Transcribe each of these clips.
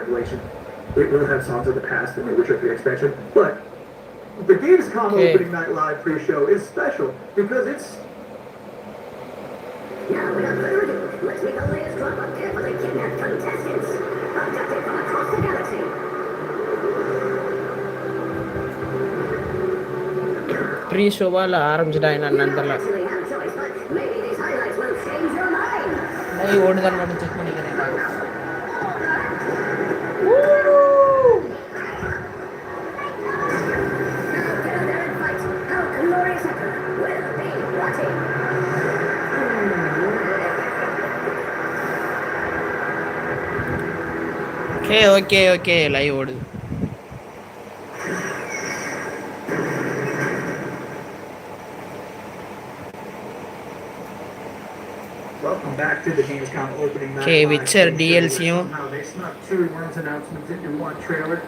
Revelation. It will have songs of the past in the Witcher 3 expansion, but the gamescom opening night live pre-show is special because it's... Now, without further ado, let's meet the latest drop of carefully kidnapped contestants, abducted from across the galaxy. Pre-show wala ஆரம்பிச்சிட்டாங்க நந்தல டேய் ஓடுதான் மட்டும் check பண்ணிக்கிறேன் okay live ஓடுது Welcome back to the Gamescom opening night. Okay, Witcher DLC. Somehow they snuck two Worms announcements into one trailer.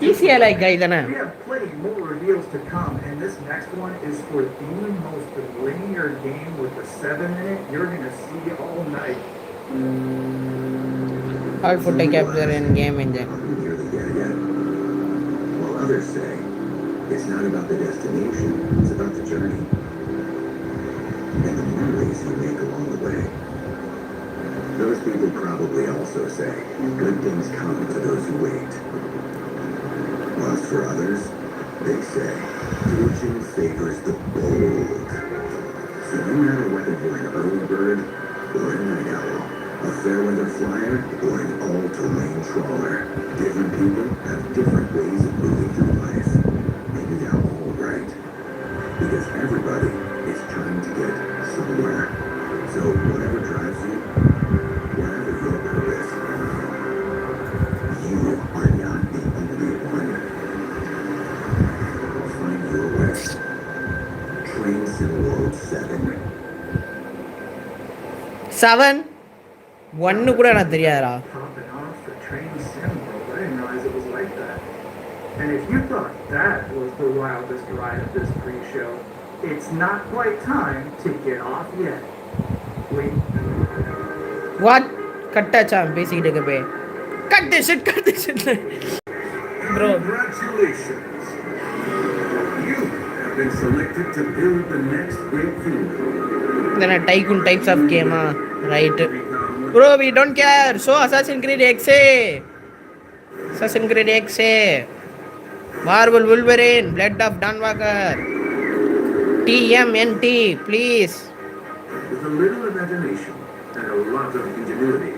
Easy like guy dana. We have plenty more reveals to come, and this next one is for the most linear game with the 7 in it. You're gonna see all night. All footage capture in game engine. While others say it's not about the destination, it's about the journey. And the memories you make along the way. Those people probably also say good things come to those who wait. Whilst for others, they say fortune favors the bold. So no matter whether you're an early bird or a night owl, a fair weather flyer or an all-terrain trawler, different people have different ways of moving through life. Maybe they're all right. Because everybody is trying to get somewhere. So whatever drives you, whatever your purpose, you are not the only one. Find your way. Train Sim World 7. 7 1 கூட எனக்கு தெரியாதுடா. Popping off the Train Sim World. I didn't realize it was like that. And if you thought that was the wildest ride of this pre-show, it's not quite time to get off yet. Wait. What? கட்டாச்சா பேசிக்கிட்டு இருக்கப்பே cut this shit bro. Congratulations. You have been selected to build the next great field. Then a tycoon types of game, right? Bro, we don't care. So Assassin's Creed XA. Assassin's Creed XA. Marvel Wolverine, Blood of Dan Walker. TMNT, please. With a little imagination and a lot of ingenuity,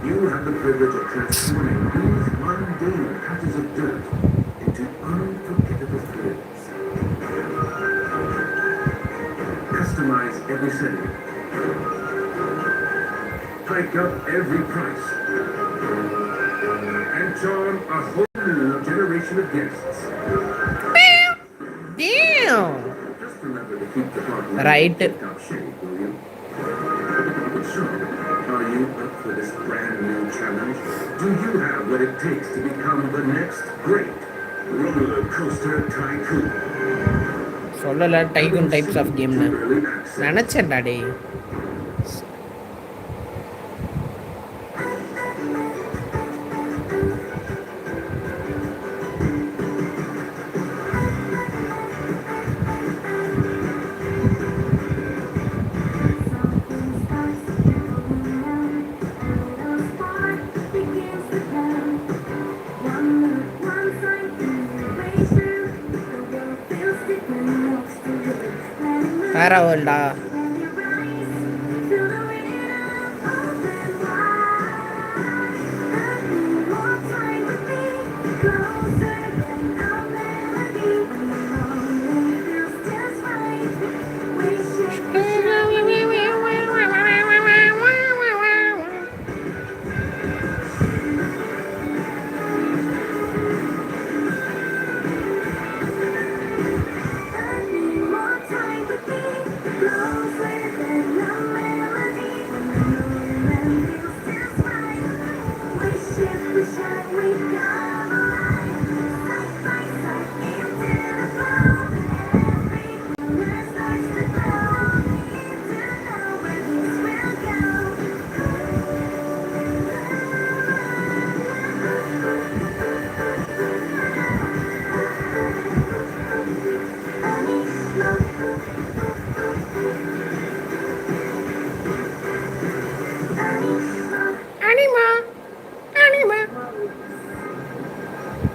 you have the privilege of transforming these mundane patches of dirt into unforgettable thrills. Customize every setting. Hike up every price. And charm a whole new generation of guests. Damn. Just remember to keep the party Right. top shape, will you? So, are you up for this brand new challenge? Do you have what it takes to become the next great roller coaster tycoon? சொல்லல tycoon types of game னு நினைச்சேன்டா டேய். Paraworld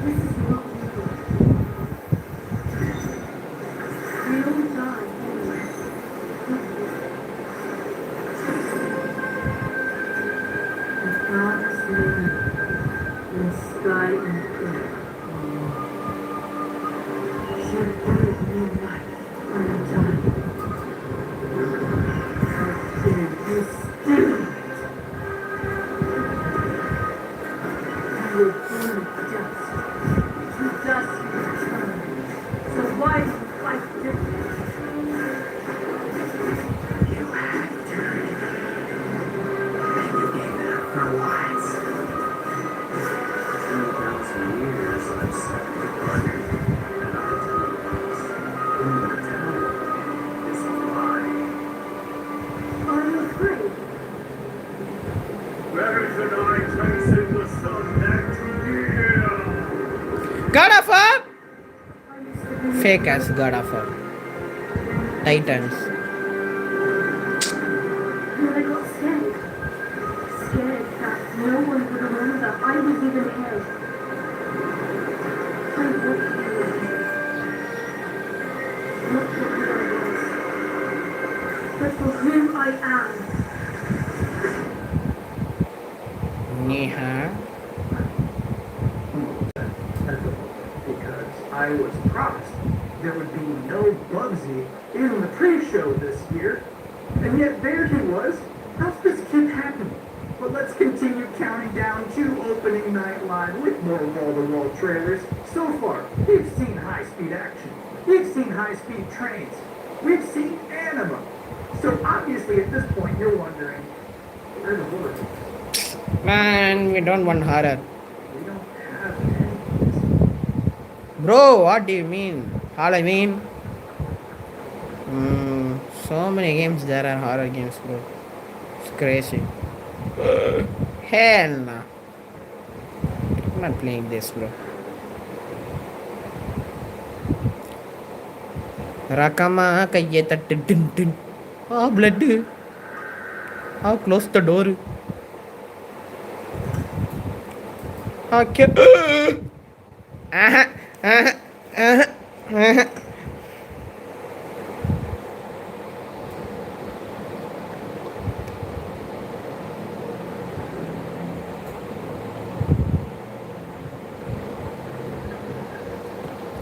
This is not legal. We all die anyway. The gods live in the sky and earth. Should give me life undying. How dare you steal it? You will burn to dust. To dust you return. So why do you fight differently? You had eternity, and you gave it up for lies. 2,000 years I've sat with wonder, and I tell you this, immortality is a lie. Are you afraid? Better than I chasing the sun next year. God of War? Are you slipping Fake as God of War. Titans. When I got scared. Scared that no one would remember I was even here. I walked away. Not for who I was, but for who I am. Neha. Because I was promised there would be no Bugsy in the pre-show this year, and yet there he was. How's this kid happen? But let's continue counting down to opening night live with more wall-to-wall trailers. So far, we've seen high-speed action. We've seen high-speed trains. We've seen anima. So obviously at this point you're wondering, where's the horror? Man, we don't want horror. We don't have any. Bro, what do you mean? Halloween? So many games there are horror games, bro. It's crazy. Hell no. I'm not playing this, bro. Rakama kaiye tattu din din. Oh, blood. How close the door? Okay.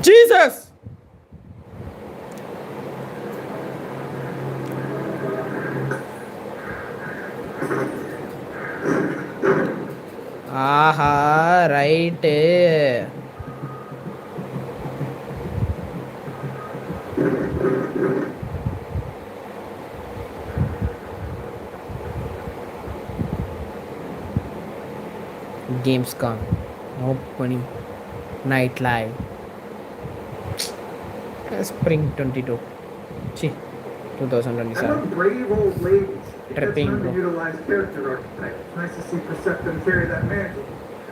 Jesus! Aha, right. Gamescom opening night live. Spring 22. See, I 2027. love brave old ladies. That's Tripping, an bro. underutilized character archetype. It's nice to see Perceptum carry that mantle.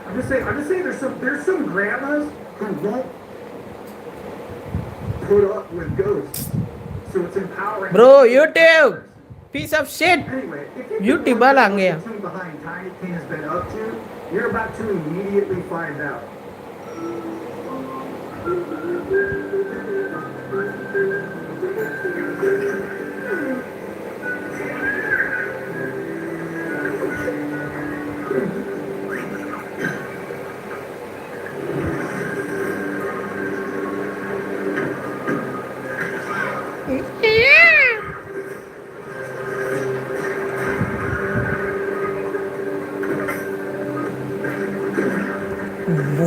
I'm just saying there's some grandmas who won't put up with ghosts. So it's empowering. Bro, YouTube! Piece of shit! Anyway, if YouTube you wonder lang what yan. the team behind Tiny King has been up to, you're about to immediately find out.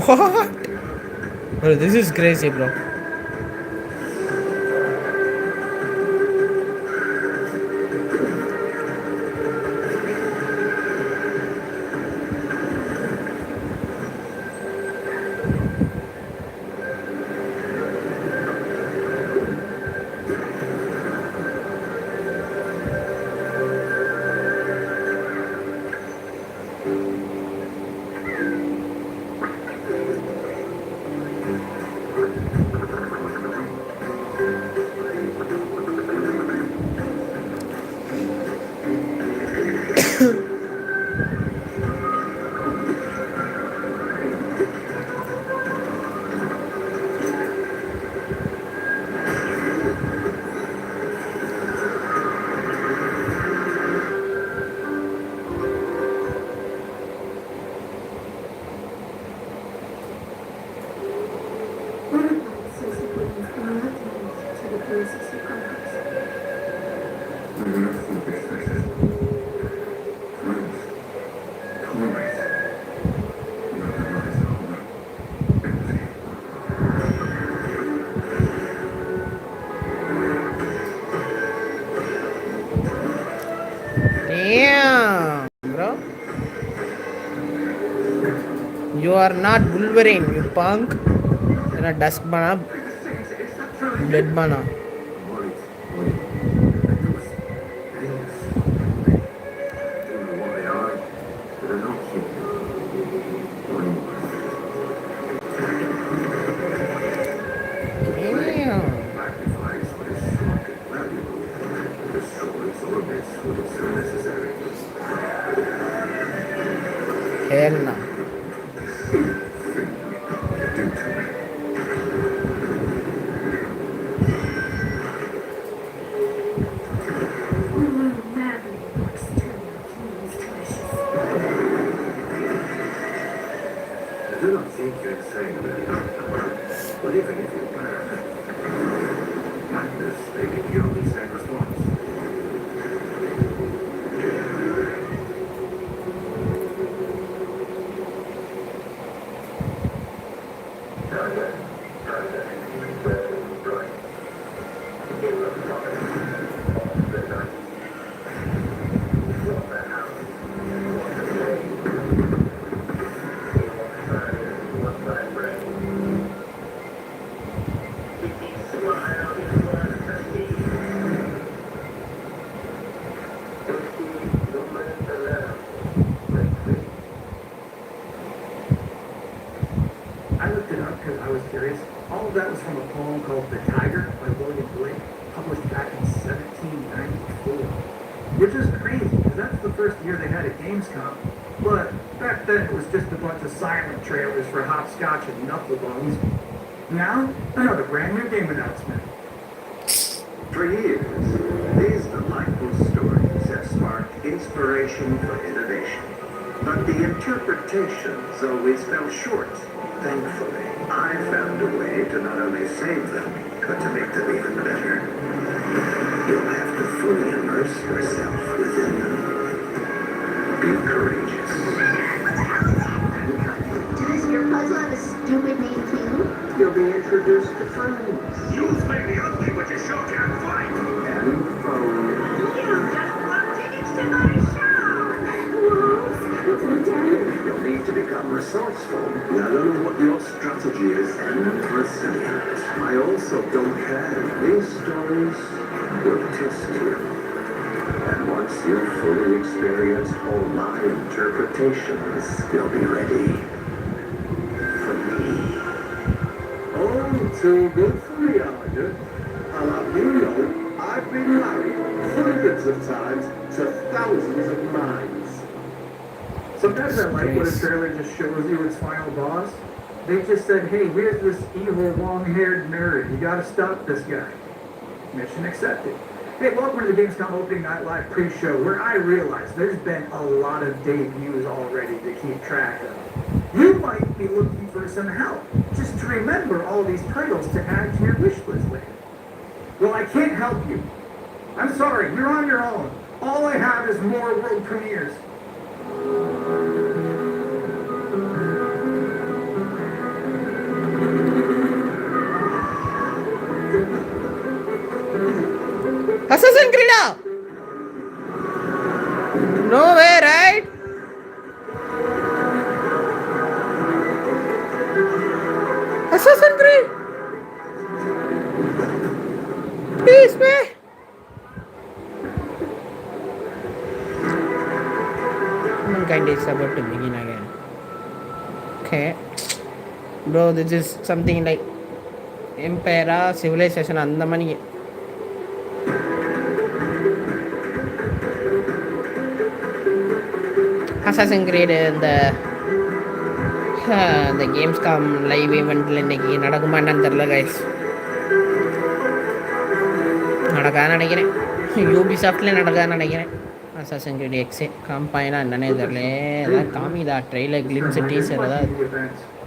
What? Bro, this is crazy, bro. Damn, bro. You are not Wolverine, you punk. You're a dust banana, blood banana. Hell no. I don't think you're saying that. But even if you were, madness may be the only sane response. I looked it up because I was curious. All of that was from a poem called The Tiger by William Blake, published back in 1794. Which is crazy, because that's the first year they had a gamescom. But back then it was just a bunch of silent trailers for hopscotch and knucklebones. Now, another brand new game announcement. For years, these delightful stories have sparked inspiration for innovation. But the interpretations always fell short. Thankfully, I found a way to not only save them, but to make them even better. You'll have to fully immerse yourself within them. Be courageous. Does your puzzle have a stupid name too? You'll be introduced to friends. You may be ugly, but you sure can fight. And foes. You just want tickets to my show! Wolves, dead. You'll need to become resourceful. Not only what your strategy is and resilient. I also don't care. These stories will test you. And once you've fully experienced all my interpretations, you'll be ready for me. Oh, too good for me, are you? I'll have you know, I've been married hundreds of times to thousands of minds. Sometimes I like when a trailer just shows you its final boss. They just said, hey, here's this evil, long-haired nerd. You gotta stop this guy. Mission accepted. Hey, welcome to the Gamescom Opening Night Live pre-show, where I realize there's been a lot of debuts already to keep track of. You might be looking for some help, just to remember all these titles to add to your wish list later. Well, I can't help you. I'm sorry, you're on your own. All I have is more world premieres. Assassin's Creed! No way, right? Assassin's Creed! Please, man! Mankind is about to begin again. Okay. Bro, this is something like Empire, Civilization, and the money. Assassin's Creed the gamescom live eventல இன்னைக்கு நடக்குமா என்னன்னு தெரியல guys. நடக்காதுன்னு நினைக்கிறேன். யூபிசாஃப்ட்ல நடக்காதுன்னு நினைக்கிறேன். Assassin's Creed X காம்பாயினா என்னன்னே தெரியல. ஏதாவது காமிதா ட்ரெய்லர் கிளிம்ஸ் டீசர் ஏதாவது.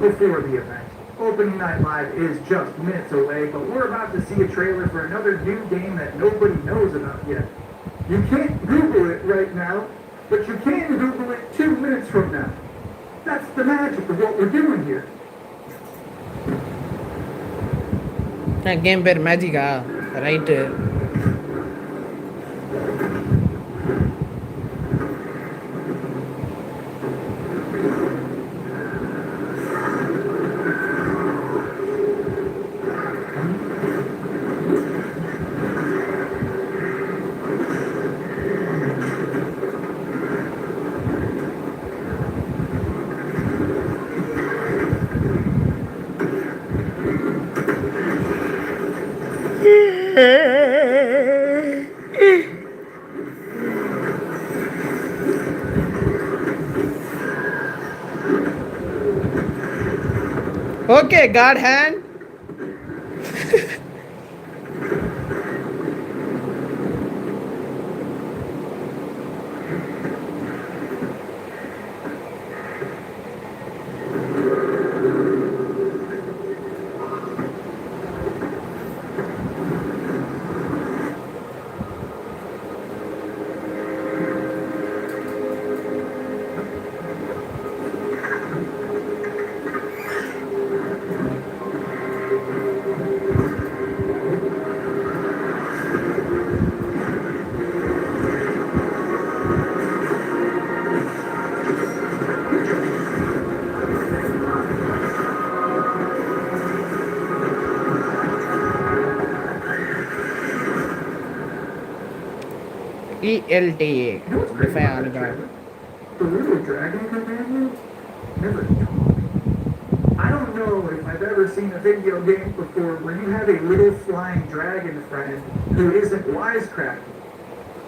Before the event. Opening Night Live is just minutes away, but we're about to see a trailer for another new game that nobody knows about yet. You can't Google it right now, but you can Google it 2 minutes from now. That's the magic of what we're doing here. Game பேர் மேஜிக்கா right Okay, God hand. ELTA. You know what's great Defy about that Underground. trailer? The little dragon companion never talked. I don't know if I've ever seen a video game before where you have a little flying dragon friend who isn't wisecracking.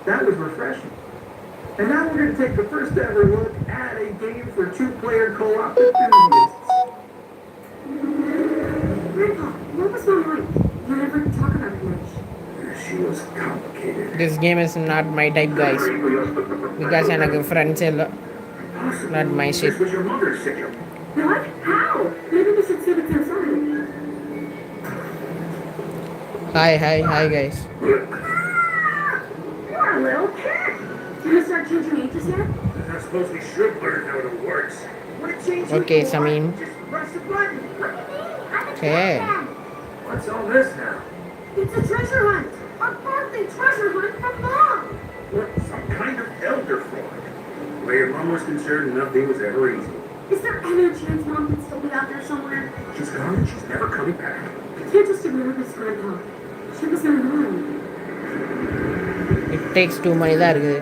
That was refreshing. And now we're going to take the first ever look at a game for 2-player co-op enthusiasts. Grandpa, what was Mom like? You never talk about it much. She was complicated. This game is not my type, guys. Because எனக்கு friends இல்ல. Not my shit. This was your mother's signal. What? How? Maybe we should see what's inside. Hi, guys. You're a little kid. You gonna start changing ages yet? I suppose we should learn how it works. What change Okay, Samin. Just press the button. What do you mean? I'm a Okay. kid. What's all this now? It's a treasure hunt. A birthday treasure hunt from Mom. What, some kind of elder fraud? Where your mom was concerned, nothing was ever easy. Is there any chance Mom could still be out there somewhere? She's gone and she's never coming back. I can't just ignore this, Grandpa. She was in mine. It takes 2 money தான் இருக்குது.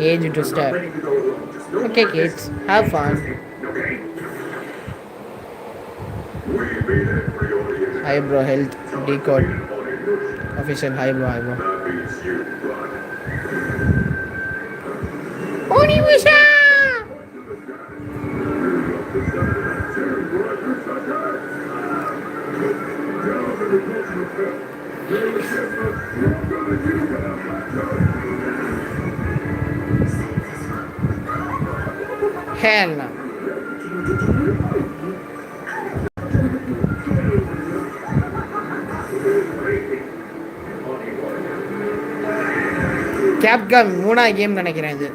Age to I'm not start. letting you go alone. Just no Okay, more of this. kids, have fun. Okay? We made every audience. Hi bro, health decode. Official hi bro. That means you run. Onimusha! Hell no. Capcom 3ஆவது game நினைக்கிறேன் இது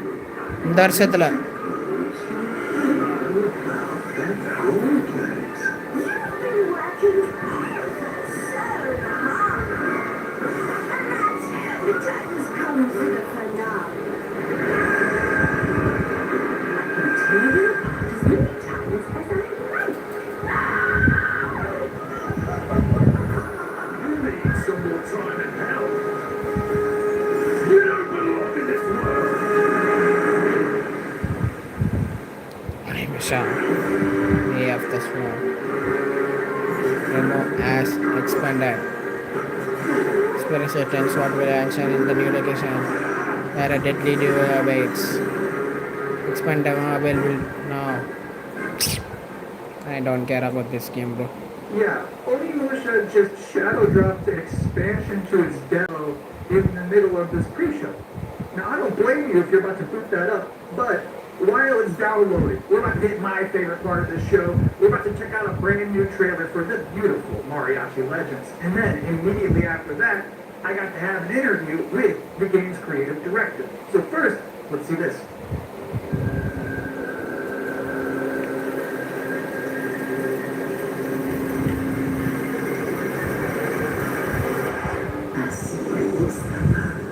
இந்த வருஷத்துல. Some more time and help. You don't belong in this world. Onimusha. Way of the Swarm. Demo as expanded. Experience a tense what will action in the new location where a deadly duo awaits. Expand demo available now. I don't care about this game, bro. Yeah, Onimusha just shadow dropped an expansion to its demo in the middle of this pre-show. Now, I don't blame you if you're about to boot that up, but while it's downloading, we're about to hit my favorite part of the show. We're about to check out a brand new trailer for the beautiful Mariachi Legends. And then, immediately after that, I got to have an interview with the game's creative director. So first, let's see this. Así me gusta, Pablo.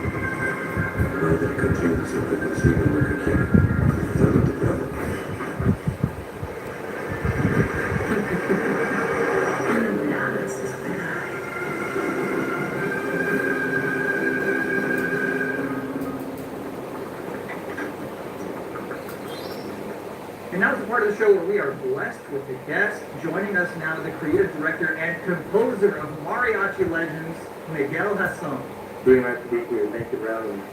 Well, the cooking is something that's even like a kid. Thought of the problem. Nada se espera. And now it's the part of the show where we are blessed with a guest. Joining us now, the creative director and composer of Mariachi Legends, Miguel Hassan. Very nice to be here. Thank you for having me.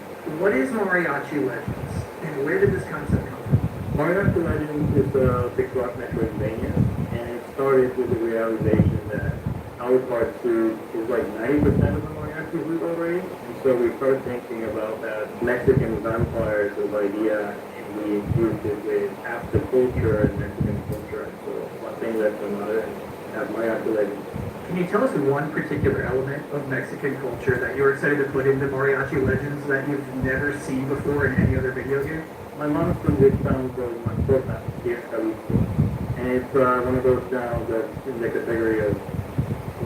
What is Mariachi Legends, and where did this concept come from? Mariachi Legends is a pixel art Metroidvania, and it started with the realization that our part suit is like 90% of the Mariachi route already, and so we started thinking about that Mexican vampires as idea, and we infused it with after culture and Mexican culture, so one thing led to another, and have Mariachi Legends. Can you tell us one particular element of Mexican culture that you're excited to put into Mariachi Legends that you've never seen before in any other video game? My mom's from this town called Mascota, here in Jalisco. And it's one of those towns that's in the category of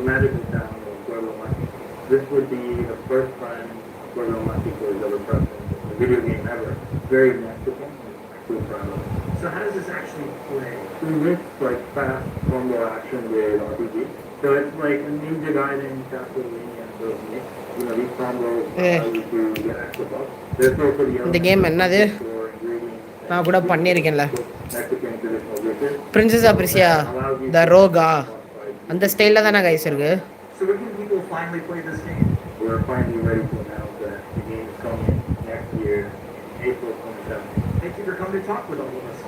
magical town or Pueblo Mágico. This would be the first time Pueblo Mágico is ever present in a video game ever. Very Mexican and cool proud of it. So how does this actually play? We mix like fast combo action with RPG. So it's like a Ninja Gaiden, Castlevania, sort of mix. You know, these combos allow you to get extra buffs. There's also the இந்த game என்னது for ingredients. நான் கூட பண்ணியிருக்கேன்ல Mexican traditional dishes. Princess அப்ரிசியா த Rohgah அந்த ஸ்டைலில் தானே guys இருக்கு So when can people finally play this game? We're finally ready to announce that the game is coming next year, April 27th. Thank you for coming to talk with all of us.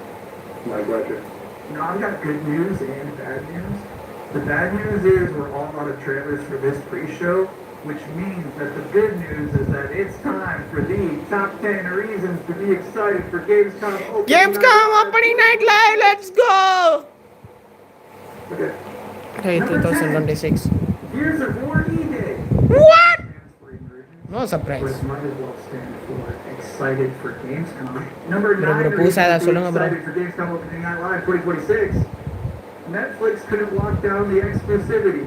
My pleasure. Now I've got good news and bad news. The bad news is we're all out of trailers for this pre-show, which means that the good news is that it's time for the top 10 reasons to be excited for Gamescom opening night live, let's go! Okay. Okay, 2026. Here's a 4E day. What? No surprise. Which might as well stand for excited for Gamescom. Number 9 Bro, reason pusa to be சொல்லுங்க bro. excited for Gamescom Opening Night Live 2026. Netflix couldn't lock down the exclusivity.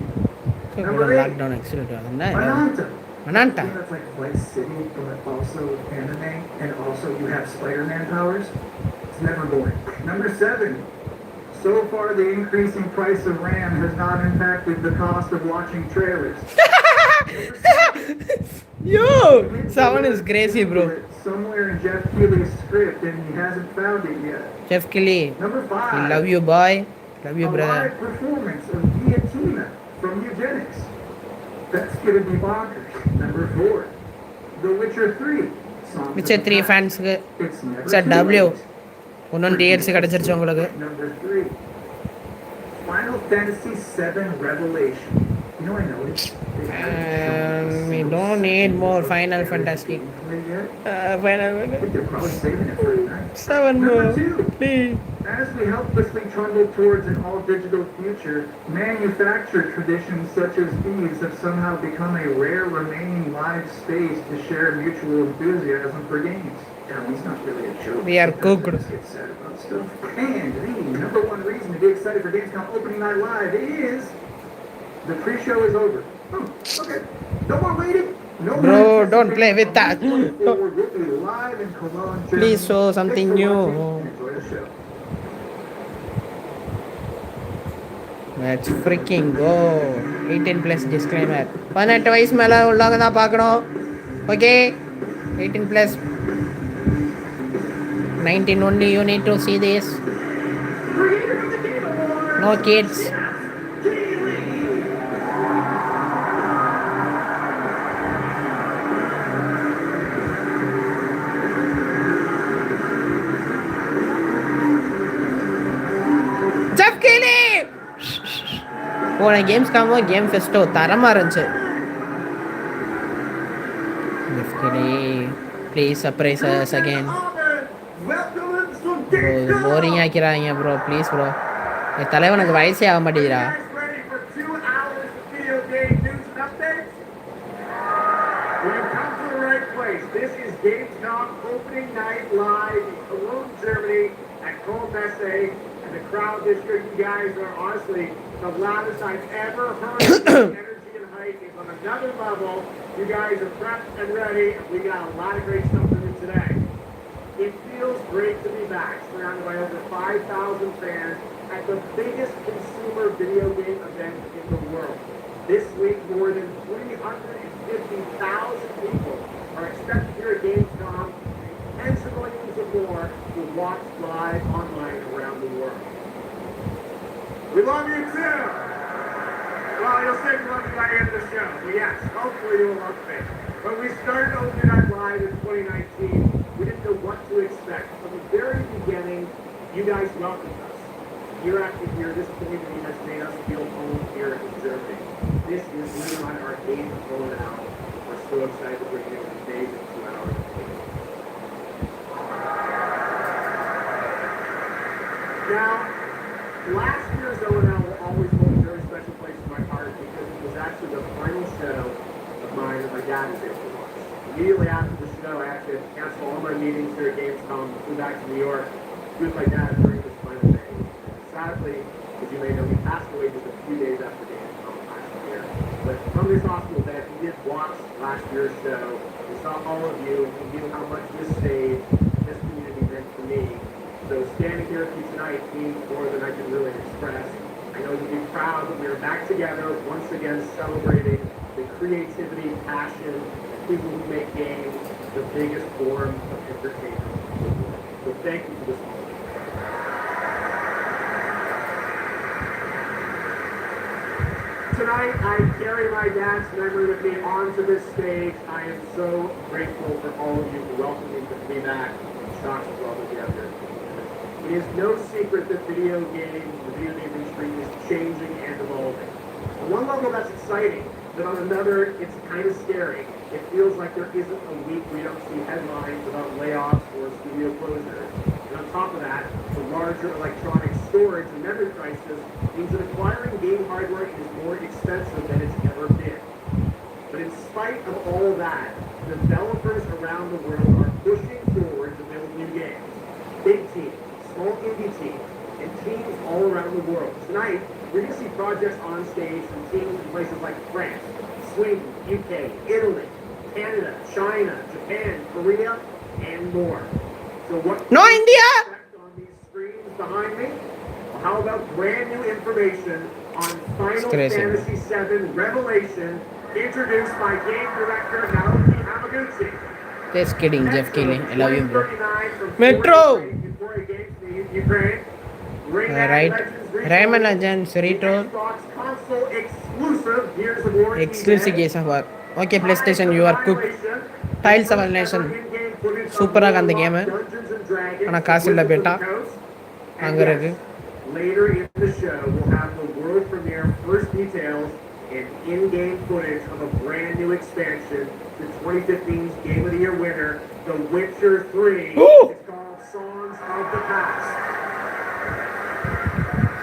Number 8, Lockdown excellent. Ananta. Ananta. You know, that's like Vice City, but also anime, and also you have Spider-Man powers. It's never boring. Number 7, so far the increasing price of RAM has not impacted the cost of watching trailers. Yo, someone is crazy, bro. Somewhere in Jeff Keighley's script, and he hasn't found it yet. Jeff Kelly, Number we 5, love you, boy. Love you, a brother. live performance of Guillotina from Eugenics. That's gonna be bonkers. Number 4, The Witcher 3. Songs Witcher of 3 the fans க்கு It's never It's a too W. late. இன்னொன்று DLC கிடைச்சிருச்சு உங்களுக்கு. Number 3, Final Fantasy VII Revelation. You know I noticed. They haven't shown We a don't need more Final single Fantasy. gameplay yet. Final I think they're probably saving it for tonight. 7 Number more, 2, please. as we helplessly trundle towards an all-digital future, manufactured traditions such as these have somehow become a rare remaining live space to share mutual enthusiasm for games. Now, he's not really a joke. We are He cooked. doesn't just get sad about stuff. And the number 1 reason to be excited for Gamescom Opening Night Live is the pre-show is over. Oh, okay. No more waiting. No more Bro, anticipating. don't play with that. From this point forward, we'll be live in Cologne, Germany. Please show something Thanks for new. watching and enjoy the show. Let's freaking go. 18 plus disclaimer. 18 வயசு மேல உள்ளவங்க தான் பார்க்கணும். Okay 18 plus 19 only you need to see this. No kids. போன கேம்ஸ்காமோ game ஃபெஸ்ட்டோ தரமாக இருந்துச்சு. Please surprise us again. Bro இது போரிங் ஆக்கிறாங்க ப்ரோ, ப்ளீஸ் ப்ரோ. என் தலைவனுக்கு வயசே ஆக மாட்டேங்கிறா. This is Gamescom opening night live in Cologne, Germany at Colmesse, and the crowd this year, you guys are honestly the loudest I've ever heard. The energy and hype is on another level. You guys are prepped and ready, and we got a lot of great stuff to do today. It feels great to be back, surrounded by over 5,000 fans at the biggest consumer video game event in the world. This week, more than 350,000 people are expected here at Gamescom, and tens of millions of more will watch live online around the world. We love you too! Well, you'll say we love you by the end of the show, but yes, hopefully you will love me. When we started opening night live in 2019, we didn't know what to expect. From the very beginning, you guys welcomed us. Year after year, this community has made us feel home here in Germany. This is really on our game of ONL. We're so excited to bring you an amazing 2 hours. Now, last year's ONL will always hold a very special place in my heart because it was actually the final show of mine that my dad was able to watch. Immediately after the show, I actually had to cancel all my meetings here at Gamescom, flew back to New York, with my dad during this final day. Sadly, as you may know, he passed away just a few days after Gamescom last year. But from this hospital bed, he did watch last year's show. He saw all of you, and he knew how much this stage, this community meant to me. So standing here with you tonight means more than I can really express. I know you'll be proud that we are back together, once again celebrating the creativity, passion, and people who make games the biggest form of entertainment in the world. So thank you for this moment. Tonight, I carry my dad's memory with me onto this stage. I am so grateful for all of you for welcoming me back and shocked as well together. It is no secret that the video game industry is changing and evolving. On one level, that's exciting, but on another, it's kind of scary. It feels like there isn't a week we don't see headlines about layoffs or studio closures. And on top of that, the larger electronic storage and memory crisis means that acquiring game hardware is more expensive than it's ever been. But in spite of all that, developers around the world are pushing forward to build new games. Big teams, small indie teams, and teams all around the world. Tonight, we're going to see projects on stage from teams in places like France, Sweden, UK, Italy, Canada, China, Japan, Korea, and more. So what No India! On these screens behind me? Well, how about brand new information on Final Fantasy VII Revelation, introduced by game director Naoki Hamaguchi. Just kidding, Jeff Keighley. I love you, bro. 2039 from Metro! Ukraine. Right. Rayman Legends Retro. Xbox console exclusive Gears of War Exclusive Gears of War. Okay, PlayStation, you are cooked. Tiles of Nation. சூப்பராக அந்த game ஆனால் காசு இல்லை பேட்டா வாங்குறது. Later in the show, we'll have the world premiere first details and in-game footage of a brand new expansion to 2015's Game of the Year winner, The Witcher 3. Ooh. It's called Songs of the Past.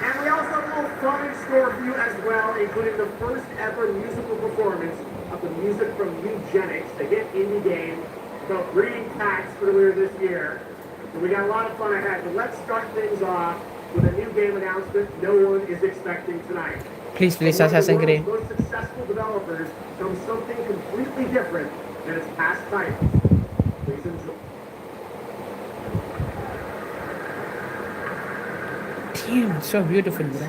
And we also have a little fun in store for you as well, including the first ever musical performance of the music from Eugenics, the hit indie game about breeding cats earlier this year. So we got a lot of fun ahead, but let's start things off with a new game announcement no one is expecting tonight. Please, Assassin's Creed. One of the most successful developers comes something completely different than its past titles. Please enjoy. Damn, so beautiful, bro.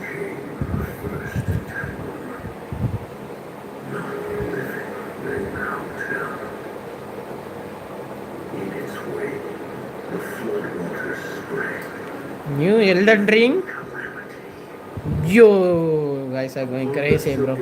New Elden Ring. Yo, guys are going crazy, bro.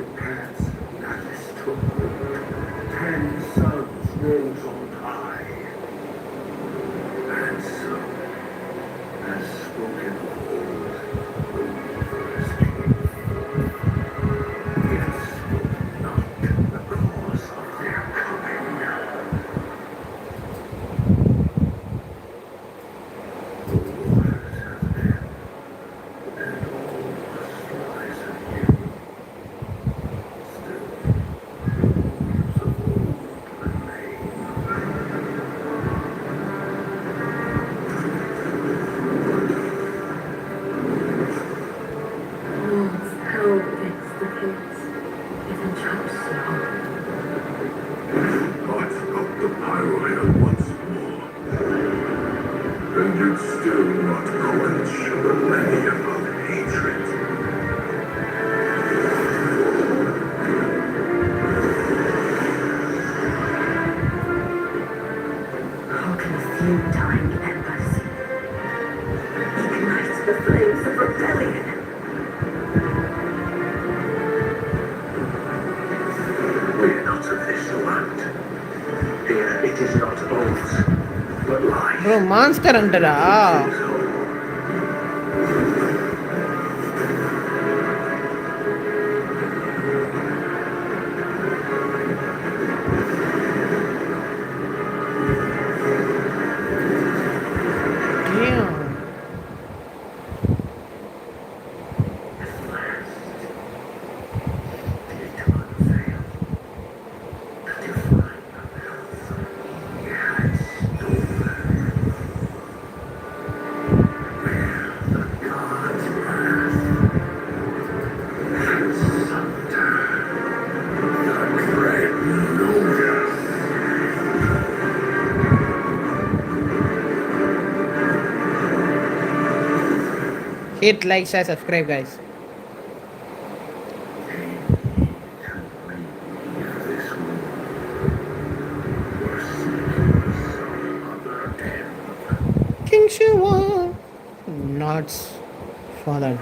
Even jumps slow. Thoughts of the pyroid once more. And it's still not quench a millennium of hatred. How can a few dying embers ignite the flames of rebellion? We're not of this land. Here it is not oaths, but life. Bro, monster hunter ah. Is whole. Damn. At last, did it unveil the divine wealth he had stolen. Where the gods' wrath and sunder the great Lotus. Hit, like, share, subscribe, guys. This world or seeking some other end. King Shiva. Nods. Father.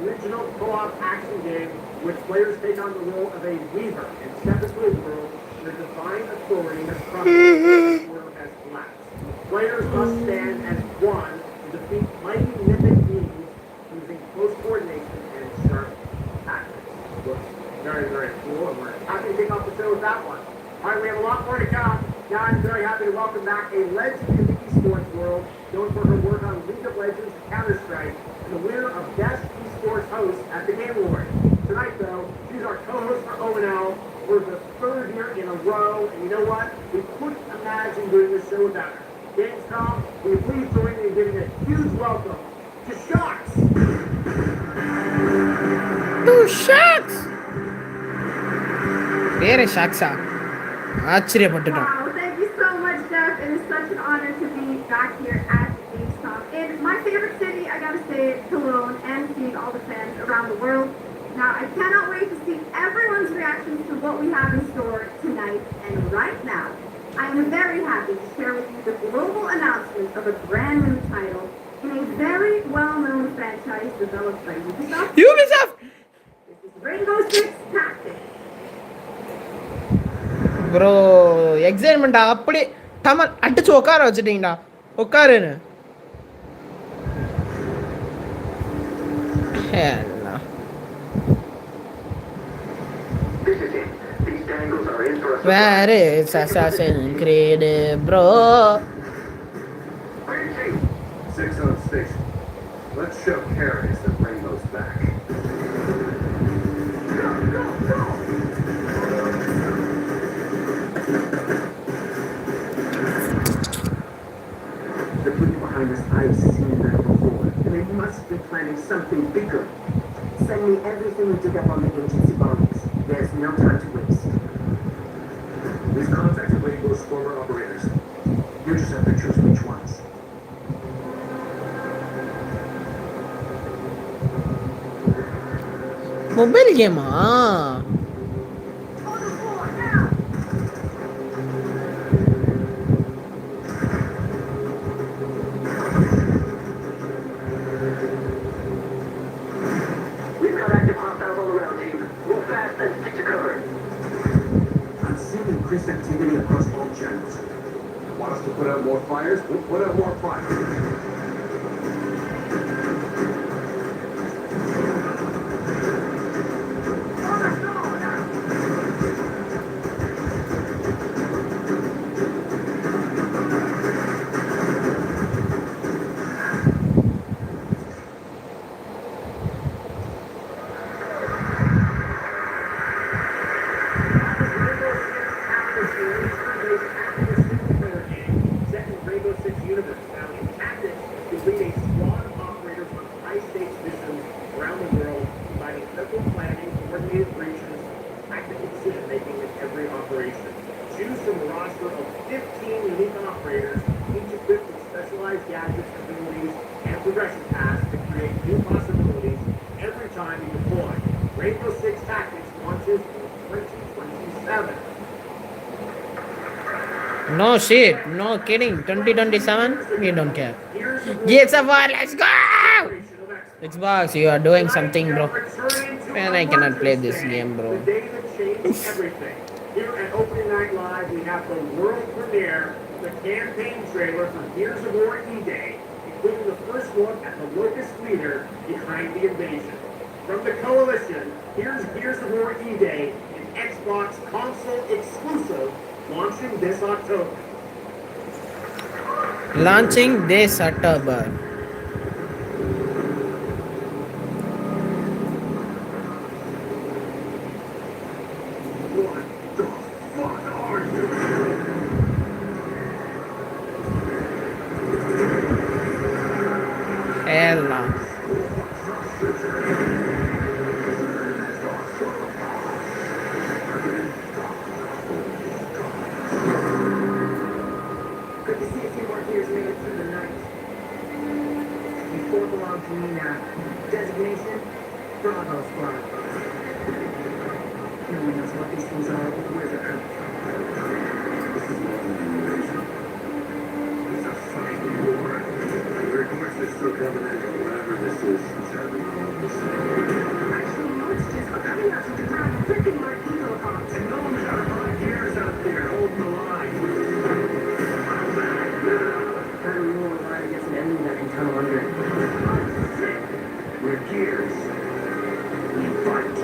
Original co-op action game, which players take on the role of a weaver and step into a world where divine authority has crumbled and the world has collapsed. Players must stand as one to defeat mighty mythic beings using close coordination and sharp tactics. Looks very, very cool, and we're happy to kick off the show with that one. All right, we have a lot more to come. Now I'm very happy to welcome back a legend in the esports world, known for her work on League of Legends and Counter-Strike, and the winner of Best Esports Host at the Game Awards. Tonight, though, she's our co-host for ONL for the third year in a row, and you know what? We couldn't imagine doing this show without her. Gamescom, will you please join me in giving a huge welcome to Sharks! Two sharks! Very sharks are. ஆச்சரியப்பட்டுட்டோம். Wow, thank you so much, Jeff. It is such an honor to be back here at gamescom. In my favorite city, I gotta say, Cologne, and seeing all the fans around the world. Now, I cannot wait to see everyone's reactions to what we have in store tonight. And right now, I am very happy to share with you the global announcement of a brand new title in a very well-known franchise developed by Ubisoft. Ubisoft! This is Rainbow Six Tactics. Bro excitement அப்படி டமல் அடிச்சு உட்கார வச்சுட்டீங்கடா உட்காருன்னு வேற Assassin's Creed bro 6 on station. Let's show Carries that Rainbow's back. Go, go, go! The people behind us, I've seen that before. And they must be planning something bigger. Send me everything you dig up on the agency bombings. There's no time to waste. We've contacted Rainbow's former operators. You just have to choose which ones. Mobile கேமா We've got active hostiles all around, team. Move fast and stick to cover. I'm seeing increased activity across all channels. Want us to put out more fires? We'll put out more fires. based tactical single-player game set in Rainbow Six universe. Now, in Tactics, you lead a squad of operators on high-stakes missions around the world, providing careful planning, coordinated breaches, tactical decision-making in every operation. Choose from a roster of 15 unique operators, each equipped with specialized gadgets, abilities, and progression paths to create new possibilities every time you deploy. Rainbow Six Tactics launches in 2027. No shit, no kidding. 2027? We don't care. Gears of War, let's go! Xbox, you are doing something, bro. Man, I cannot play this game, bro. The day that changed everything. Here at Opening Night Live, we have the world premiere, the campaign trailer for Gears of War E-Day, including the first look at the Locust leader behind the invasion. From the Coalition, here's Gears of War E-Day, an Xbox console exclusive, launching this October. Launching this October. Hell no. Good to see a few more gears made it through the night. You four belong to me now. Designation? Bravo Squad. No one knows what these things are or where they're coming from. This is more than an invasion. It's a fucking war. We're going to still covenant or whatever this is. It's happening all the same. Actually, no, it's just coming out to the ground, freaking more evil hearts. And no one's got a lot of gears out there holding the line. How do we know we're fighting against an enemy that can tunnel under it? We're gears. We fight.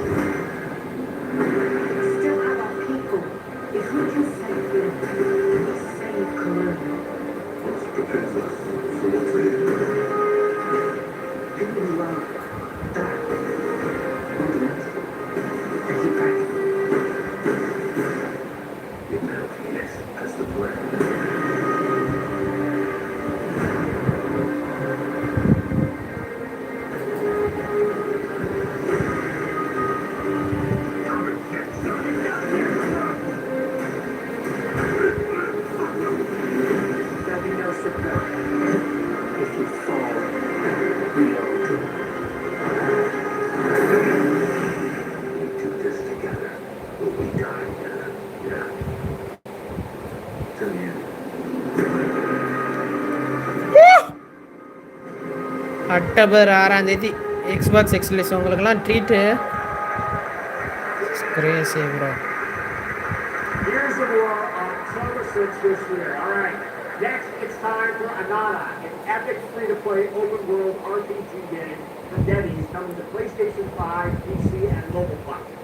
We still have our people. If we can save them, we save Cologne. Most prepares us for what's ahead. People who love that. Fundamental. They keep fighting. It now, yes, that's the plan. There'll be no support. If you fall, we all do. We do this together, but we die together. Yeah. Till the end. October 6ஆம் தேதி Xbox exclusive உங்களுக்குலாம் treat Crazy bro. Gears of War October 6th this year. All right. Next, it's time for Anada, an epic free-to-play open-world RPG game from Denny's coming to PlayStation 5, PC, and mobile platforms.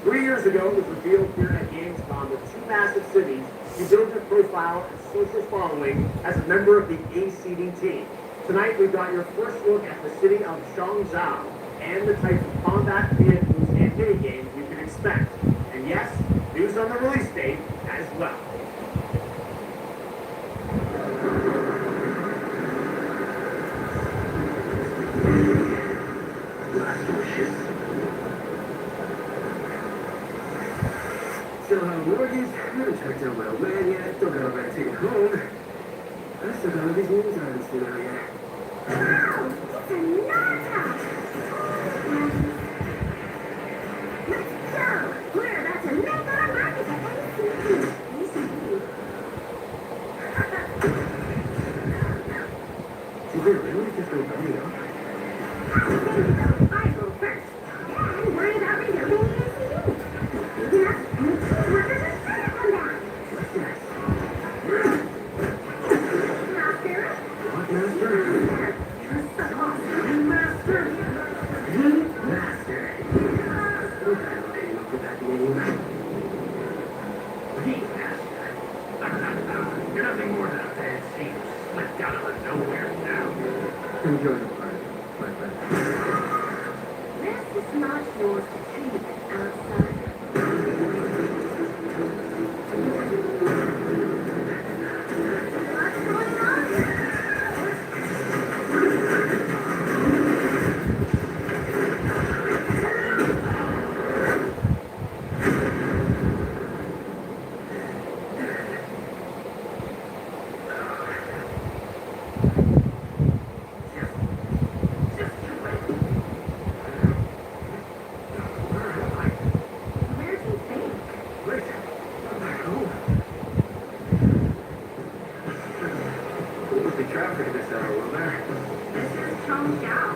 3 years ago, it was revealed here at Gamescom with 2 massive cities. You build your profile and social following as a member of the A-seeding team. Tonight, we've got your first look at the city of Zhangzhou and the types of combat vehicles and mini-games you can expect. And yes, news on the release date as well. Last wishes. Still have mortgage, haven't tracked down my old man yet, still got a right to take it home. I still got all these news items to know yet. It's another! Let's go! We're about to make our mark at the ACT. Did they really just go belly up? I go first. And worry about rebuilding the ACT. Maybe that's any teamworkers are trying to come down. What's next? Master? What master? You're so awesome. Master! The master! Okay, I came up with that name. The master. You're nothing more than a bad seed slipped out of nowhere now. Enjoy the party, my friend. This is not yours to treat, outsider. traffic this hour, will there? This is Chong Xiao.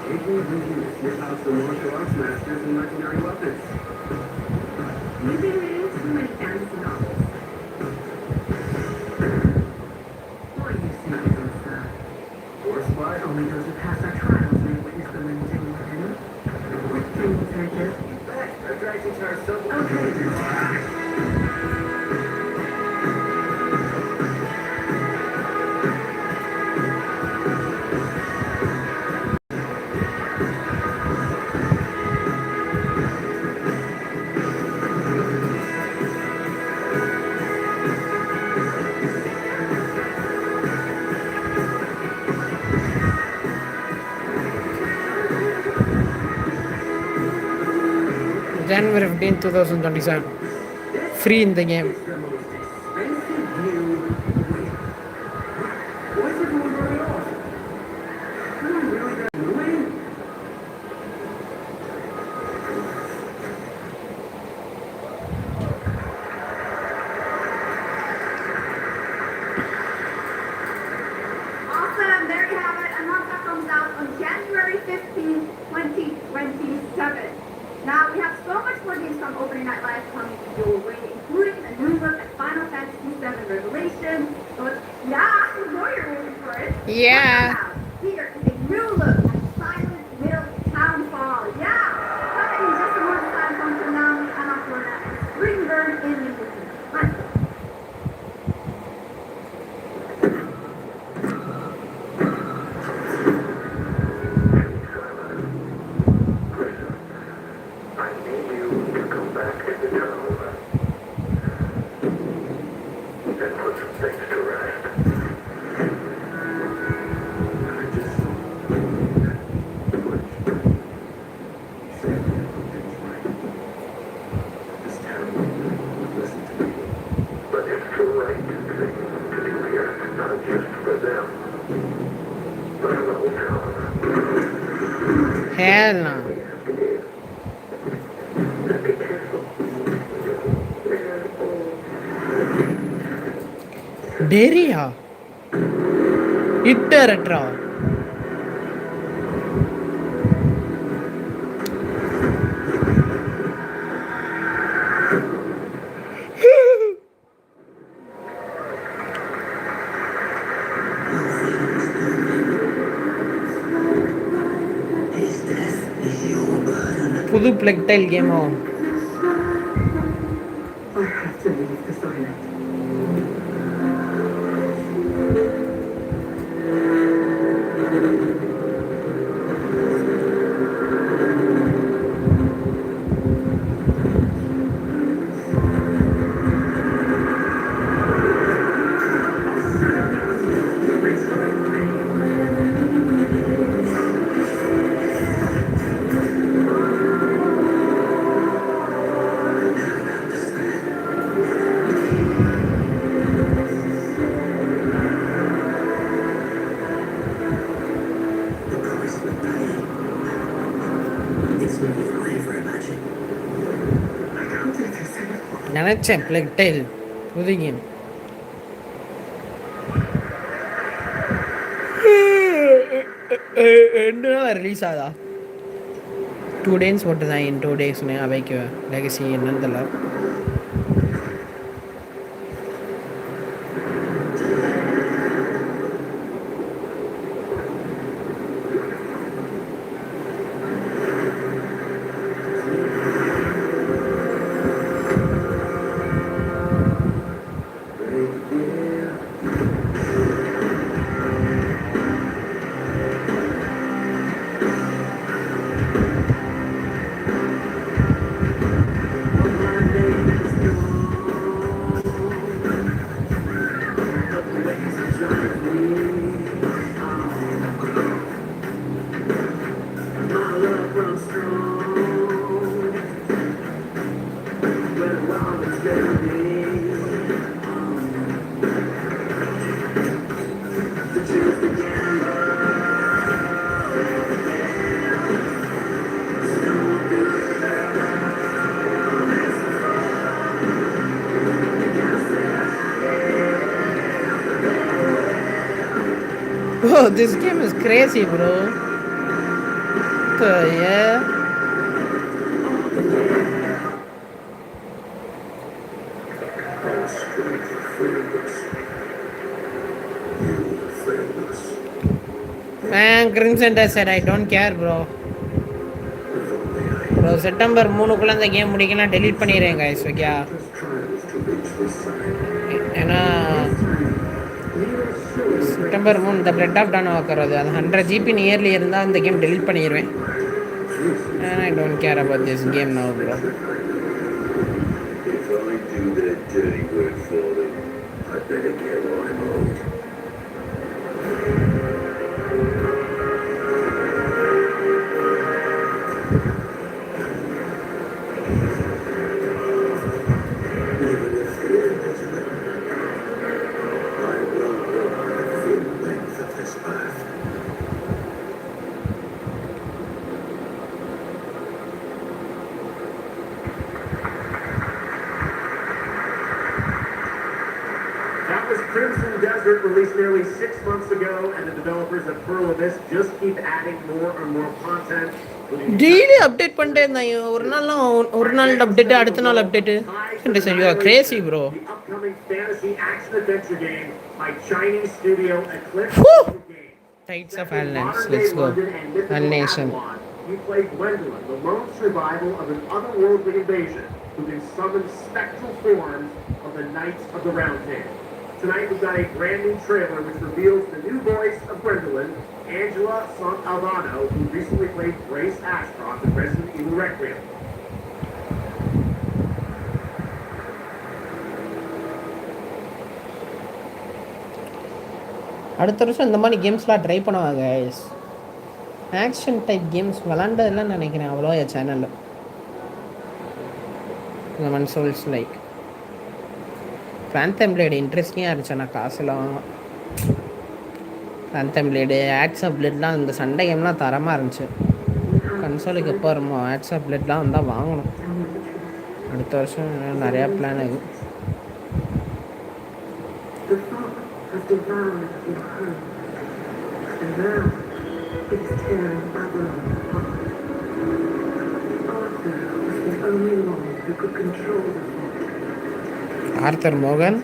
Taking it easy to sniff out some martial arts masters and legendary weapons. You've been reading too many fantasy novels. Why you see those, Or spy. only those who pass our trials may witness the limiting weapon? What can you take it? Our dragons are so... January 15, 2027. Free in the game. It's the most expensive view. Why is everyone running off? Come on, really that annoying? Awesome, there you have it. Another comes out on January 15th, 2027. Now, we have so much more gamescom opening night live coming your way, including a new look at Final Fantasy VII Revelation. So yeah, I know you're waiting for it. Yeah. Here is a new look at Silent Hill Townfall. Yeah, coming in just a month's time from Konami, Annapurna, and Springburn in the movie. Let's go. I need you to come back into town and put some things to rest. I just... Sam is right. This town won't listen to me. But it's the right thing to do here, not just for them, but for the whole town. Hell no. Be careful. Deria. Itteratra. புது பிளெக்டைல் கேமோ I have to leave this island. The price we're paying. It's not even I ever imagined. How did this happen? நினைச்சேன் பிளெக்டைல் புது game ரெண்டு நாள் release ஆகுதா 2 days மட்டும் தான் in 2 days அவைக்கு legacy என்னன்னு தெரியல Oh, this game is crazy, bro. So, yeah. Our strength failed us. You failed us. Man, Crimson Desert, I don't care, bro. If only I Bro, September 3க்குள்ள இந்த game முடிக்கலாம் delete பண்ணிடுறேன் guys, okay? just trials to reach this side. ஏன்னா September 3 இந்த blood of Don ஆக்குறது அது 100 GB nearly இருந்தால் இந்த game delete பண்ணிடுவேன். And I don't care about this game now, bro. If I do that dirty work for them, I better get what I'm owed. Even if the end is written, I will walk the full length of this path. That was Crimson Desert, released nearly 6 months ago, and the developers at Pearl Abyss just keep adding more and more content. Daily update பண்ணிட்டே இருந்தாங்க. ஒரு நாள் update, அடுத்த நாள் update. You are crazy, bro. The upcoming fantasy action adventure game by Chinese studio Eclipse. Whew! Tides of Alliance, let's go. Alnation. You play Gwendolyn, the lone survival of an otherworldly invasion who can summon spectral forms of the Knights of the Round Table. Tonight we've got a brand new trailer which reveals the new voice of Gwendolyn, Angela Sant'Alvano, who recently played Grace Ashcroft in Resident Evil Requiem. அடுத்த வருஷம் இந்த மாதிரி கேம்ஸ்லாம் try பண்ணுவாங்க guys. Action type games விளாண்டதெல்லாம் நினைக்கிறேன் அவ்வளோ என் சேனலில். இந்த மன் சோல்ஸ் லைக் ஃபேந்தம் பிளேடு இன்ட்ரெஸ்டிங்காக இருந்துச்சு. ஆனால் காசுலாம் வாங்கலாம். ஃபேந்தம் பிளேடு, ஆக்ஸ் ஆஃப் பிளட்லாம் இந்த சண்டை கேம்லாம் தரமாக இருந்துச்சு. கன்சோலுக்கு எப்போ வருமோ ஆக்ஸ் ஆஃப் பிளட்லாம் வந்தால் வாங்கணும். அடுத்த வருஷம் நிறையா பிளான் ஆகுது. The thought has devoured your home, and now it is tearing Babylon apart. Arthur was the only one who could control the thought. Arthur Morgan?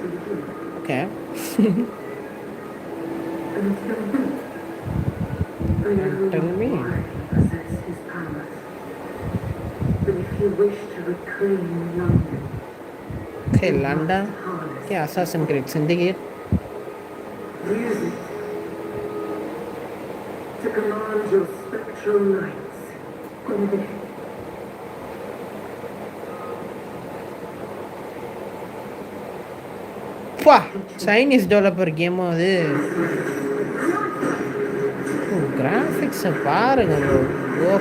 Okay. Until then, I never Tell knew me. why he possessed his powers. But if you wish to reclaim London, Okay, London. Okay, Assassin's Creed Syndicate. use it to command your spectral knights. Gwendolyn. பா Chinese developer கேமும் அது. கிராஃபிக்ஸை பாருங்க bro.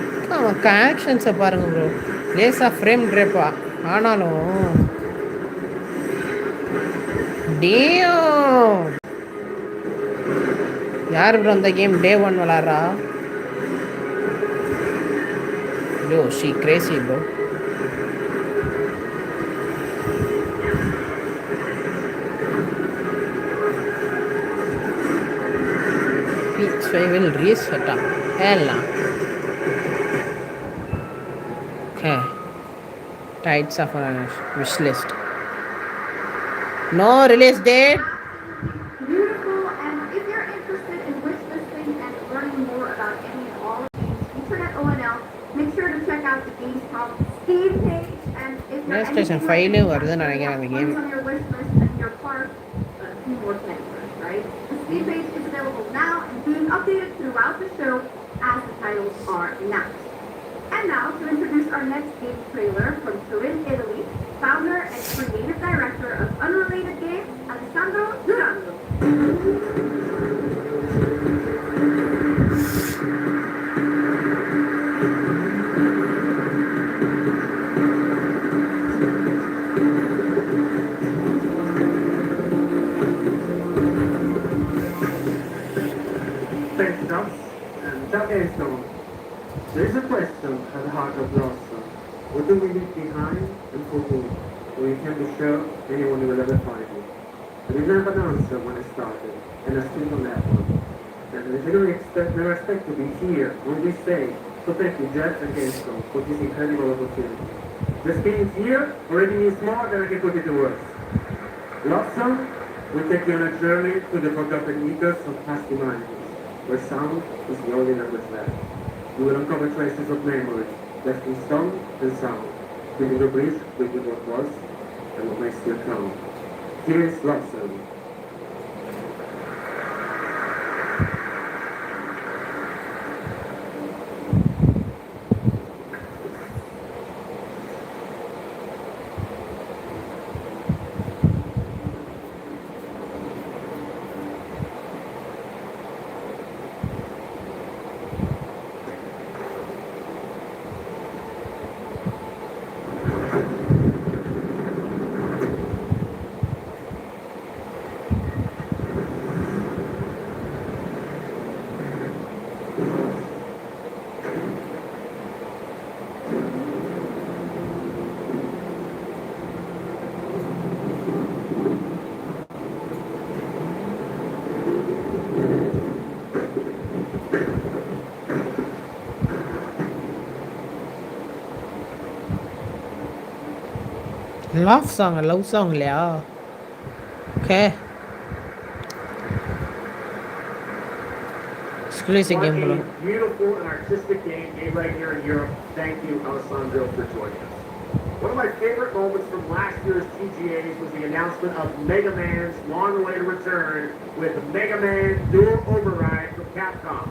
ஒக்கா ஆக்ஷன்ஸை பாருங்க bro. லேஸாக frame ட்ரேப்பா ஆனாலும் டேயோ யார் bro அந்த game day 1 விளாட்றா? Bro she crazy bro. PS5 will reset up. Hella. Okay. Tides of a wish list. No release date. Beautiful, and if you're interested in wish listing and learning more about any and all of the games featured at ONL, make sure to check out the gamescom Steam page. And if you're PlayStation anything 5 like me, வருதுன்னு நினைக்கிறேன் அந்த you game. have points on your wish list and your part, a few more categories, right? The Steam page is available now and being updated throughout the show as the titles are announced. And now to introduce our next game trailer from Turin, Italy, founder and creative director of Unrelated Games, Alessandro Durando. Thanks, Doc. So, there is a question at the heart of Rossa. What do we leave behind and for whom? We intend to show anyone who will ever find it. I didn't have an answer when I started, and I still don't have one. And they don't never expect to be here on this stage. So thank you, Jeff and Gamescom, for this incredible opportunity. Just being here already means more than I can put into words. Love Song will take you on a journey to the forgotten ethos of past humanities, where sound is the only language left. You will uncover traces of memory, left in song and sound, building a bridge between what was and what may still come. Here is Love Song. Love song இல்லையா? Okay, exclusive game போல. What a beautiful and artistic game made right here in Europe. Thank you, Alessandro, for joining us. One of my favorite moments from last year's TGAs was the announcement of Mega Man's long-awaited return with Mega Man Dual Override from Capcom.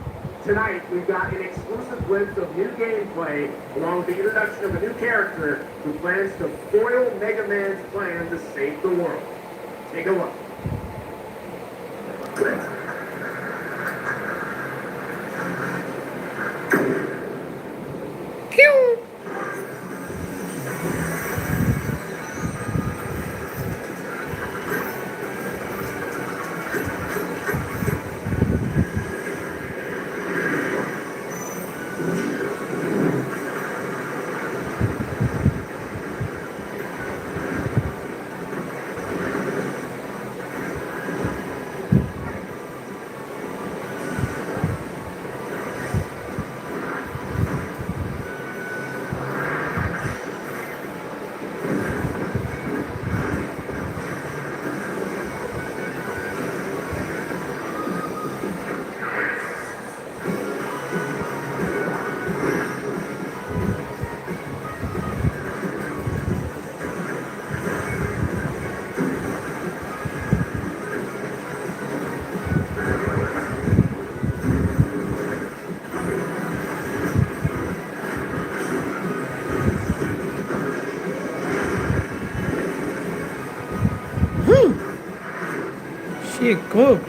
Tonight, we've got an exclusive glimpse of new gameplay, along with the introduction of a new character who plans to foil Mega Man's plan to save the world. Take a look. She cooked.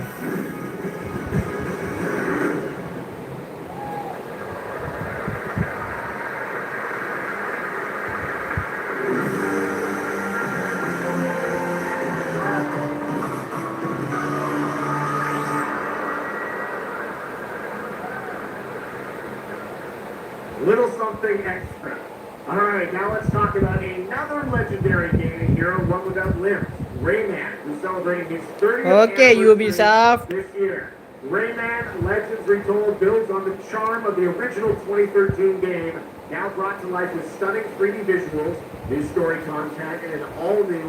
Little something extra. All right, now let's talk about another legendary gaming hero, one without limbs, Rayman, who's celebrating his 30th Okay, anniversary Ubisoft. this year. Rayman Legends Retold builds on the charm of the original 2013 game, now brought to life with stunning 3D visuals, new story content, and an all-new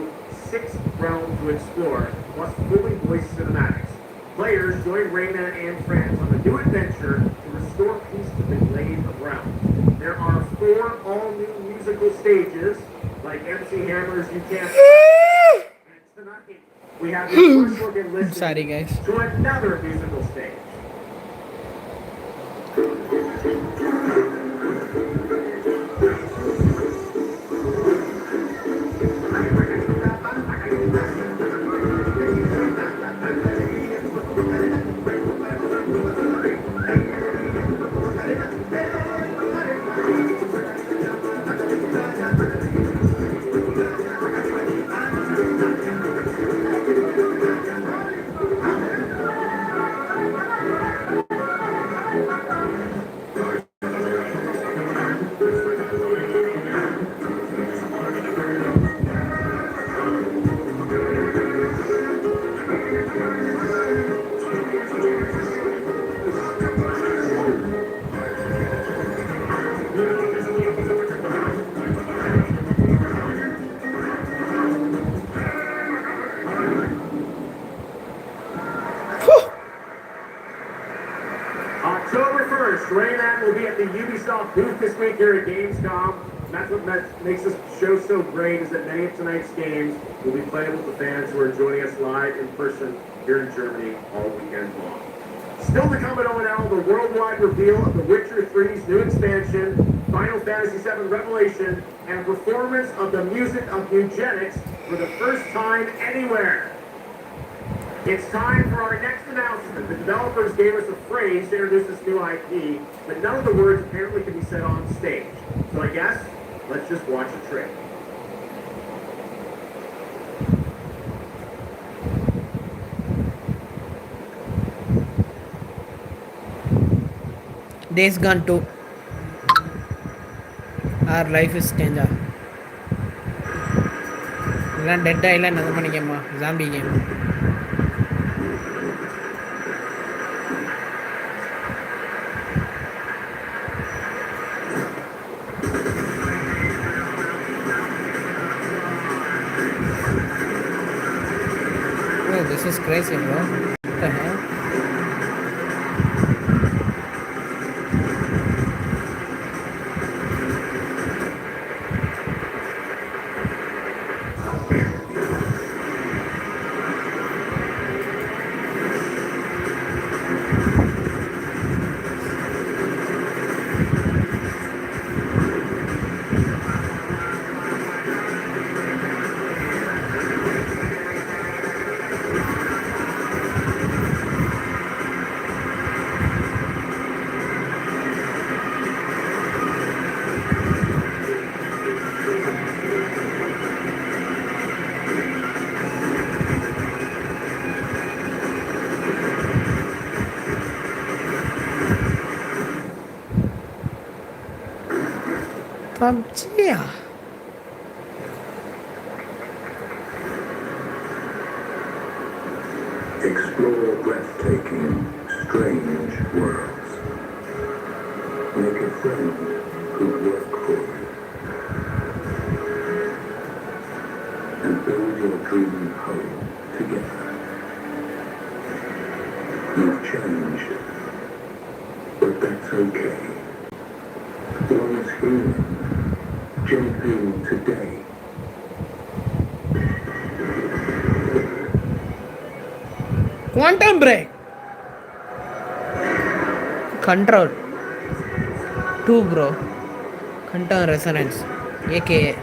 6th realm to explore, plus fully voiced cinematics. Players join Rayman and friends on a new adventure to restore peace to the Glade of Realms. There are 4 all-new musical stages, like MC Hammer's You Can't... And tonight, we have the first look and listen Sorry, guys. to another musical stage. first. Rayman will be at the Ubisoft booth this week here at Gamescom. And that's what makes this show so great, is that many of tonight's games will be playable to fans who are joining us live in person here in Germany all weekend long. Still to come at ONL, the worldwide reveal of The Witcher 3's new expansion, Final Fantasy VII Revelation, and a performance of the music of Eugenics for the first time anywhere. It's time for our next announcement. The developers gave us a phrase to introduce this new IP, but none of the words apparently can be said on stage. So I guess, let's just watch a trailer. Days Gone 2. Our life is changer. Dead Island another money game, zombie game. Oh, this is crazy, bro. What the hell? PUBG. Explore breathtaking, strange worlds. Make a friend who work for you. And build your dream home together. You've changed, but that's okay. One's human. Jump in today. Quantum Break. Control 2, bro. Quantum Resonance, aka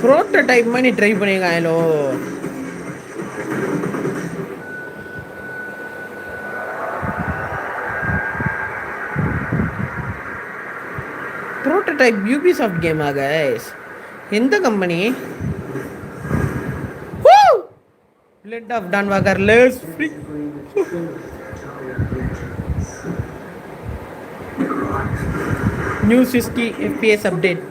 prototype money try panega hello. Prototype Ubisoft game guys. In the company. Woo! Let of Dan Wagar less free. New 60 FPS update.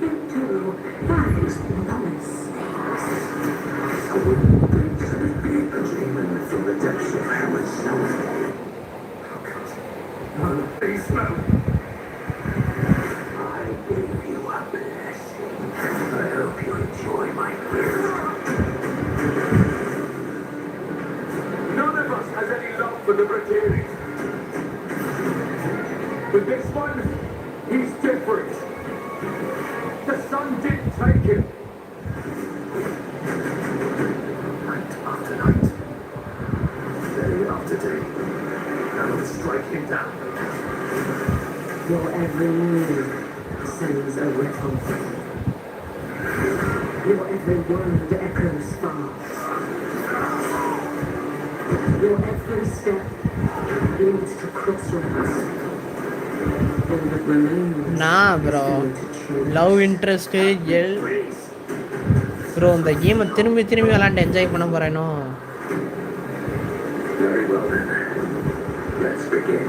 None of us has any love for the British. But this one, he's different. The sun didn't take him. Night after night, day after day, I will strike him down. Your every move sends a ripple. Your every word echoes far. Your every step leads to crossroads. All that remains Nah, bro. is to choose. Love interest bro இந்த கேமை திரும்பி திரும்பி விளாண்டு enjoy பண்ண போகிறேனோ. Very well then. Let's begin.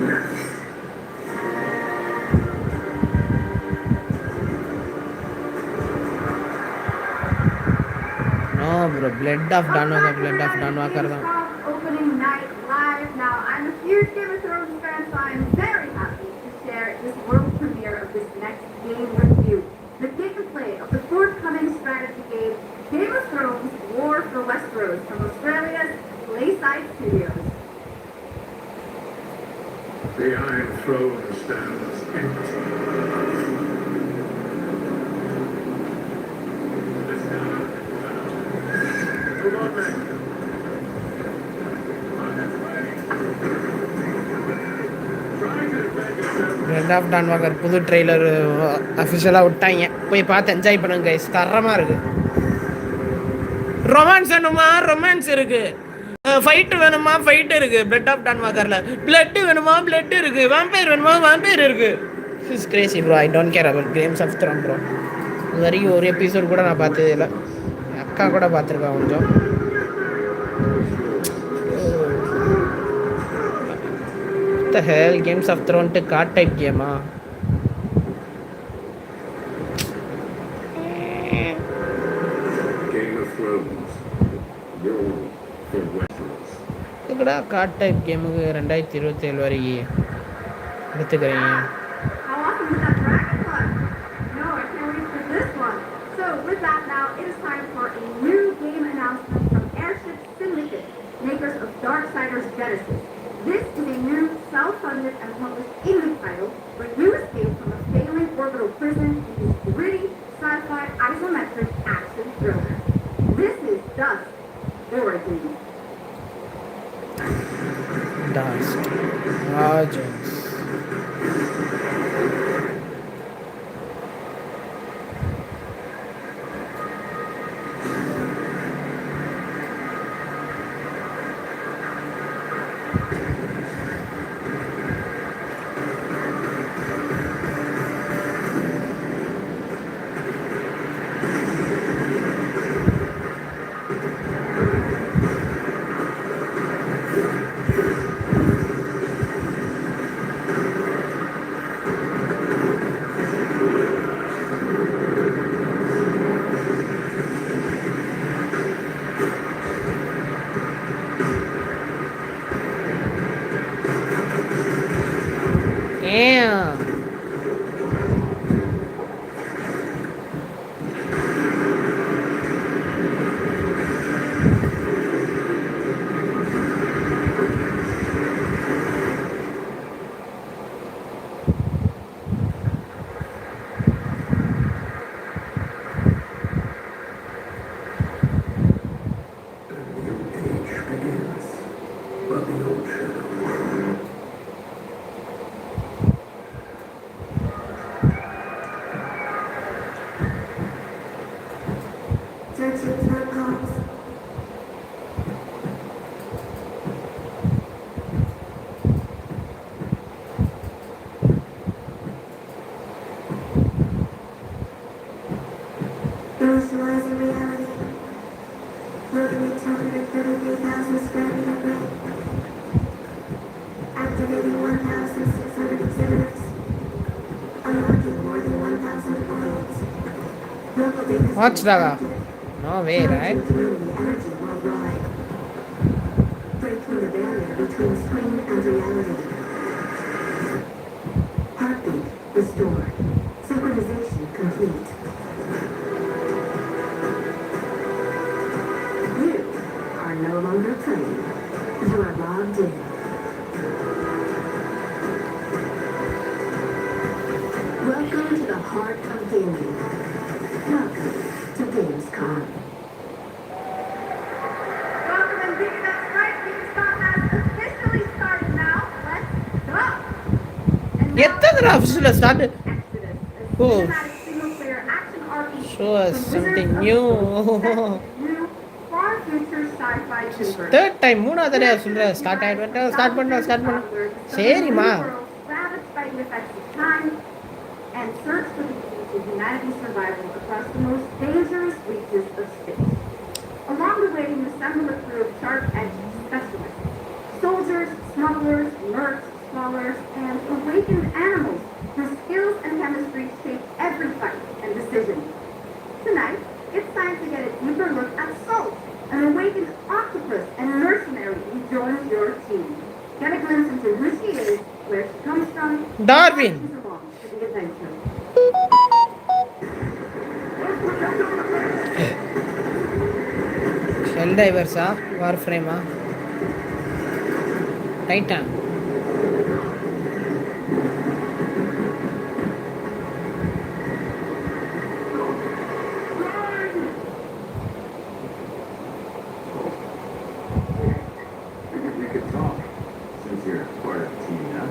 No bro, blood of Dawnwalker, blood of Dawnwalker தான். Opening night live. Now, I'm a huge Game of Thrones fan, so I'm very happy to share this world premiere of this next game with you. The gameplay of the forthcoming strategy game, Game of Thrones War for Westeros, from Australia's Playside Studios. The Iron Throne stands empty. Blood of Dawnwalker புது trailer அஃபிஷியலாக விட்டாங்க, போய் பார்த்து enjoy பண்ணுங்க guys. தரமாக இருக்குது. Romance வேணுமா, romance இருக்குது. ஃபைட்டு வேணுமா, ஃபைட்டு இருக்குது பிளட் ஆஃப் டான்வாக்கரில். பிளட்டு வேணுமா, பிளட்டு இருக்குது. வாம்பயர் வேணுமா, வாம்பயர் இருக்குது. It's crazy bro. I don't care about Games of Throne bro. இது வரைக்கும் ஒரு எபிசோட் கூட நான் பார்த்ததே இல்லை. என் அக்கா கூட பார்த்துருக்கேன் கொஞ்சம். What the hell? Games of Thrones to card type game, ah? Game of Thrones. War for Westeros. இதுக்கடா கார்ட் டைப் கேமுக்கு 2027 வரைக்கும் எடுத்துக்கிறீங்க. How awesome is that dragon one? No, I can't wait for this one. So, with that now, it is time for a new game announcement from Airship Syndicate, makers of Darksiders Genesis. This is a new, self-funded and published indie title where you escape from a failing orbital prison in this gritty, sci-fi, isometric action thriller. This is Dust Origins. Dust Origins. Damn. Searching for calls. Initializing reality. Loading 233,000 square meter grid. Activating 1,600 exhibitors. Unlocking more than 1,000 points. Local data. Watch that. No way, right? Energy worldwide. Breaking the barrier between screen and reality. Heartbeat restored. Synchronization complete. You are no longer playing. You are logged in. Welcome to the heart of gaming. Welcome to gamescom. Welcome indeed, that's right. gamescom has officially started now. Let's go. And now, எத்தனை Another official started. Exodus, a Oh, cinematic single-player action RPG show us from something Wizards of the new. Coast set in a new, far-future sci-fi universe. Third time மூணாவது தடவை சொல்ற Characters start derive ஆயிட்டு from start thousands பண்ண of travelers discovering சரிம்மா new worlds ravaged by the effects of time and search for the key to humanity's survival across the most dangerous reaches of space. Along the way, you assemble a crew of sharp-edged specialists. Soldiers, smugglers, mercs, scholars, and awakened animals whose skills and chemistry shape every fight and decision. Tonight, it's time to get a deeper look at Salt, an awakened octopus and mercenary who joins your team. Get a glimpse into who she is, where she comes from, Darwin. and who belongs to the adventure. Shell டைவர்ஸா war ஃப்ரேமா titan We could talk, since you're part of Team S.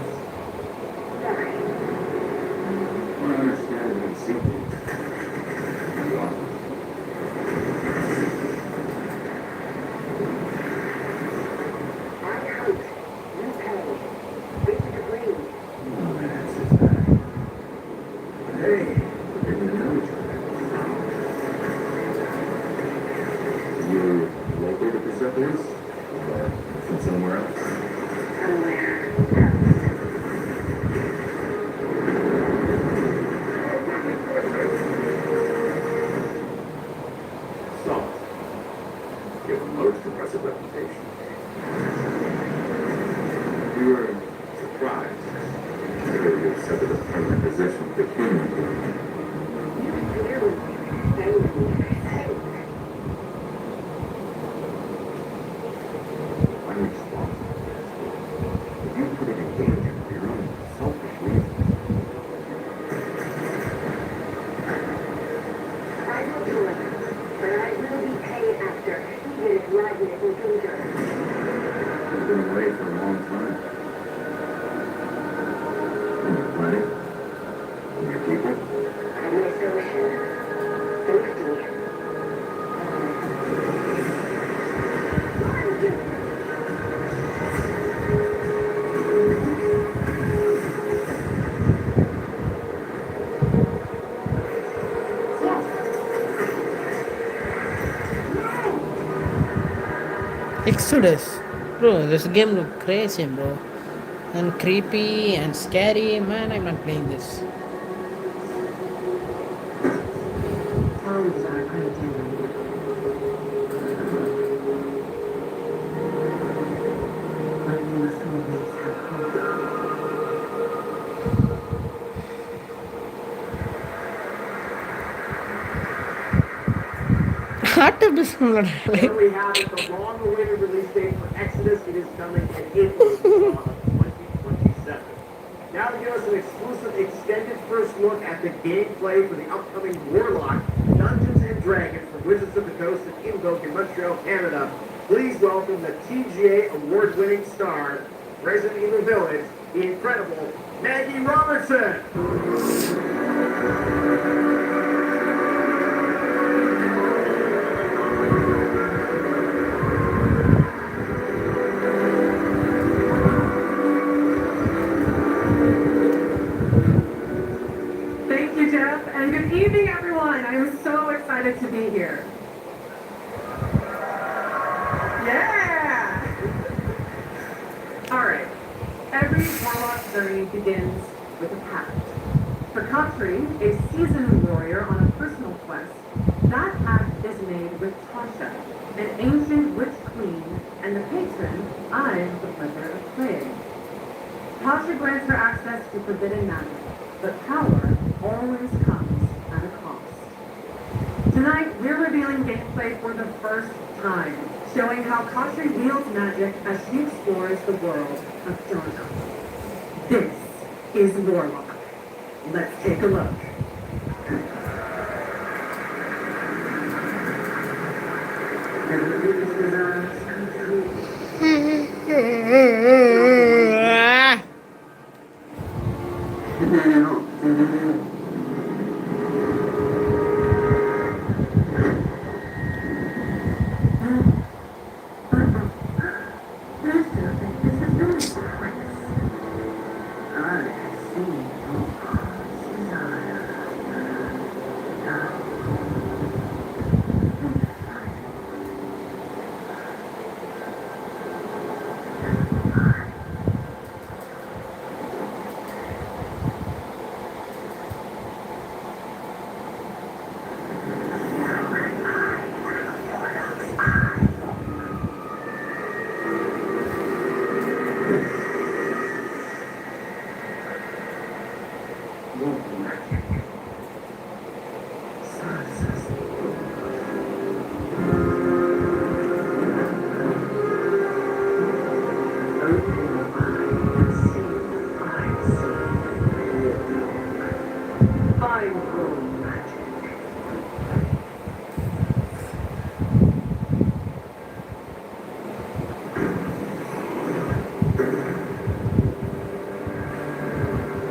I want to understand what you see. Hey, we're getting to know each other. You local to Persepolis? Or from somewhere else? Salt. You have a most impressive reputation. We were surprised to hear you accepted a permanent position with the King. I'm responsible. You put it in danger for your own selfish reasons. I will do it, but I will be paid after, even if riding is in danger. You've been away for a long time. And your planet? And your people? I miss ocean. Safety. Exodus. Bro, this game look crazy, bro. And creepy and scary. Man, I'm not playing this. Tones are ideal. But we must always have hope. Octopus. There we have it, the long-awaited release date for Exodus. It is coming in April of 2027. Now to give us an exclusive extended first look at the gameplay for the upcoming Warlock Dungeons and Dragons from Wizards of the Coast and Invoke in Montreal, Canada. Please welcome the TGA award-winning star, Resident Evil Village, the incredible Maggie Robertson. Thank you, Jeff, and good evening, everyone. I am so excited to be here. Yeah! All right. Every Warlock journey begins with a pact. For Khatri, a seasoned warrior on a personal quest, that pact is made with Tasha, an ancient witch queen and the patron I have the pleasure of playing. Tasha grants her access to forbidden magic, but power always comes at a cost. Tonight, we're revealing gameplay for the first time, showing how Khatri wields magic as she explores the world of Donna. This is Warlock. Let's take a look.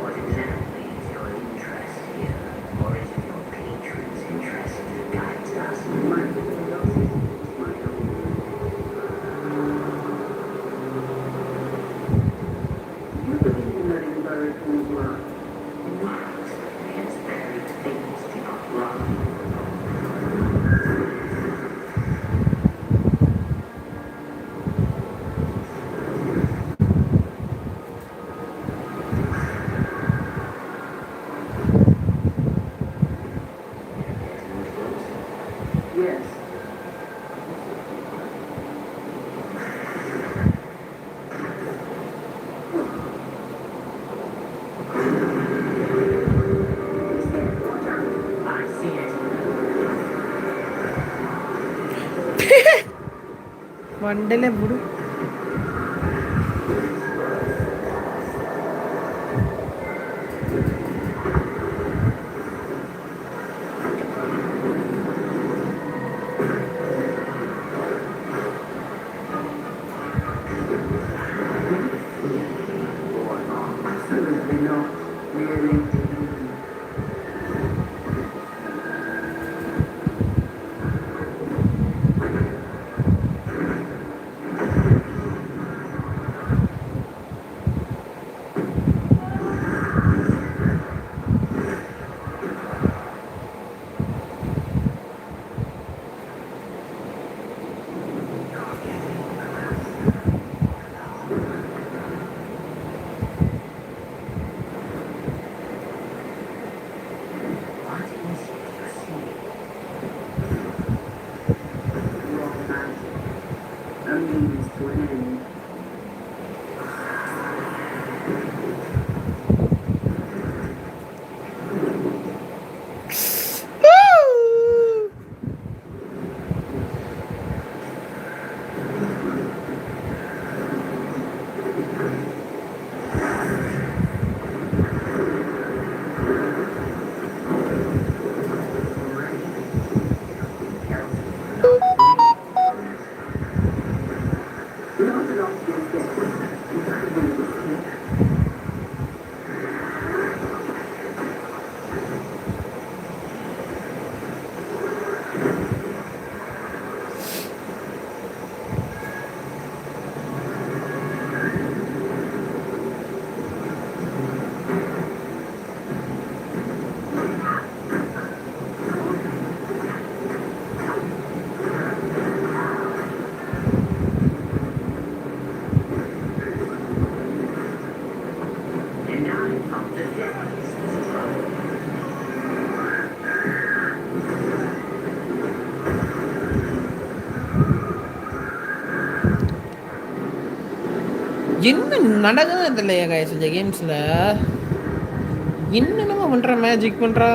What exactly is your interest here? Or is it your patron's interest that guides us? You believe in letting birds move on. What? Against buried things do not run. Yes. I see it. മണ്ടല്ലേ പുടു. Absolutely not. Really. What is it you see? Wrong magic. A means to an end. Not a lot of this and I'm from the depths. என்ன நடக்குதுன்னு தெரியலையா guys இந்த கேம்ஸில். என்னென்னமோ பண்ணுற, magic பண்ணுறா.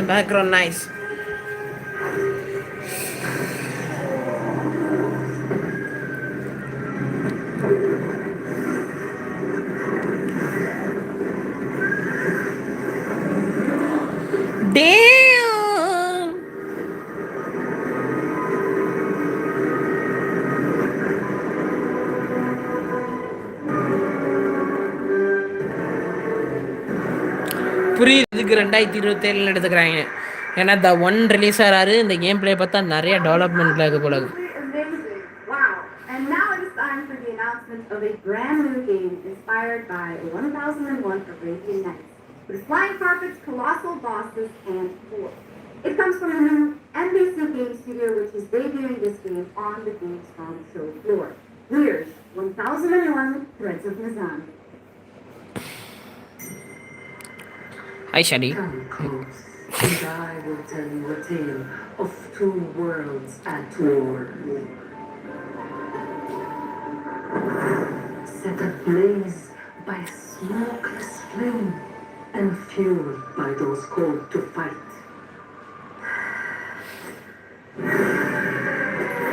Background nice. Damn. புரியுதுக்கு 2027 எடுத்துக்கிறாங்க. ஏன்னா the one release ஆகிறாரு. இந்த கேம் பிளே பார்த்தா நிறைய டெவலப்மெண்ட்டில் இருக்குது போல. Amazing. Wow. And now it is time for the announcement of a brand new game inspired by 1001 Arabian Nights. With flying carpets, colossal bosses, and more. It comes from the new NBC Game Studio, which is debuting this game on the gamescom show floor. Here's 1001 Threads of Nizam. Hi, Shadi. Come close, and I will tell you a tale of two worlds at war. Set ablaze by a smokeless flame and fueled by those called to fight.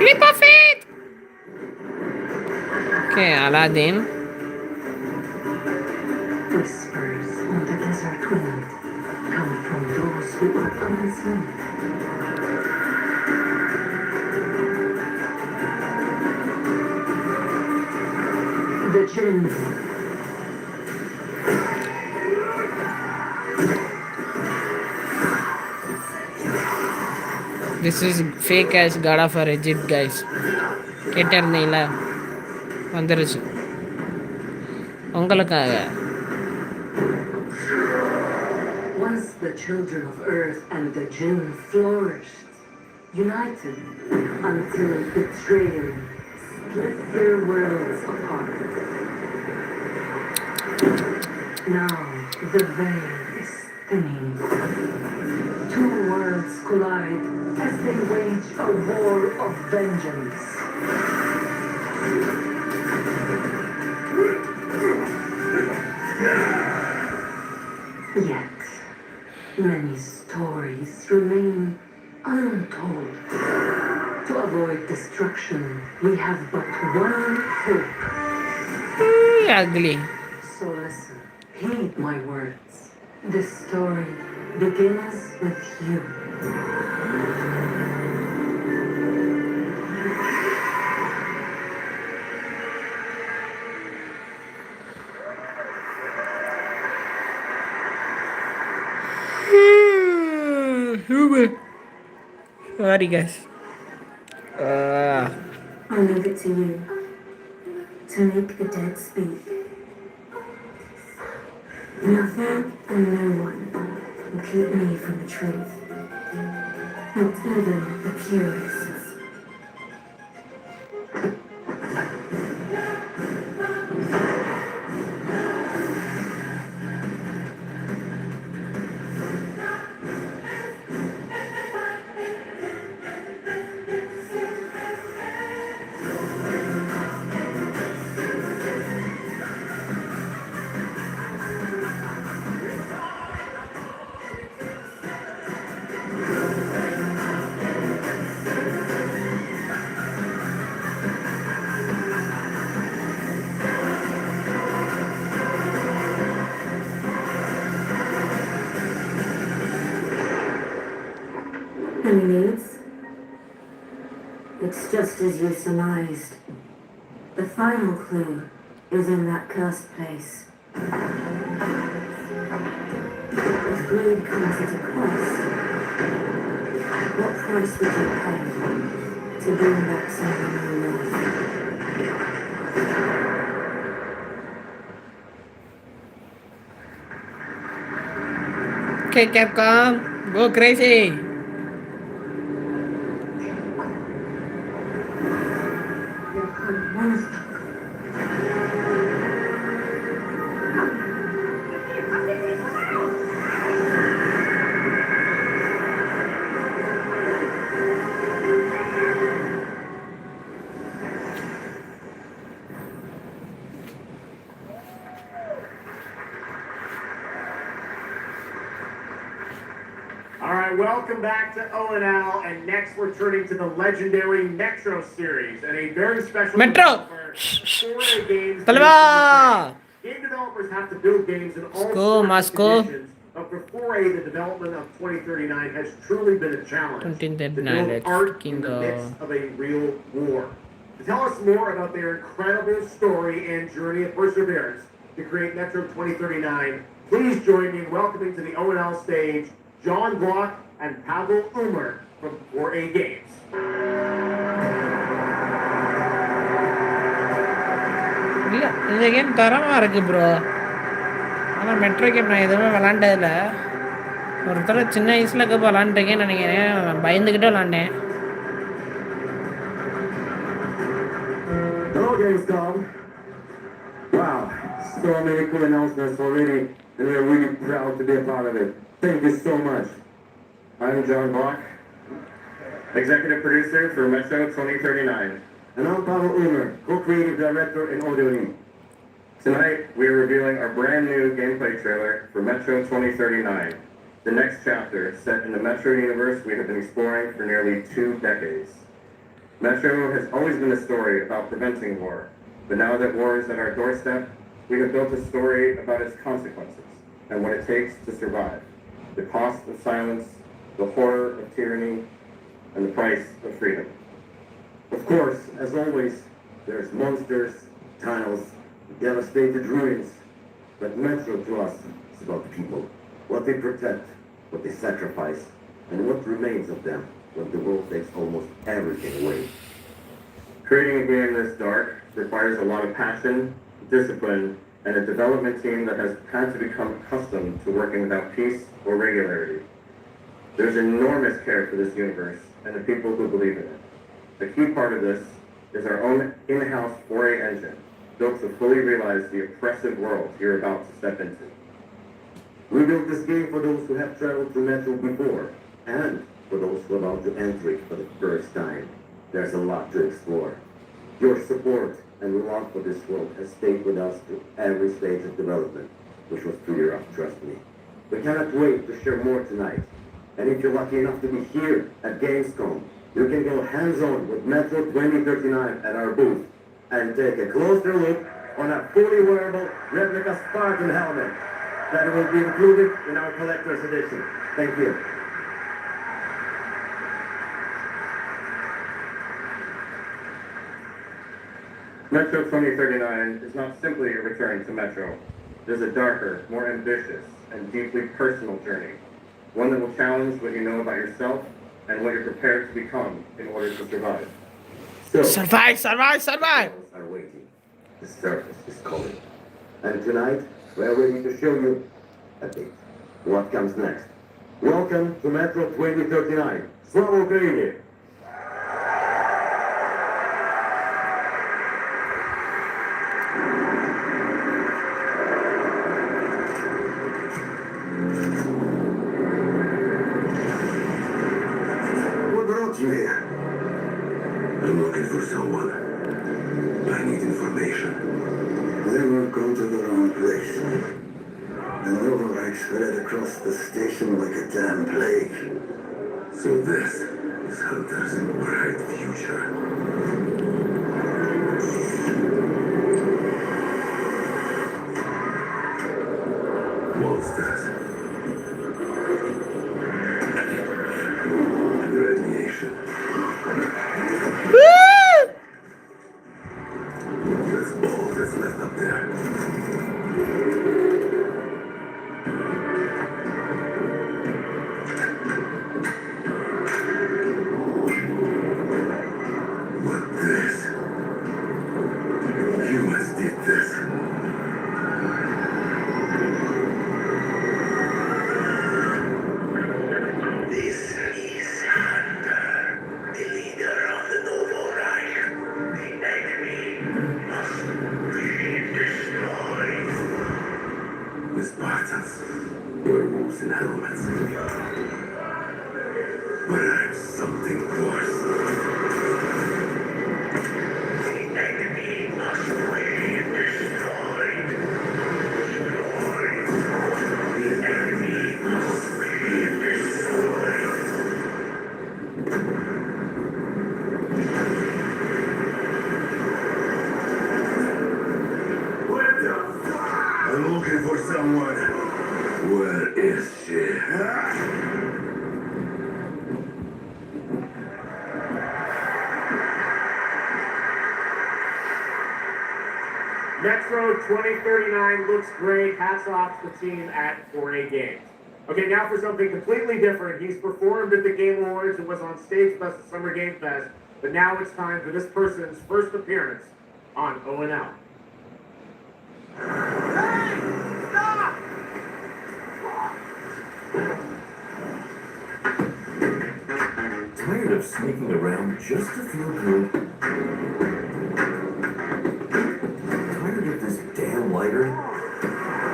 Leap of faith! Okay, Aladdin. Whispers on the desert wind come from those who are unseen. The jinn. This is fake as God of Egypt, guys. கேட்டிருந்தீங்களா? வந்துருச்சு உங்களுக்காக. Once the children of earth and the jinn flourished, united until betrayal split their worlds apart. Now the veil is thinning. Two worlds collide as they wage a war of vengeance. Yet, many stories remain untold. To avoid destruction, we have but one hope. Ugly. So listen, heed my words. This story begins with you. Sorry, guys. I'll leave it to you to make the dead speak. Nothing and no one will keep me from the truth. Not even the purists. Any needs? It's just as you surmised. The final clue is in that cursed place. If greed comes at a cost, what price would you pay to bring back someone you love? Okay, Capcom, go crazy. right, welcome back to ONL, and next we're turning to the legendary Metro series and a very special Metro. for 4A games. Talva. Game developers have to build games in all Go, sorts Moscow. of conditions, but for 4A, the development of 2039 has truly been a challenge. 2039, To build let's art fucking in the go. midst of a real war. To tell us more about their incredible story and journey of perseverance to create Metro 2039, please join me in welcoming to the ONL stage John Block and Pavel Umer from 4A Games. இல்ல இந்த game தரமாக இருக்கு bro. ஆனால் metro game நான் எதுவுமே விளாண்டதில்ல. ஒரு தடவை சின்ன வயசில் இருக்கப்போ விளாண்டுருக்கேன்னு நினைக்கிறேன். பயந்துக்கிட்டே விளாண்டேன். Hello, gamescom. Wow, so many cool announcements already, and we're really proud to be a part of it. Thank you so much. I'm John Block, executive producer for Metro 2039. And I'm Pavel Umer, co-creative director and audio lead. Tonight, we are revealing our brand new gameplay trailer for Metro 2039, the next chapter set in the Metro universe we have been exploring for nearly 2 decades. Metro has always been a story about preventing war, but now that war is at our doorstep, we have built a story about its consequences and what it takes to survive, the cost of silence, the horror of tyranny, and the price of freedom. Of course, as always, there's monsters, tunnels, devastated ruins, but Metro to us is about people, what they protect, what they sacrifice, and what remains of them when the world takes almost everything away. Creating a game this dark requires a lot of passion, discipline, and a development team that has had to become accustomed to working without peace or regularity. There's enormous care for this universe and the people who believe in it. A key part of this is our own in-house 4A engine, built to fully realize the oppressive world you're about to step into. We built this game for those who have traveled through Metro before, and for those who are about to enter it for the first time. There's a lot to explore. Your support and love for this world has stayed with us through every stage of development, which was pretty rough, trust me. We cannot wait to share more tonight. And if you're lucky enough to be here at Gamescom, you can go hands-on with Metro 2039 at our booth and take a closer look on a fully wearable replica Spartan helmet that will be included in our collector's edition. Thank you. Metro 2039 is not simply a return to Metro. It is a darker, more ambitious, and deeply personal journey. One that will challenge what you know about yourself and what you're prepared to become in order to survive. So, Survive. are waiting. The surface is calling. And tonight, we're ready to show you a bit what comes next. Welcome to Metro 2039. Slava Ukraini! What brought you here? I'm looking for someone. I need information. They will go to the wrong place. An override spread across the station like a damn plague. So this is Hunter's bright future. Monsters. Radiation. That's all that's left up there. But this... Humans did this. This is Hunter, the leader of the Noble Reich. The enemy must be destroyed. The Spartans, werewolves in helmets. But I'm something worse. The enemy must be destroyed. Destroyed. The enemy must be destroyed. Metro 2039 looks great. Hats off to the team at 4A Games. Okay, now for something completely different. He's performed at the Game Awards and was on stage with us at Summer Game Fest, but now it's time for this person's first appearance on ONL. Hey! Stop! Tired of sneaking around just to feel good? Tired of this damn lighter?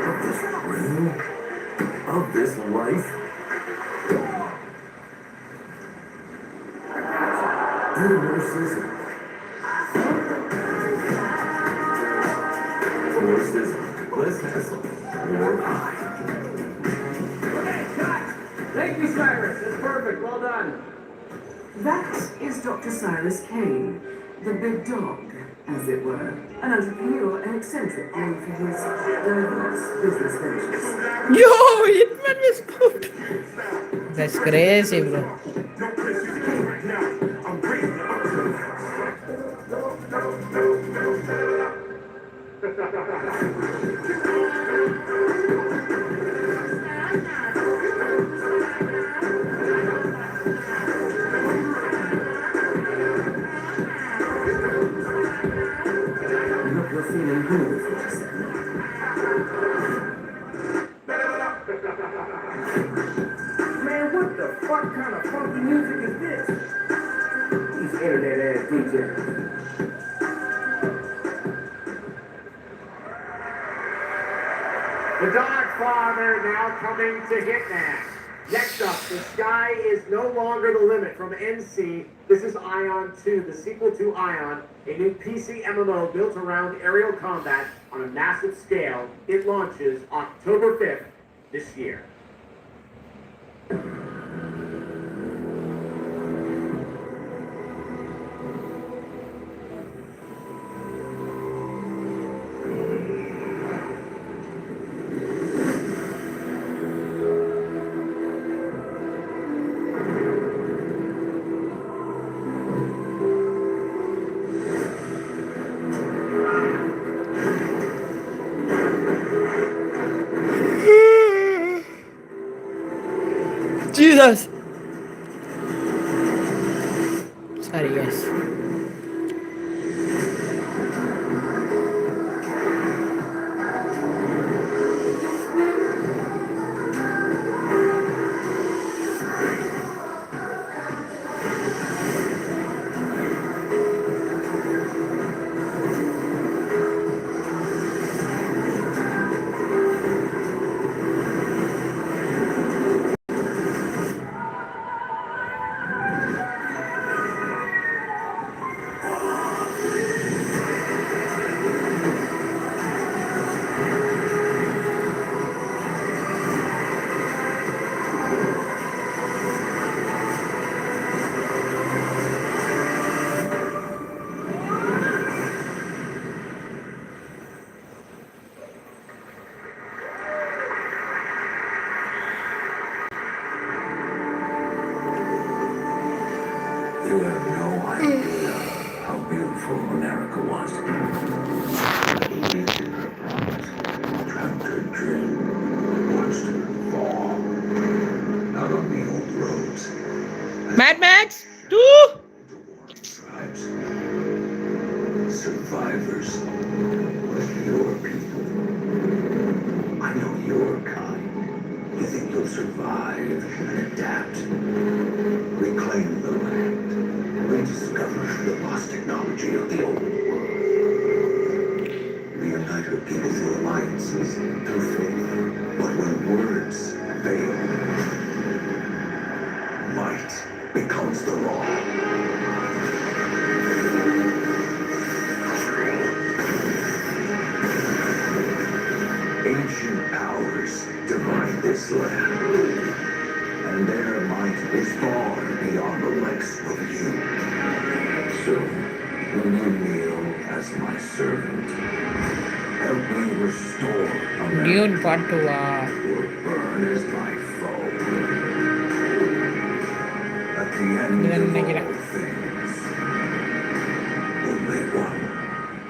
Of this room? Of this life? You're nurses. Forces, listeners, or I. Okay, cut! Thank you, Cyrus. It's perfect. Well done. That is Dr. Cyrus Kane, the big dog, as it were. An entrepreneur and eccentric known for his diverse business ventures. Yo, Hitman was good. That's crazy, bro. You're feeling good for a second. Man, what the fuck kind of funky music is this? These internet ass DJs. The Dogfather now coming to Hitman. Next up, the sky is no longer the limit from NC. This is Ion 2, the sequel to Ion, a new PC MMO built around aerial combat on a massive scale. It launches October 5th this year. Jesus. Sorry, yes. You have no idea how beautiful America was. Believed in her promise, dreamt her dream, watched her fall. Out on the old roads. Mad Max 2. Tribes. Survivors. With your people. I know your kind. You think you'll survive and adapt. Reclaim the land. Rediscover the lost technology of the old world. Reunite her people through alliances, through faith. But when words fail, might becomes the law. Ancient powers divide this land, and their might is far beyond the likes of you. So, will you kneel as my servant? Help me restore America, Dune Part 2. or burn as my foe. At the end of all things, only one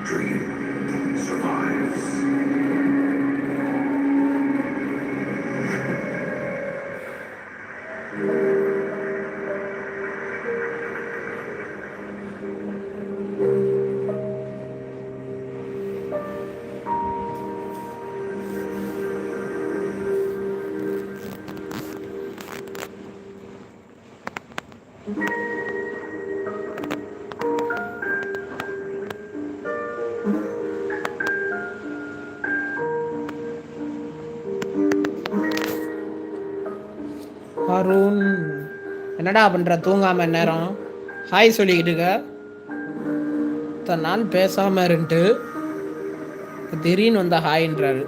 dream survives. என்னடா பண்ணுற தூங்காம நேரம் hi சொல்லிக்கிட்டு இருக்க இத்தனை நாள் பேசாமல் இருந்துட்டு திடீர்னு வந்த ஹாய்ன்றாரு.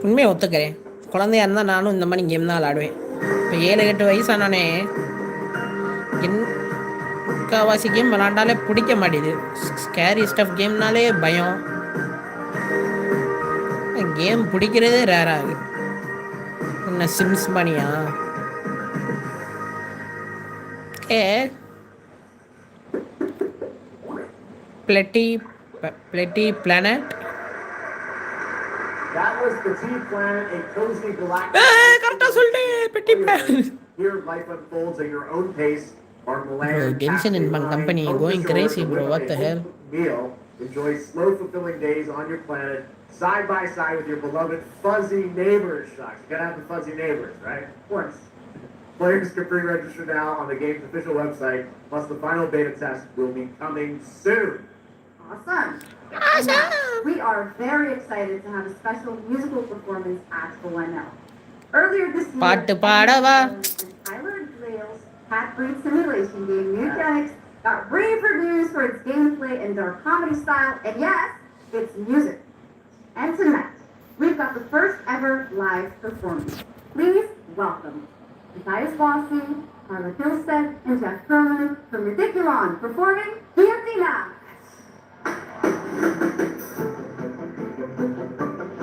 உண்மையை ஒத்துக்கிறேன். குழந்தையா இருந்தால் நானும் இந்த மாதிரி கேம் தான் விளாடுவேன். இப்போ 7-8 வயசானானே முக்கால்வாசி கேம் விளாண்டாலே பிடிக்க மாட்டேது. ஸ்கேரி ஸ்டஃப் கேம்னாலே பயம். கேம் பிடிக்கிறதே ரேராகுது. என்ன சிம்ஸ் மணியா? A bloody planet. That was Petit Planet, a cozy galactic. கரெக்டா சொல்லிட்டேன். பெட்டி planet. Here life unfolds at your own pace. Bro, Genshin Impact company going crazy, bro. What the hell? Meal. Enjoy slow, fulfilling days on your planet, side by side with your beloved fuzzy neighbors. Shucks, you gotta have the fuzzy neighbors, right? Of course. Players can pre-register now on the game's official website. Plus, the final beta test will be coming soon. Awesome. We are very excited to have a special musical performance at ONL. Earlier this year, Tyler Grail's Cat Breed Simulation game, Mutanics, got rave reviews for its gameplay and dark comedy style, and yes, it's music. And tonight, we've got the first ever live performance. Please welcome Matthias Bossi, Carla Hillstead, and Jeff Perlman from Ridiculon performing Guillotina.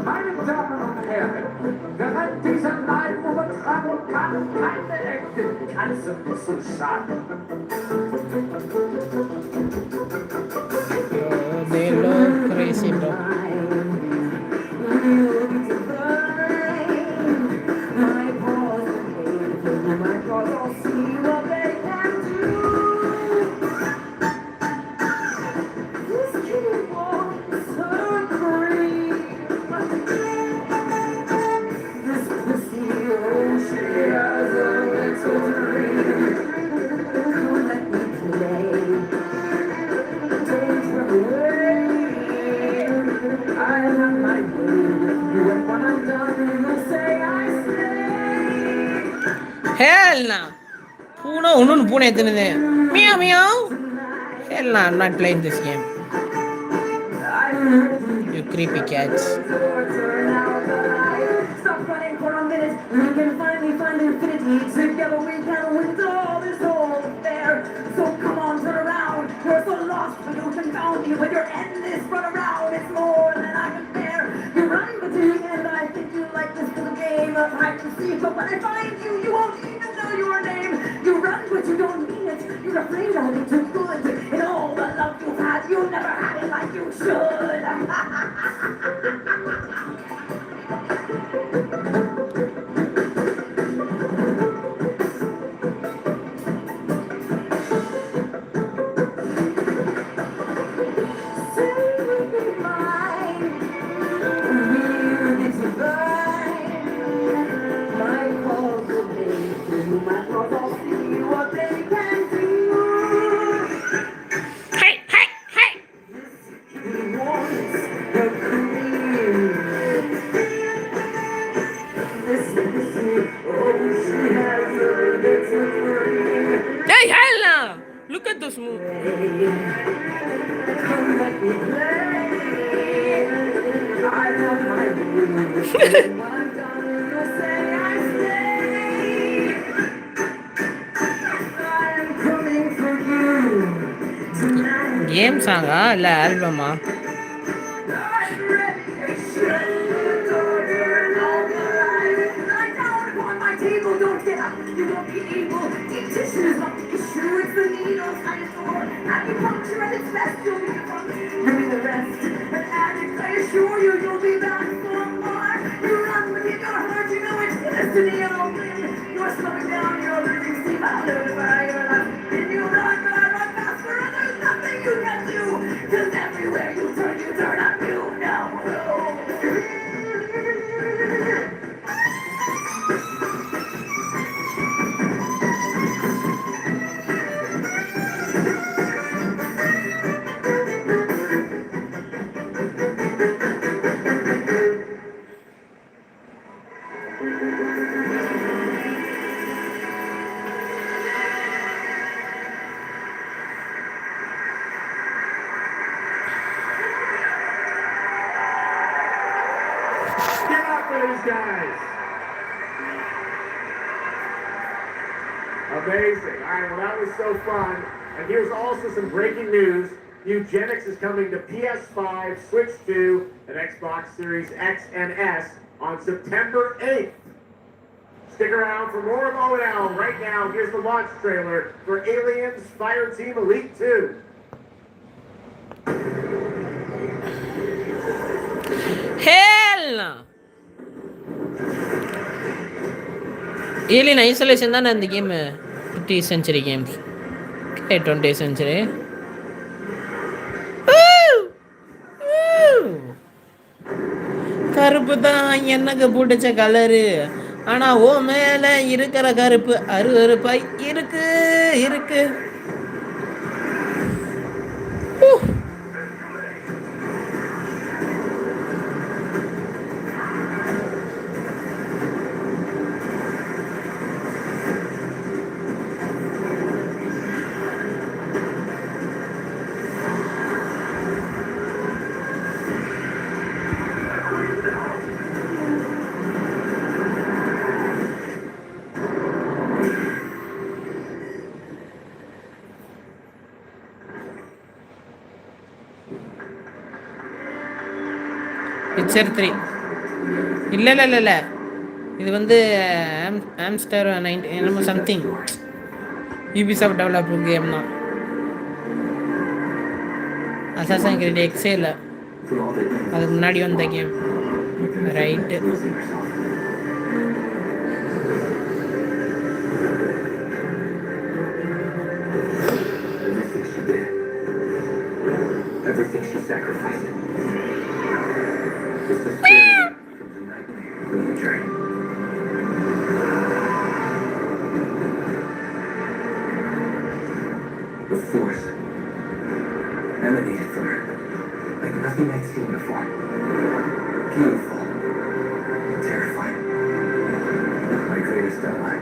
Meine Damen und Herren, während dieser Live-Übertragung kann keine echte Tanzen zu schaden. They look crazy, bro. Hell no! Pune எத்தனது? Meow meow. Hell no, I'm not playing this game. You creepy cats. Stop running for a minute. We can finally find infinity. Together we can win all this whole affair. So come on, turn around. You're so lost, but you can found me. When you're endless, run around. It's more than I can bear. You run, but in the end, I think you like this little game of hide and seek. But when I find you, you won't even know your name. You run, but you don't mean it. You're afraid I'll be too good. In all the love you've had, you never had it like you should. Hey, hell no! Look at this move. Game song இல்ல ஆல்பமா? Don't get up, you won't be able. Deep tissue is not the issue, it's the needle kind of door. Acupuncture at its best, you'll be the you'll be the rest. An addict, I assure you, you'll be back for more. You run, but you don't hurt, you know it's destiny and all win. You're slowing down, you're losing steam, I know the fire, you're not. And you run, but I run faster, and there's nothing you can do. 'Cause everywhere you turn on you now. Get up for these guys. Amazing. All right, well, that was so fun. And here's also some breaking news. Eugenics is coming to PS5, Switch 2, and Xbox Series X and S on September 8th. Stick around for more of ONL. Right now, here's the launch trailer for Aliens Fireteam Elite 2. Hell no! Alien Isolation தானே அந்த game 20th century games. Okay, 20th century. கருப்பு தான் எனக்கு பிடிச்ச colour, ஆனா ஓ மேல இருக்கிற கருப்பு அருவருப்பாய் இருக்கு இருக்கு. Witcher 3 இல்லை இது வந்து ஆம்ஸ்டர் 90 என்னமோ சம்திங் யூபிசாஃப்ட் டெவலப் கேம் தான். அசாசின் கிரீட் எக்ஸே இல்லை, அதுக்கு முன்னாடி வந்த game. Right. Everything she sacrificed. Just a spirit from the nightmare of the journey. The force emanated from her like nothing I'd seen before. Beautiful, terrifying. My greatest ally,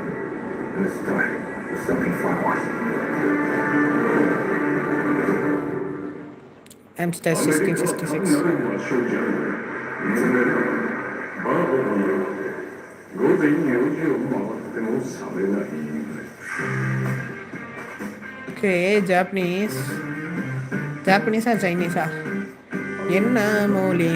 and the start of something far worse. Amstar 1666. Okay, Japanese or Chinese? என்ன மொழி?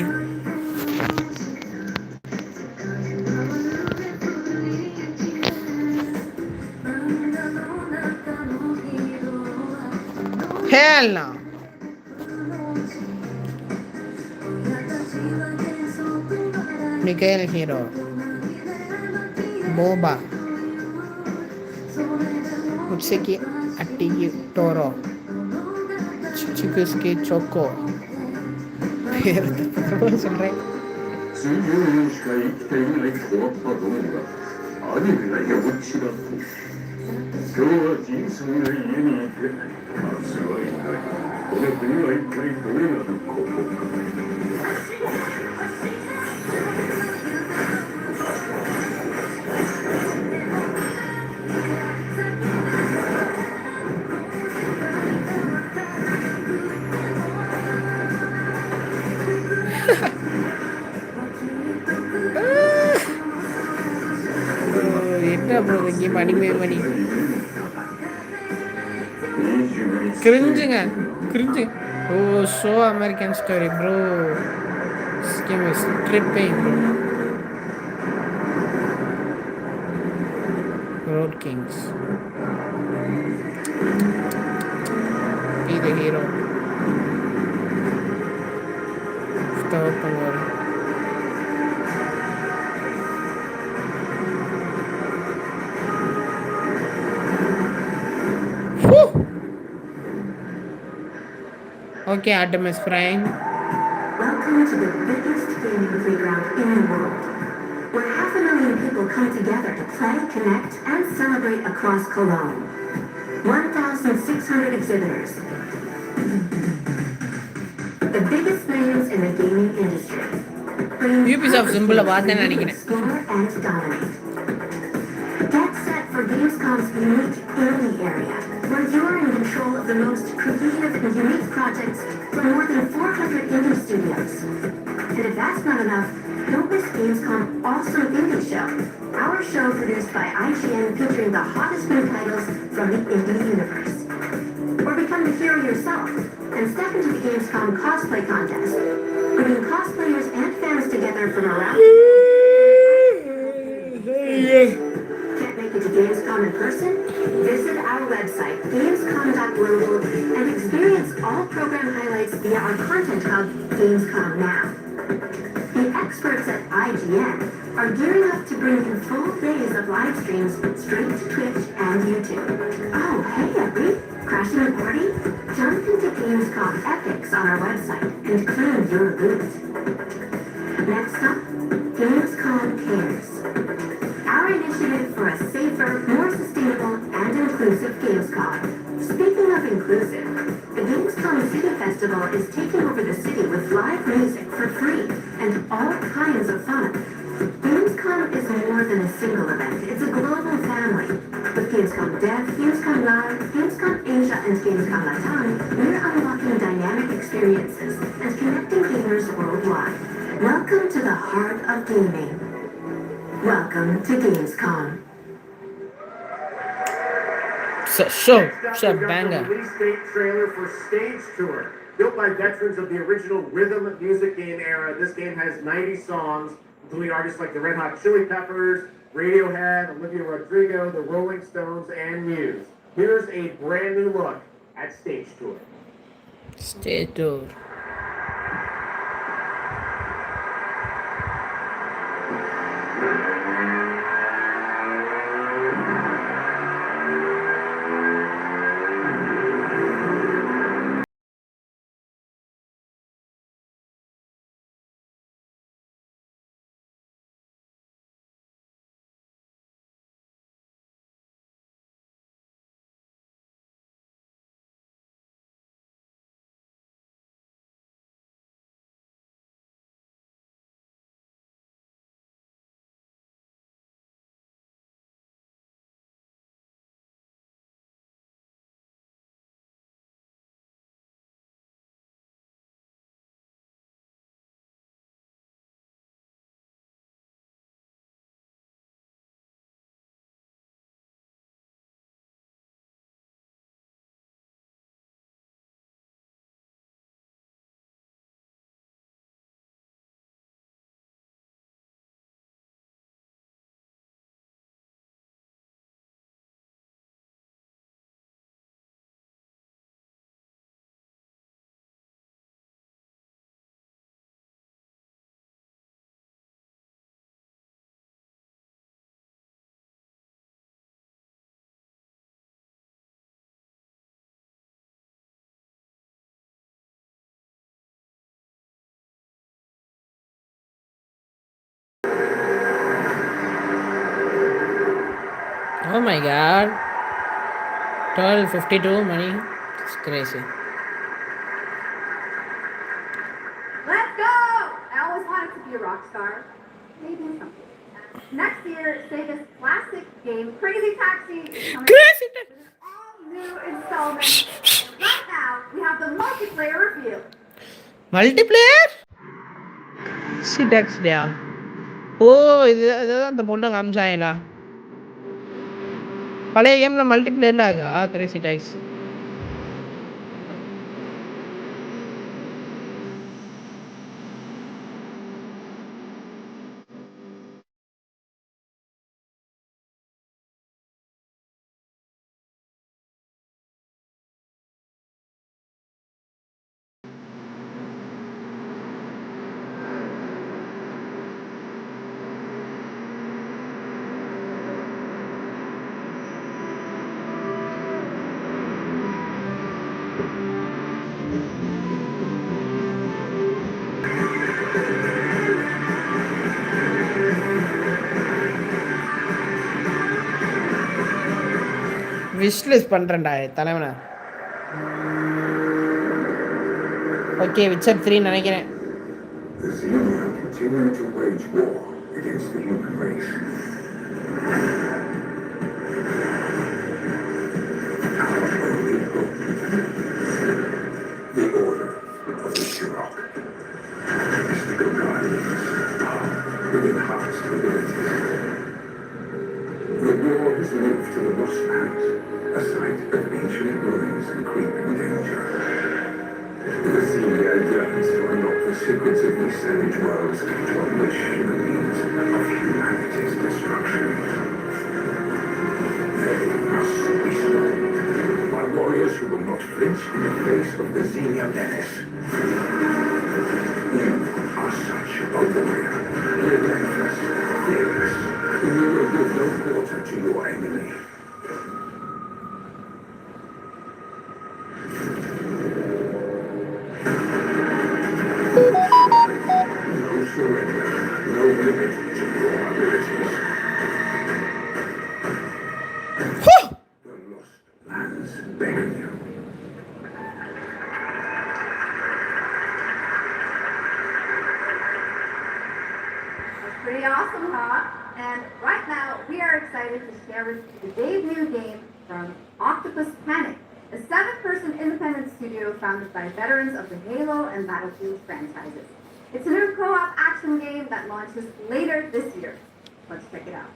Hell no. Miguel Hero, Boba, Mutseki Atigi Toro, Chikuski Choco. Sorry. 数十年しか生きていない変わったどもがアニメが幼稚だと。今日はジンさんが家にいて明日はいない。この国は一体どうなることか。Bro, the game money. Cringing. Oh, so American story, bro. This game is tripping, bro. Road Kings. Be the hero. Stop and worry. Okay, Artemis Prime. Welcome to the biggest gaming playground in the world, where 500,000 people come together to play, connect, and celebrate across Cologne. 1,600 exhibitors. The biggest names in the gaming industry. Ubisoft symbol of Explore and dominate. Gamescom's unique indie area, where you are in control of the most creative and unique projects from more than 400 indie studios. And if that's not enough, don't miss Gamescom Awesome Indie Show, our show produced by IGN featuring the hottest new titles from the indie universe. Or become the hero yourself and step into the Gamescom cosplay contest, bringing cosplayers and fans together from around the world. Can't make it to Gamescom in person? Visit our website, gamescom.global, and experience all program highlights via our content hub, Gamescom Now. The experts at IGN are gearing up to bring you full days of live streams straight to Twitch and YouTube. Oh, hey, Epi! Crashing the party? Jump into Gamescom Epics on our website and claim your loot. Next up, Gamescom Cares. Our initiative for a safer, more sustainable, and inclusive Gamescom. Speaking of inclusive, the Gamescom City Festival is taking over the city with live music for free and all kinds of fun. Gamescom is more than a single event. It's a global family. With Gamescom Dev, Gamescom Live, Gamescom Asia, and Gamescom Latam, we're unlocking dynamic experiences and connecting gamers worldwide. Welcome to the heart of gaming. Welcome to Gamescom. So Next up, we've got banger. the release date trailer for Stage Tour. Built by veterans of the original rhythm music game era, this game has 90 songs, including artists like the Red Hot Chili Peppers, Radiohead, Olivia Rodrigo, the Rolling Stones, and Muse. Here's a brand new look at Stage Tour. Stay tuned. Oh my god. 12:52 money. It's crazy. Let's go! I always wanted to be a rock star. Maybe someday. Next year, Sega's classic game, Crazy Taxi, is coming Crazy with an all-new installment. Right now, we have the multiplayer reveal. Multiplayer? Syntax dia. Oh, இதுதான் அந்த பொண்ணு காமிச்சாங்களா? பழைய கேம்ல மல்டிப்ளேயர்ல ஆகா Crazy tax. Wishlist பண்றேன்டா தலைவனா. Okay Witcher 3 நினைக்கிறேன். The Xenia continue to wage war against the human race. has moved to the Lost Lands, a site of ancient ruins and creeping danger. The Xenia yearns to unlock the secrets of these savage worlds to unleash the means of humanity's destruction. They must be stopped by warriors who will not flinch in the face of the Xenia menace. You are such a warrior, relentless, fearless. You will give no quarter to your enemy. No surrender, no limit to your abilities. The Lost Lands beckon you. Pretty awesome, huh? And right now, we are excited to share with you the debut game from Octopus Panic, a 7-person independent studio founded by veterans of the Halo and Battlefield franchises. It's a new co-op action game that launches later this year. Let's check it out.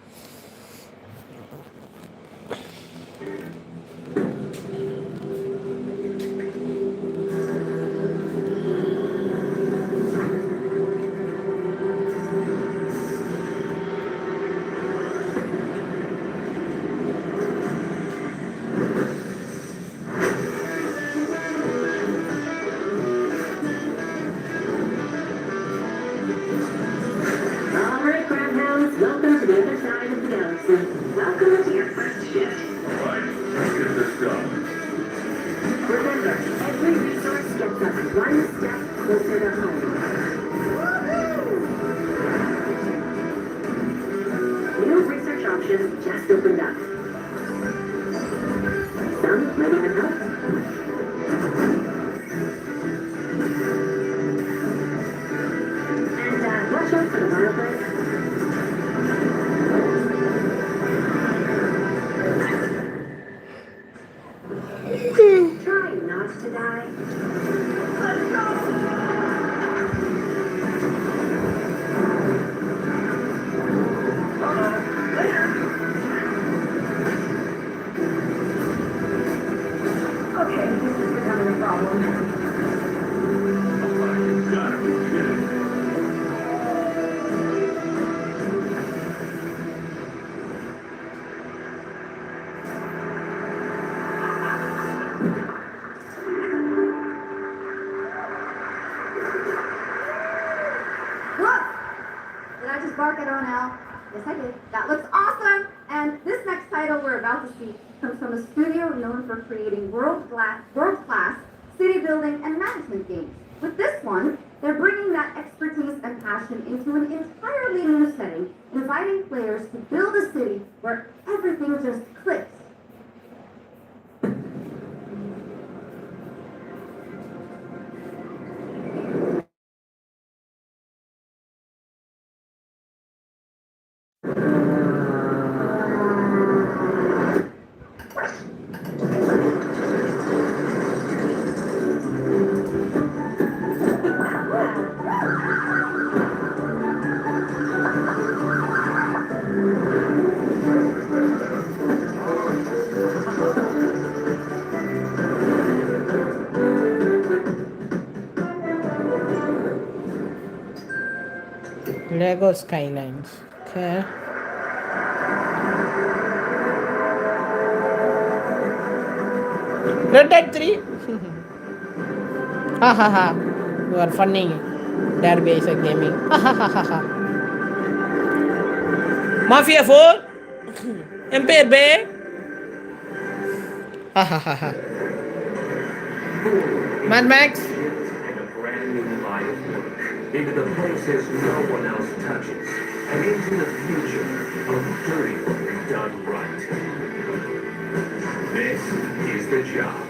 Welcome to the other side of the galaxy. Welcome to your first shift. Alright, let's get this done. Remember, every resource gets us one step closer to home. New research options just opened up. Some might even help. And watch out for the fireplace. Try not to die. Let's go! Later. Okay, this is becoming a problem. Gotta be kidding. Look! Did I just bark at ONL? Yes, I did. That looks awesome! And this next title we're about to see comes from a studio known for creating world-class city building and management games. With this one, they're bringing that expertise and passion into an entirely new setting, inviting players to build a city where everything just clicks. Lego Skylines. Okay. Red Dead 3. Ha ha ha. You are funny. Derby is a gaming. Ha ha ha ha ha. Mafia 4. Empire Bay. Ha ha ha ha. Mad Max. And a brand new line of work into the places no one else touches, and into the future of dirty work done right. This is the job.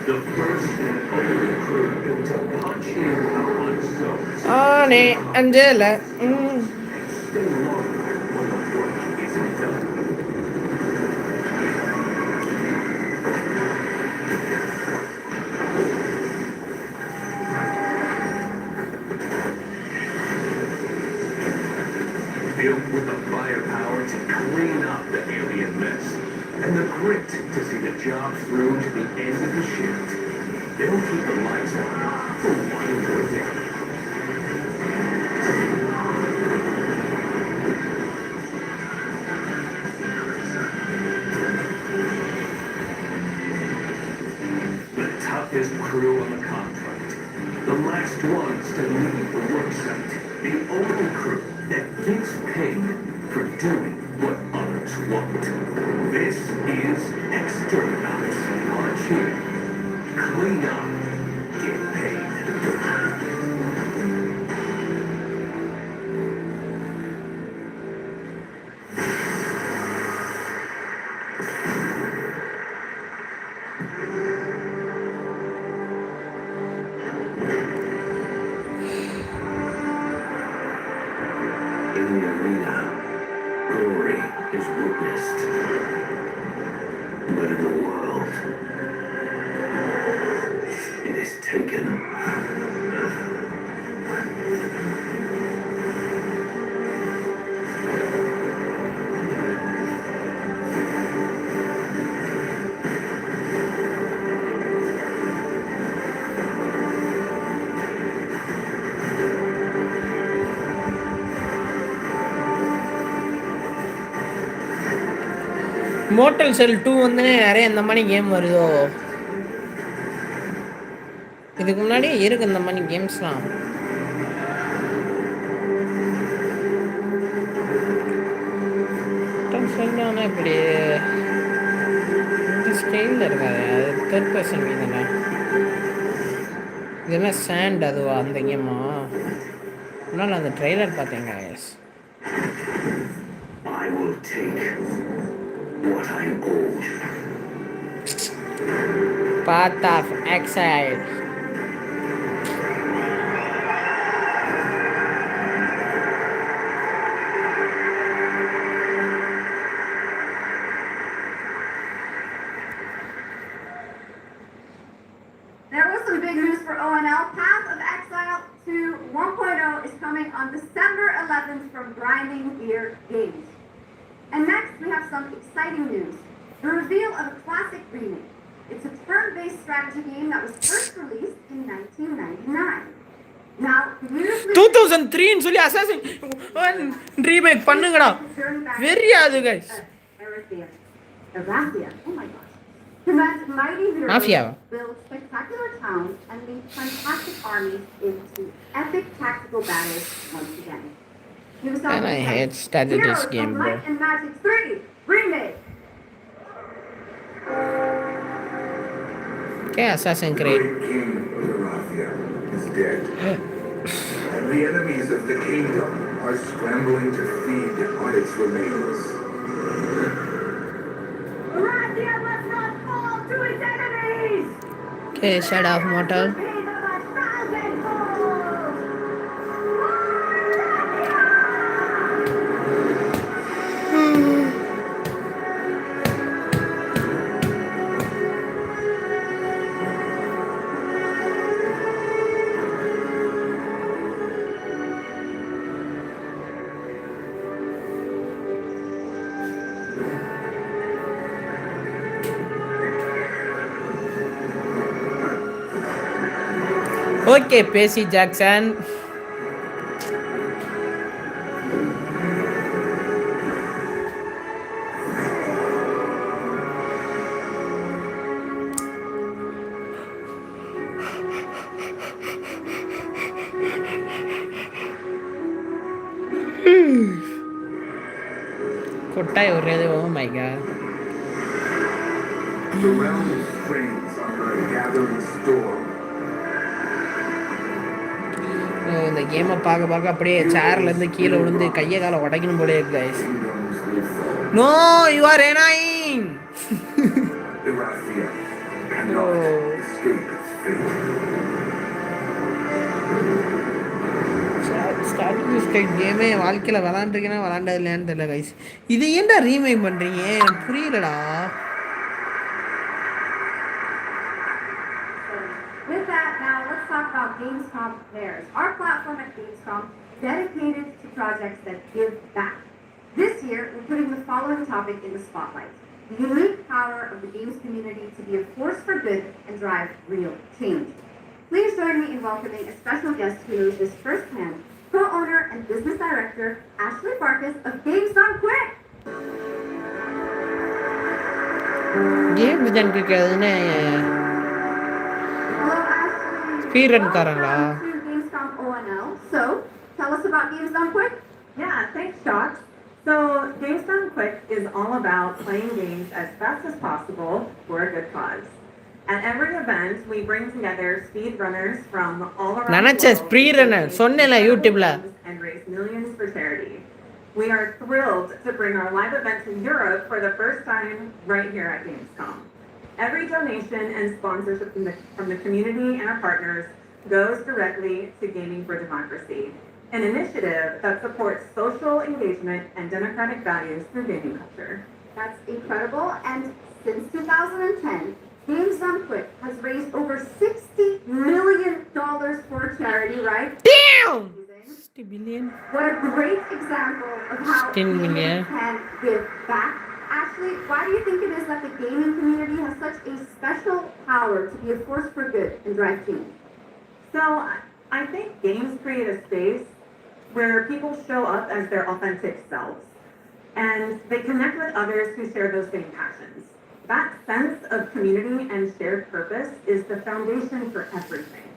The first and only crew built to punch in on zones. Annie, Angela. Stay longer when the work isn't done. Built with the firepower to clean up the alien and the grit to see the job through to the end of the shift. They'll keep the lights on for one more day. The toughest crew on the contract. The last ones to leave the work site. The only crew that gets paid for doing what others won't. This is Externauts. March in, clean up, get paid. In the arena, glory is witnessed. But in the world, it is taken. Motel cell 2 வந்து நிறைய இந்த மாதிரி game வருதோ? இதுக்கு முன்னாடி இருக்கு இந்த மாதிரி கேம்ஸ்லாம். சொன்னா இப்படி இந்த ஸ்டைலில் இருக்காது. அது தேர்ட் பர்சன் தானே. இது என்ன சாண்ட் அதுவா அந்த கேமா? நான் அந்த ட்ரெய்லர் பார்த்தேன் guys. I will take what I owed. Path of Exile. There was some big news for ONL. Path of Exile 2 1.0 is coming on December 11th from Grinding Gear Games. And next we have some exciting news. The reveal of a classic remake. It's a turn-based strategy game that was first released in 1999. Now, 2003 ன்னு சொல்லி assassin remake பண்ணுங்கடா. வெரியா அது guys. Erathia. Oh my gosh. Command mighty heroes, Mafia. build spectacular towns, and lead fantastic armies into epic tactical battles once again. And I hate started this Heroes game, of bro. Might and Magic 3 remake. Okay, Assassin's Creed. The great king of Erathia is dead. And the enemies of the kingdom are scrambling to feed on its remains. Erathia must not fall to its enemies! Okay, shut off mortal. Be them 1,000-fold! Okay, Percy Jackson. கொட்டாய் ஒரேது. Oh my god. The realm strains under a gathering storm. இந்த கேமை பார்க்க பார்க்க அப்படியே சேர்லேருந்து கீழே விழுந்து கையை காலை உடைக்கணும் போலே இருக்கு guys. No, you are denying. Erathia cannot escape its fate. Starting state கேமே வாழ்க்கையில் விளாண்டுருக்கேன்னா விளாண்டது இல்லையான்னு தெரியல கைஸ். இது ஏன்டா ரீமேக் பண்ணுறீங்க? எனக்கு புரியலடா. With that, now let's talk about gamescom fairs. Our platform at gamescom dedicated to projects that give back. This year, we're putting the following topic in the spotlight: the unique power of the games community to be a force for good and drive real change. Please join me in welcoming a special guest who knows this firsthand, co-owner and business director, Ashley Farkas of gamescom Quick! Games தான் கேட்குறதுன்னு Hello, Ashley. Speed run காரங்களா? Welcome to Gamescom ONL. So, tell us about Gamescom Quick. Yeah, thanks, Shots. So, Gamescom Quick is all about playing games as fast as possible for a good cause. At every event, we bring together speedrunners from all around நினச்ச the world spread runner சொன்னேன்ல யூடியூப்ல and raise millions for charity. We are thrilled to bring our live event to Europe for the first time right here at Gamescom. Every donation and sponsorship from the community and our partners goes directly to Gaming for Democracy, an initiative that supports social engagement and democratic values through gaming culture. That's incredible. And since 2010, Gamescom Quick has raised over $60 million for charity, right? Damn! 60 billion. What a great example of how 16 million. gaming can give back. Ashley, why do you think it is that the gaming community has such a special power to be a force for good and drive change? So I think games create a space where people show up as their authentic selves and they connect with others who share those same passions. That sense of community and shared purpose is the foundation for everything.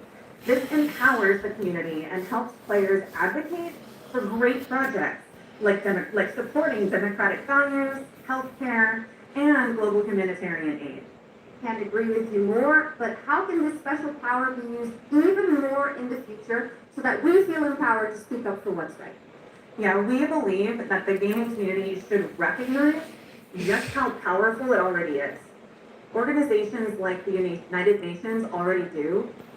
This empowers the community and helps players advocate for great projects like supporting democratic values, healthcare, and global humanitarian aid. Can't agree with you more, but how can this special power be used even more in the future so that we feel empowered to speak up for what's right? Yeah, we believe that the gaming community should recognize just how powerful it already is. Organizations like the United Nations already do,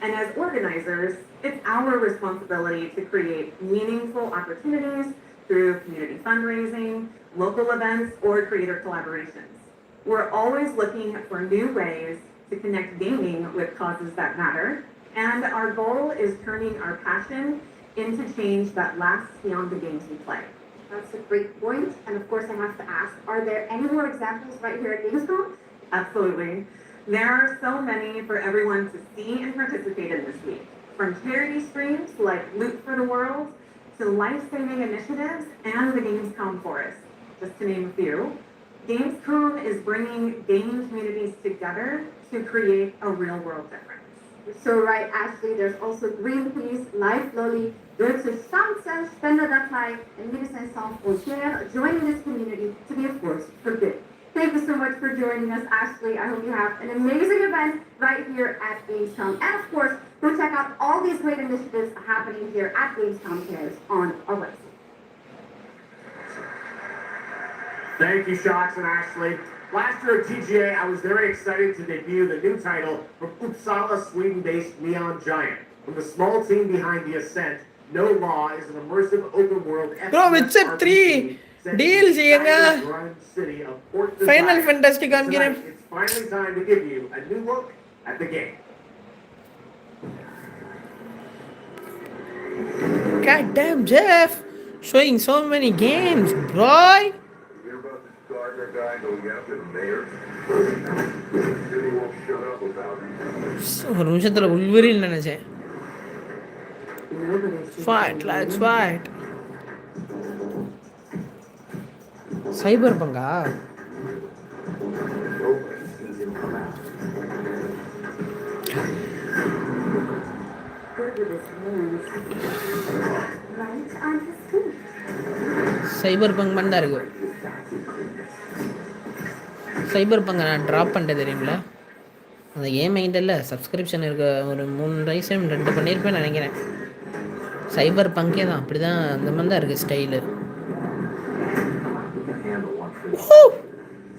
and as organizers, it's our responsibility to create meaningful opportunities through community fundraising, local events, or creator collaborations. We're always looking for new ways to connect gaming with causes that matter, and our goal is turning our passion into change that lasts beyond the games we play. That's a great point, and of course I have to ask, are there any more examples right here at Gamescom? Absolutely. There are so many for everyone to see and participate in this week, from charity streams like Loot for the World to life-saving initiatives and the Gamescom Forest, just to name a few. Gamescom is bringing gaming communities together to create a real-world difference. You're so right, Ashley. There's also Greenpeace, Life Lolly, Deutsche Stammzell, Spenderdatei, and Médecins Sans Frontières joining this community to be a force for good. Thank you so much for joining us, Ashley. I hope you have an amazing event right here at Gamescom. And of course, go check out all these great initiatives happening here at Gamescom Cares on our website. Thank you, Shots and Ashley. Last year at TGA, I was very excited to debut the new title from Uppsala, Sweden-based Neon Giant. From the small team behind The Ascent, No Law is an immersive open-world Bro, Witcher 3 deals ചെയ്യുക Final Fantasy കാണിക്കാൻ It's finally time to give you a new look at the game. God damn, Jeff, showing so many games, bro. You're about to start that guy going after the mayor? City won't shut up about it. ஒரு நிமிஷத்துல உள்வரின்னு நினைச்சேன். Fight, let's fight. Cyberpunk Nobody sees him come out. Right on his feet. Cyberpunk மாதிரி தான் இருக்கு. சைபர் பங்கை நான் drop பண்ணிட்டேன் தெரியுங்களா? அந்த கேம் என்கிட்ட இல்லை, சப்ஸ்கிரிப்ஷன் இருக்க ஒரு 3 ரைஸும் 2 பண்ணியிருப்பேன்னு நினைக்கிறேன். சைபர் பங்கே தான், அப்படி தான் அந்த மாதிரி தான் இருக்குது style.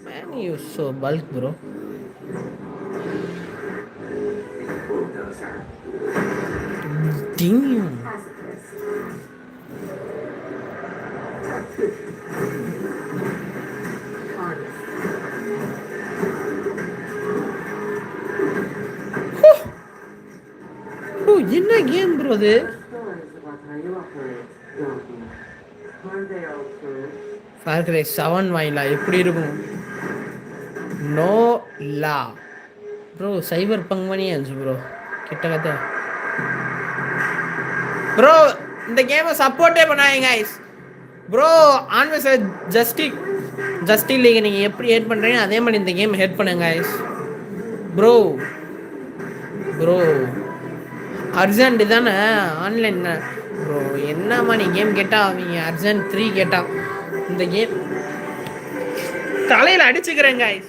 Man, you so bulk, bro. Damn. Oh, என்ன கேம் ப்ரோ அது? Far Cry 7 வாயிலா எப்படி இருக்கும்? நோ லா ப்ரோ சைபர் பங்க் மணியே இருந்துச்சு ப்ரோ கிட்டத்தட்ட ப்ரோ இந்த கேமை சப்போர்ட்டே பண்ணாங்க கைஸ் ப்ரோ ஆன்வெஸ் ஜஸ்டி லீக் நீங்கள் எப்படி ஹேட் பண்ணுறீங்க அதே மாதிரி இந்த கேம் ஹேட் பண்ணுங்க கைஸ் ப்ரோ ப்ரோ அர்ஜென்ட் தானே ஆன்லைன் ப்ரோ என்னம்மா நீ கேம் கேட்டால் அவங்க அர்ஜென்ட் 3 கேட்டால் இந்த கேம் தலையில் அடிச்சுக்கிறேன் கைஸ்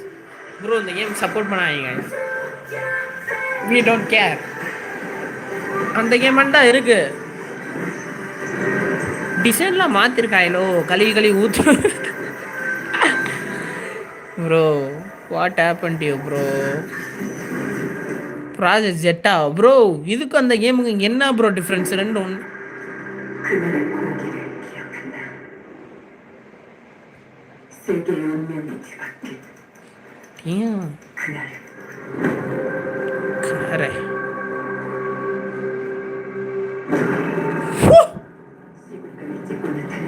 ப்ரோ இந்த கேம் சப்போர்ட் பண்ணாங்க கைஸ் we don't care அந்த கேம் மட்டும் இருக்கு டிசைன்லாம் மாற்றிருக்காயிலோ கழுவி ஊற்று bro what happen to you bro project ஜெட்டா ப்ரோ இதுக்கு அந்த கேமுக்கு என்ன ப்ரோ டிஃப்ரென்ஸ் ரெண்டு ஒன்று 그날의 공기를 기억한다. 세계의 운명이 뒤바뀐 ஏன் 그날 கரை 시골감이 찍고 나타난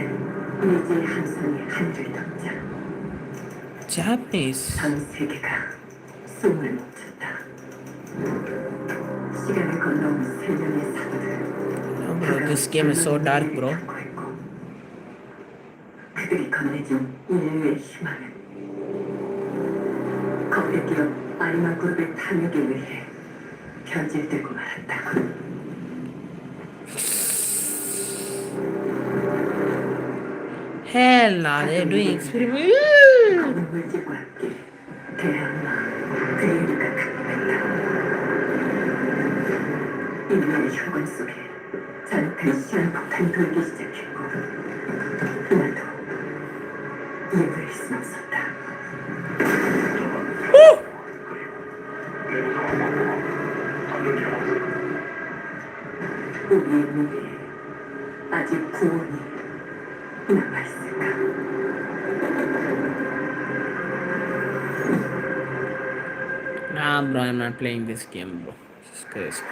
미지의 함성의 한줄 덮자 Japanese 전 세계가 숨을 멈췄다. 시간을 건너온 생명의 사도들 bro this game is so dark bro 그들이 건네준 인류의 희망은 거대 기업 아리마 그룹의 탐욕에 의해 변질되고 말았다. hell nah they're doing experiment 검은 물질과 함께 대항마 그레이드가 강림했다. 인류의 혈관 속에 잔혹한 시한폭탄이 돌기 시작했고 나도 예외일 순 없었다. 우리의 무게에 아직 구원이 남아있을까? nah bro I'm not playing this game bro it's crazy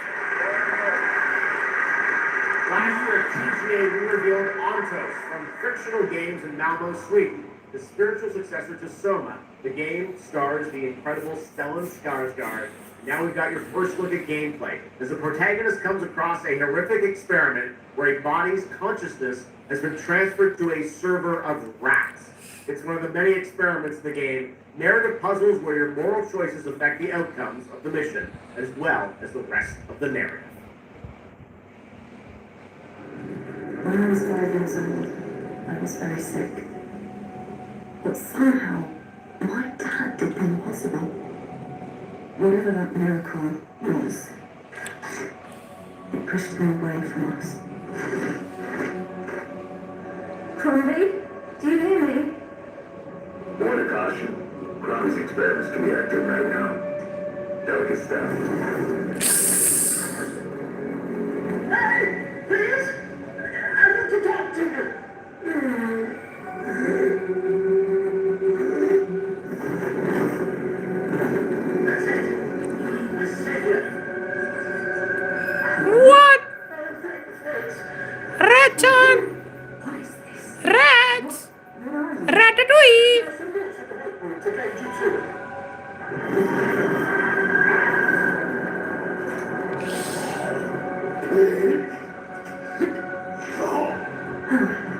Last year at TGA, we revealed Ontos from Fictional Games in Malmo, Sweden, the spiritual successor to Soma. The game stars the incredible Stellan Skarsgård. Now we've got your first look at gameplay, as the protagonist comes across a horrific experiment where a body's consciousness has been transferred to a server of rats. It's one of the many experiments in the game, narrative puzzles where your moral choices affect the outcomes of the mission, as well as the rest of the narrative. When I was 5 years old, I was very sick. But somehow, my dad did the impossible. Whatever that miracle was, it pushed me away from us. Crombie, do you hear me? Word of caution. Crombie's experiments can be active right now. Delicate stuff. Hey, please! I need to talk to you! That's it. I saved you. what Thanks. Ratchan What is this? rats ratatouille There's some rules at the whiteboard to guide you through it.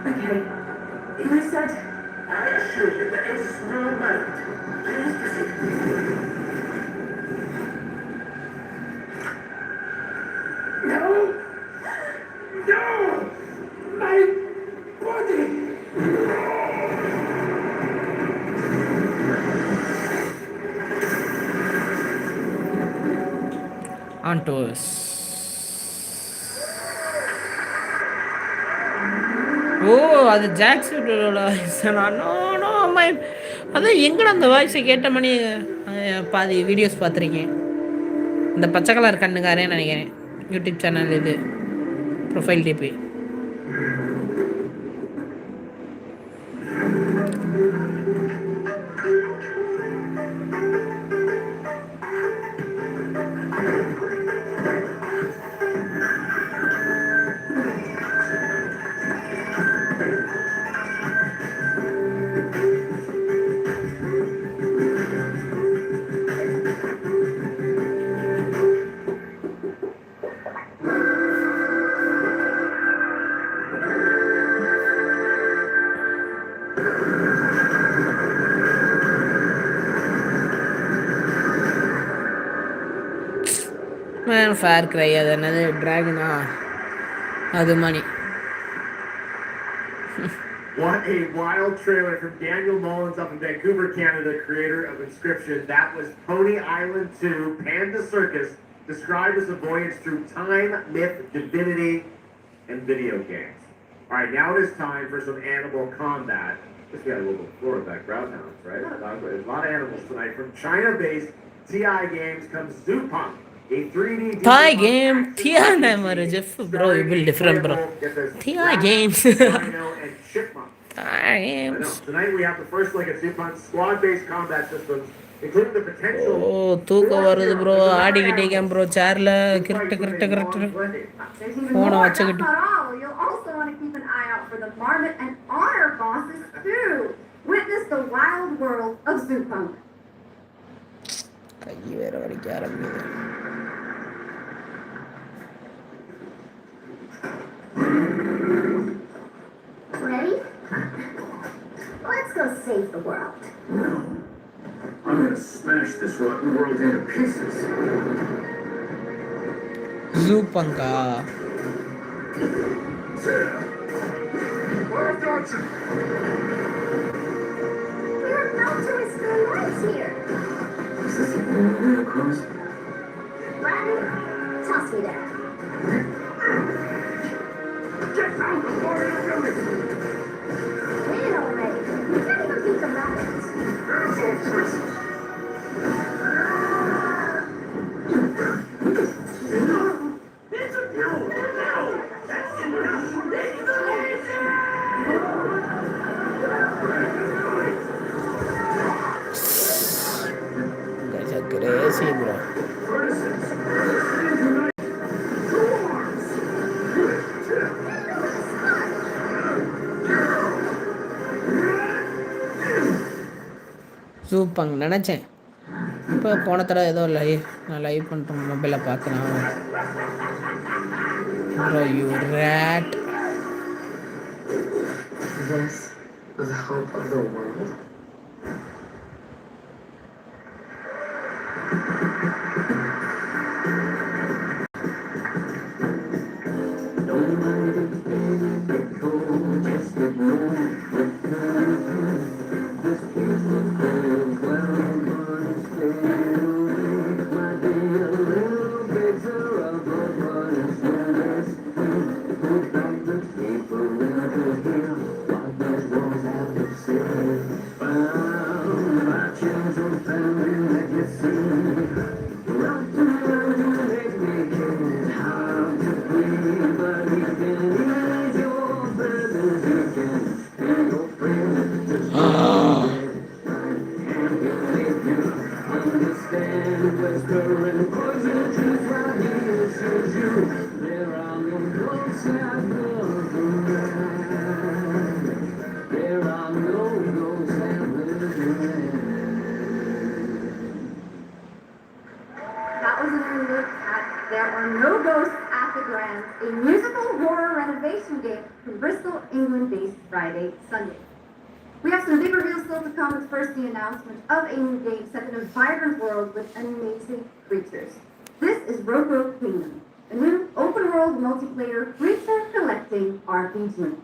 Okay. You said I assure you that it's no mind. Please proceed. No! No! My body! ontos ஓ அது ஜாக்ஸோட no my அதான் எங்கடா அந்த வாய்ஸை கேட்ட மணி பாதி videos பார்த்துருக்கேன் இந்த பச்சை கலர் கண்ணுக்காரே நினைக்கிறேன் யூடியூப் சேனல் இது ப்ரொஃபைல் டிபி ஃபேர் க்ரை அது என்னது ட்ராகனா அது மாதிரி. What a wild trailer from Daniel Mullins up in Vancouver, Canada, creator of Inscription. That was Pony Island 2, Panda Circus, described as a voyage through time, myth, divinity, and video games. All right, now it is time for some animal combat. Guess we got a little bit of Florida background hounds, right? There's a lot of animals tonight. From China-based TI Games comes Zoopunk, a 3D TI game TI mara Jeff bro you will different bro. TI games. Rhino and Chipmunk. TI games. Tonight we have the first leg of Zoopunk squad-based combat systems, including the potential. Oh, தூக்கம் வருது bro. ஆடிக்கிட்டே இருக்கேன் bro சேர்ல கிரட்ட There's even Phone more. வச்சுக்கிட்டு. That's not all. You'll also want to keep an eye out for the marmot and otter bosses too. Witness the wild world of Zoopunk. கை வேற வரைக்க ஆரம்பிக்குது. Ready? Let's go save the world. I'm gonna smash this rotten world into pieces. Zoopunk. Where Dodson? We're about to risk our lives here. Is this the only way across? Bradley, toss me that. Get down before you kill me! Win already. You can't even beat the rabbits. There's all traces. It's a no! That's enough! It's the laser! Guys are crazy bro. Zoopunk நினச்சேன் இப்போ போன தடவை ஏதோ நான் live பண்ணுறேன் மொபைலில் பார்க்குறேன் bro you rat. This is the hope of the world. That was an early look at There Are No Ghosts at the Grand, a musical horror renovation game from Bristol, England-based Friday, Sunday. We have some big reveals still to come, with first the announcement of a new game set in a vibrant world with amazing creatures. This is Rogue Kingdom, a new open-world multiplayer creature collecting RPG.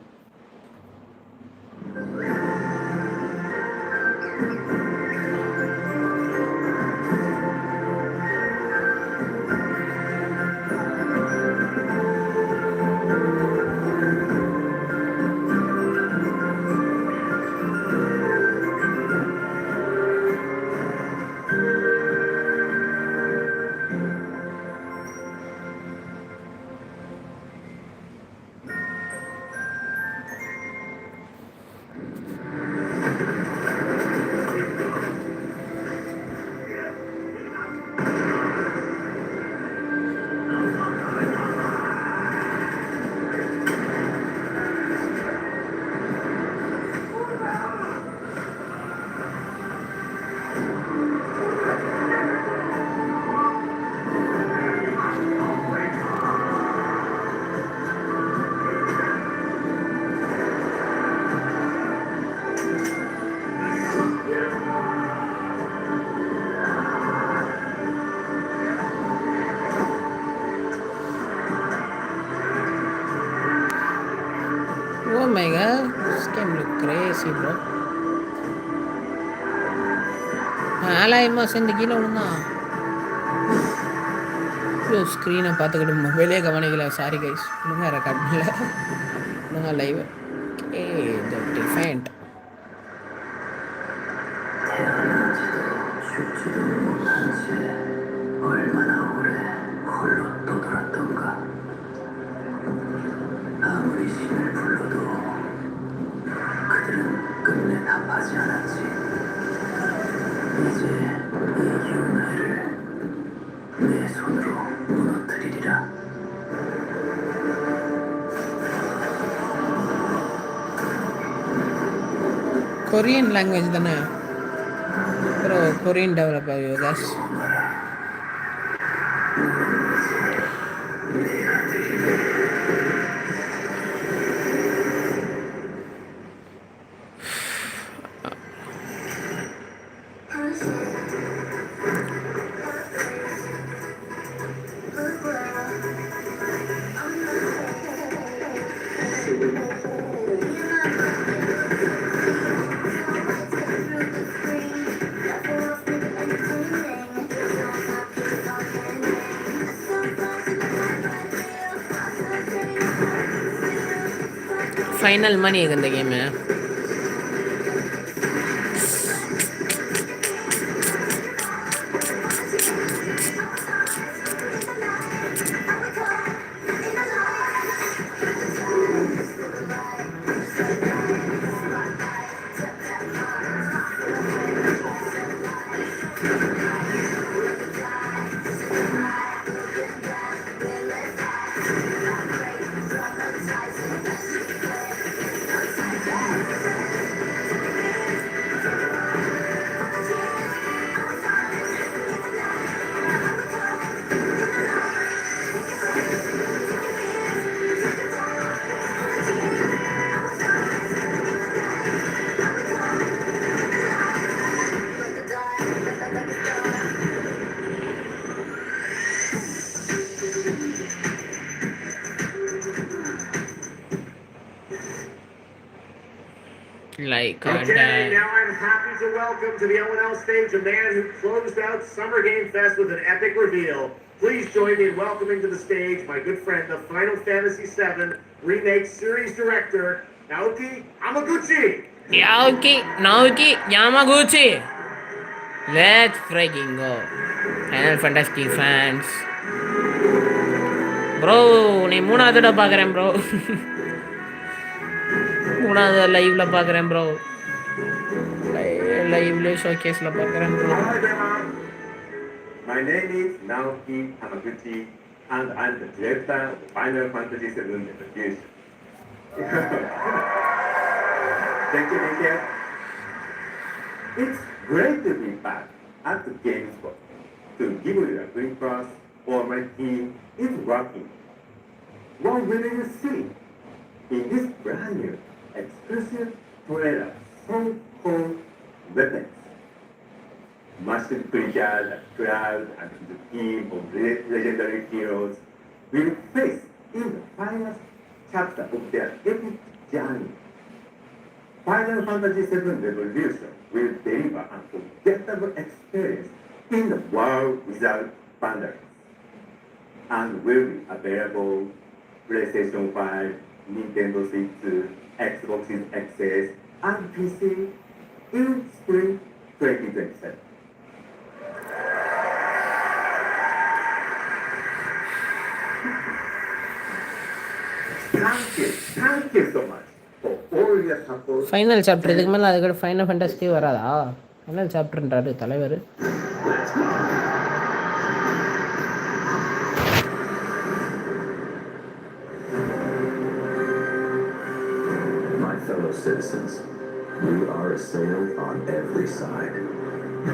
easy, bro. ஆலாயிரமா சேர்ந்து கீழே விழுந்தான். ஸ்க்ரீனை பார்த்துக்கிட்டு மொபைலே கவனிக்கல. Sorry guys, ஒழுங்காக record பண்ணல, ஒழுங்காக லைவ். ஏ த டிஃபெண்ட் 태어나지도 죽지도 못한 채 얼마나 오래 홀로 떠돌았던가. 아무리 신을 불러도 그들은 끝내 답하지 않았지. 이제 이 윤회를 내 손으로 무너뜨리리라. கொரியன் லாங்குவேஜ் தானே ப்ரோ? கொரியன் டெவலப்பர் யோகாஸ். ಫೈನಲ್ ಮನಿ ಈಗ இந்த கேம். Like okay, now I'm happy to welcome to the ONL stage a man who closed out Summer Game Fest with an epic reveal. Please join me in welcoming to the stage my good friend, the Final Fantasy VII Remake Series Director, Naoki Yamaguchi. Naoki Yamaguchi. Let's freaking go. Final Fantasy fans. Bro, நீ மூணாவது தடவை பார்க்குறேன் bro. மூணாவது லைவ்ல பார்க்குறேன் bro. லைவ்ல ஷோகேஸ்ல பார்க்குறேன் bro. My name is Naoki Hamaguchi, and I'm the director of Final Fantasy VII Execution. Thank you. It's great to be back at the gamescom to give you a quick cross for my team is working. What will you see in this brand new exclusive trailer so-called weapons? Massive creatures, a crowd, and the team of legendary heroes will face in the final chapter of their epic journey. Final Fantasy VII Revolution will deliver an unforgettable experience in the world without boundaries, and will be available PlayStation 5, Nintendo Switch, Xbox XS, and PC in spring 2027. Thank you so much for all your support. Final chapter இதுக்கு மேலே அதுக்கு final ஃபேண்டஸியே வராதா? Final சாப்டர்ன்றாரு தலைவர். My fellow citizens, we are assailed on every side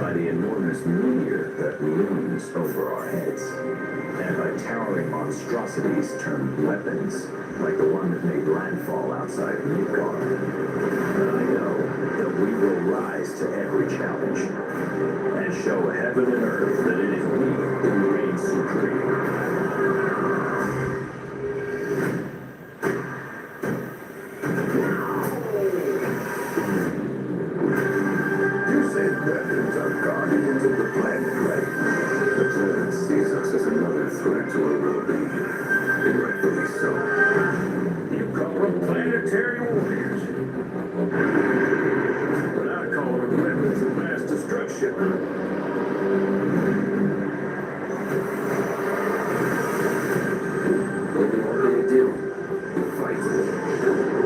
by the enormous meteor that looms over our heads, and by towering monstrosities termed weapons, like the one that made landfall outside Midgar. But I know that we will rise to every challenge and show heaven and earth that it is we who reign supreme. threat to our well-being, and rightfully so. You call them planetary warriors. But I call them weapons of mass destruction. What do you want me to do? Fight.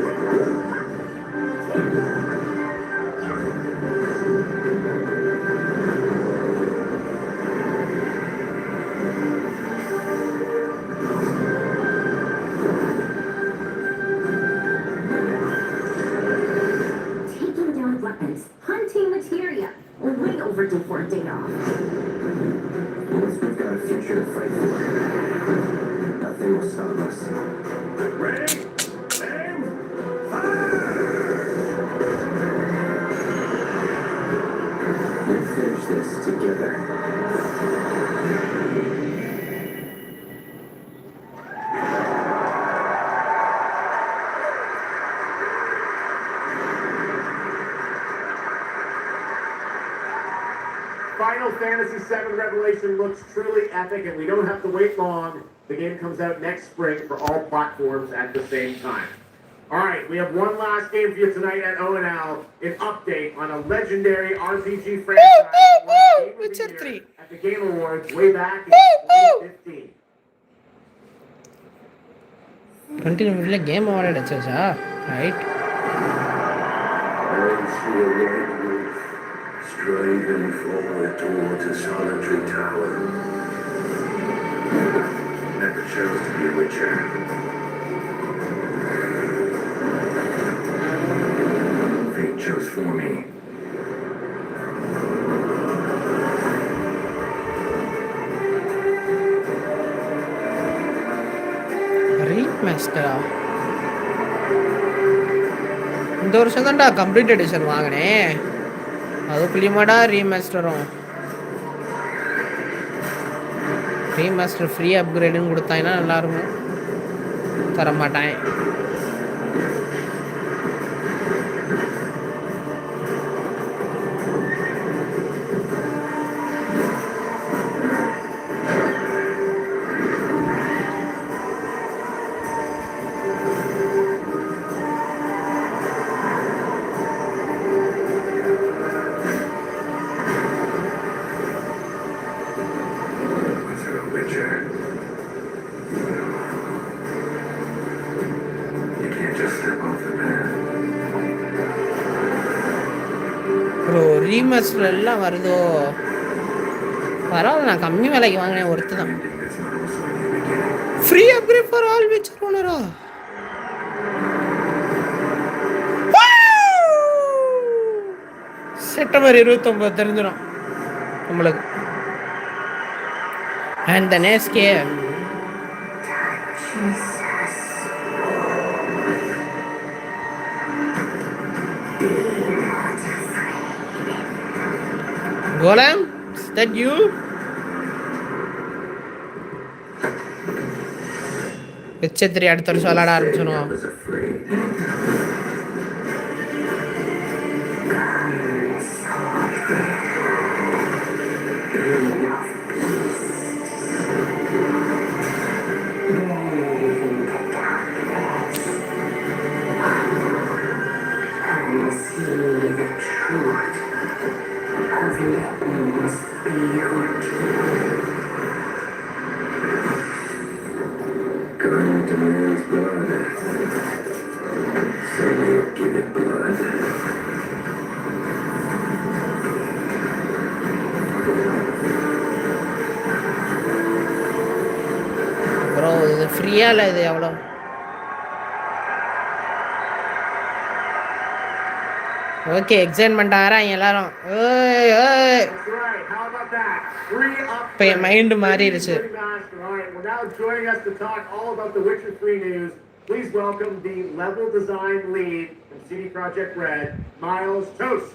Taking down weapons, hunting materia. We're way overdue for a day off. Once we've got a future to fight for, nothing will stop us. Ready? Aim! Fire! We'll finish this together. Final Fantasy VII Revelation looks truly epic, and we don't have to wait long. The game comes out next spring for all platforms at the same time. All right, we have one last game for you tonight at ONL, an update on a legendary RPG franchise that won Game of the Witcher Year 3. at the Game Awards way back in 2015. 20 நிமிஷத்துல game award அடிச்சாச்சா right I see a white wolf striding forward towards a solitary tower. Never chose to be a witcher. Fate chose for me. ரீமாஸ்டரா இந்த வருஷம் தான்டா complete edition வாங்கினேன் அதுக்குள்ளேயுமாடா ரீமாஸ்டரும் remaster free அப்கிரேடுன்னு கொடுத்தாங்கன்னா நல்லாயிருக்கும் தரமாட்டேன் Was it a witcher? You can't just step off the path. Bro remaster எல்லாம் வருதோ பரவாயில்ல நான் கம்மி விலைக்கு வாங்கினேன் ஒருத்து தான் Ending that's not also a new beginning. Free upgrade for all Witcher ஓனரா செப்டம்பர் 29 தெரிஞ்சிடும் நம்மளுக்கு அண்ட் த நேஸ்கே கோலம் இஸ் தட் யூ விச்சத்திரி அடுத்த வருஷம் விளாட ஆரம்பிச்சிடும் I was afraid. Going to man's blood. So we'll give it blood. Bro இது ஃப்ரீயா இல்லை இது எவ்வளோ ஓகே எக்ஸைட்மெண்ட் ஆகிறாங்க எல்லாரும் ஏய் ஏய் That's right. How about that? Free இப்போ என் மைண்டு மாறிடுச்சு Remaster. All right. Well, now joining us to talk all about the Witcher 3 news, please welcome the level design lead from CD Projekt Red, Miles Toast.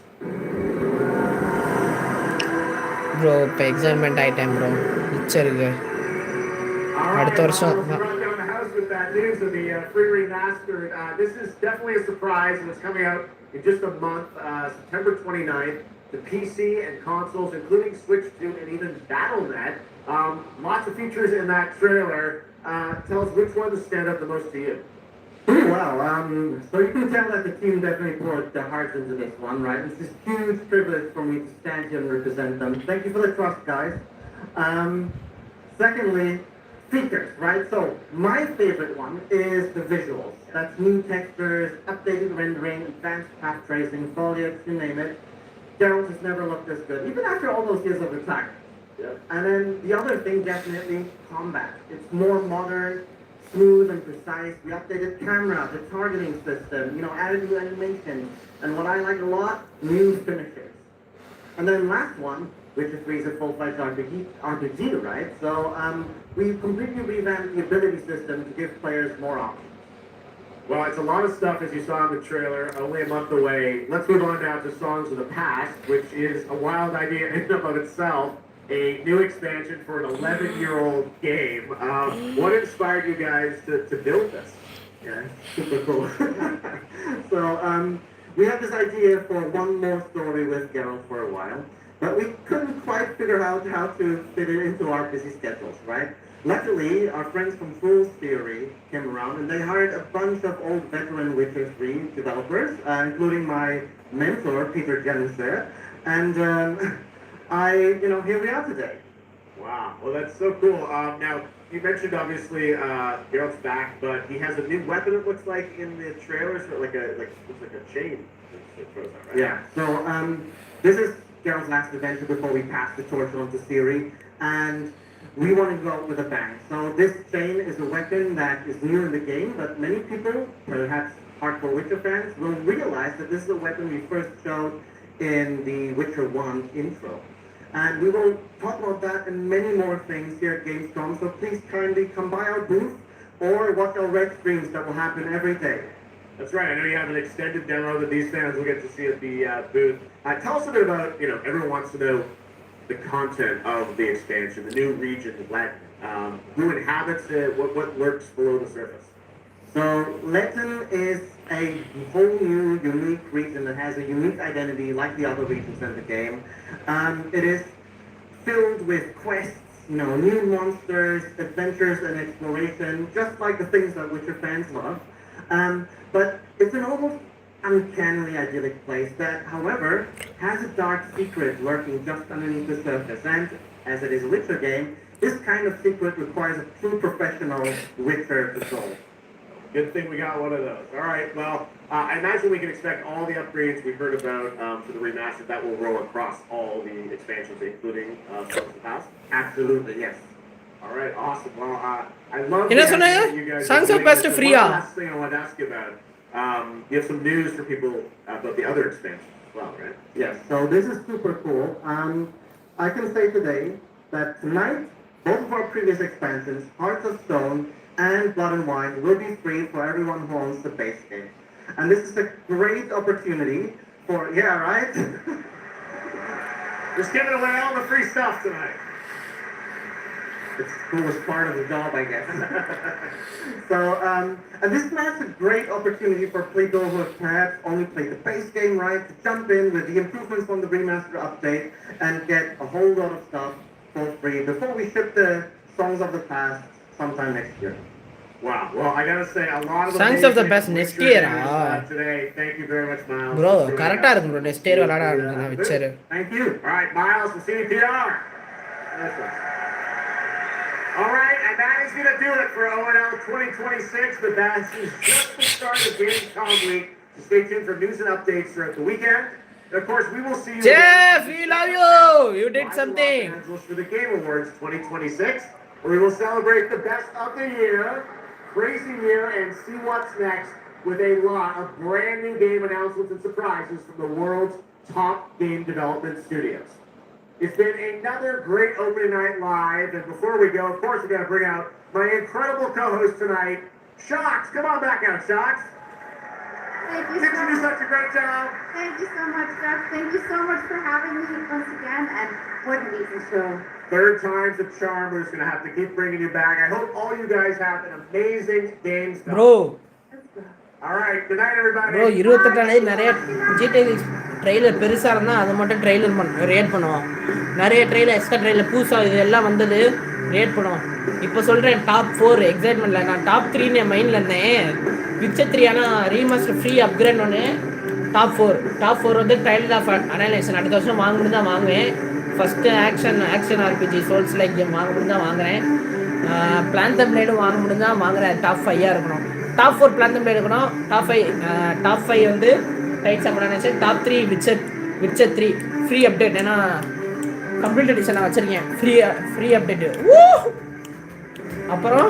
Bro இப்போ excitement ஆகிட்டேன் bro பிக்சருக்கு All right, அடுத்த வருஷம் Miles, you brought down the house with that news of the free remastered. This is definitely a surprise, and it's coming out in just a month, September 29th. to PC and consoles, including Switch 2 and even Battle.net. Lots of features in that trailer. Tell us which ones stand out the most to you. Well, so you can tell that the team definitely poured their hearts into this one, right? It's this huge privilege for me to stand here and represent them. Thank you for the trust, guys. Secondly, features, right? So my favorite one is the visuals. That's new textures, updated rendering, advanced path tracing, foliage, you name it. Geralt has never looked this good, even after all those years of retirement. Yeah. And then the other thing, definitely combat. It's more modern, smooth and precise. We updated camera, the targeting system, added new animation. And what I like a lot, new finishes. And then last one, Witcher 3 is a full-fledged RPG, right? So we completely revamped the ability system to give players more options. Well, it's a lot of stuff, as you saw in the trailer, only a month away. Let's move on now to Songs of the Past, which is a wild idea in and of itself. A new expansion for an 11-year-old game. What inspired you guys to build this? Yeah, super cool. So we had this idea for one more story with Geralt for a while, but we couldn't quite figure out how to fit it into our busy schedules, right? Luckily, our friends from Fool's Theory came around and they hired a bunch of old veteran Witcher 3 developers, including my mentor, Peter Jennings there. And here we are today. Wow, well that's so cool. Now, you mentioned obviously Geralt's back, but he has a new weapon it looks like in the trailer, so looks like a chain that throws out, right? Yeah, so this is Geralt's last adventure before we pass the torch on to Ciri, and we want to go out with a bang. So this chain is a weapon that is new in the game, but many people, perhaps hardcore Witcher fans, will realize that this is a weapon we first showed in the Witcher 1 intro. And we will talk about that and many more things here at Gamescom, so please kindly come by our booth or watch our red streams that will happen every day. That's right, I know you have an extended demo that these fans will get to see at the booth. Tell us a bit about, everyone wants to know the content of the expansion, the new region, Letten. Who inhabits it, what lurks below the surface? So Letten is a whole new, unique region that has a unique identity like the other regions in the game. It is filled with quests, new monsters, adventures, and exploration, just like the things that Witcher fans love. But it's an almost uncannily idyllic place that, however, has a dark secret lurking just underneath the surface. And as it is a Witcher game, this kind of secret requires a true professional Witcher to solve. Good thing we got one of those. All right, well, I imagine we can expect all the upgrades we heard about for the remaster that will roll across all the expansions, including Songs of the Past. Absolutely, yes. All right, awesome. Well, I love என்ன the சொன்னாங்க? idea that you guys Songs are of doing Past this. free-ஆ? One last thing I want to ask you about. You have some news for people about the other expansions as well, right? Yes, so this is super cool. I can say today that tonight, both of our previous expansions, Hearts of Stone and Blood and Wine, will be free for everyone who owns the base game. And this is a great opportunity for, yeah, right? Just giving away all the free stuff tonight. It's the coolest part of the job, I guess. So, and this is a great opportunity for people who have perhaps only played the base game, right, to jump in with the improvements from the remaster update and get a whole lot of stuff for free before we ship the Songs of the Past sometime next year. Wow. Well, I gotta say, a lot of Songs of the Past next year, today. Thank you very much, Miles. Bro, correct இருக்கும் bro. Next year விளையாட ஆரம்பிக்கலாம் Witcher. Thank you. All right, Miles from CDPR. All right, and that is going to do it for ONL 2026. But that is just the start of Gamescom week. So stay tuned for news and updates throughout the weekend. And of course, we will see you Jeff, we love you. You did something. Los Angeles for the Game Awards 2026, where we will celebrate the best of the year, crazy year, and see what's next with a lot of brand new game announcements and surprises from the world's top game development studios. It's been another great opening night live, and before we go, of course, we've got to bring out my incredible co-host tonight, Shocks. Come on back out, Shocks. Thank you Did so you do much. such a great job? Thank you so much, Jeff. Thank you so much for having me once again, and what an amazing show. Third time's a charm. We're just going to have to keep bringing you back. I hope all you guys have an amazing games. Bro. Let's go. All right. Good night, everybody. Bro, 28 நிறைய GTA trailer பெருசாக இருந்தால் அதை மட்டும் trailer rate பண்ணுவோம். நிறைய trailer extra trailer புதுசாக இது எல்லாம் வந்தது ரேட் பண்ணுவோம். இப்போ சொல்கிறேன் டாப் 4 எக்ஸைட்மெண்ட்டில். நான் டாப் 3 என் மைண்டில் இருந்தேன். விச்சர் 3 ஆனால் ரீமாஸ்டர் ஃப்ரீ அப்கிரேட் ஒன்று. டாப் 4 வந்து ட்ரையல் ஆஃப் அனலைசேஷன் அடுத்த வருஷம் வாங்கணும் தான் வாங்குவேன். First action RPG souls like game வாங்க முடிஞ்சு தான் வாங்குறேன். பிளான்தம் பிளேடும் வாங்க முடிஞ்சு தான் வாங்குறேன். டாப் 5 இருக்கணும். டாப் 4 பிளான்தம் பிளேடு இருக்கணும். டாப் 5 வந்து Tides of Annihilation. Top 3 Witcher 3 free update. ஏன்னா கம்ப்ளீட் எடிஷன் நான் வச்சுருக்கேன். Free update. அப்புறம்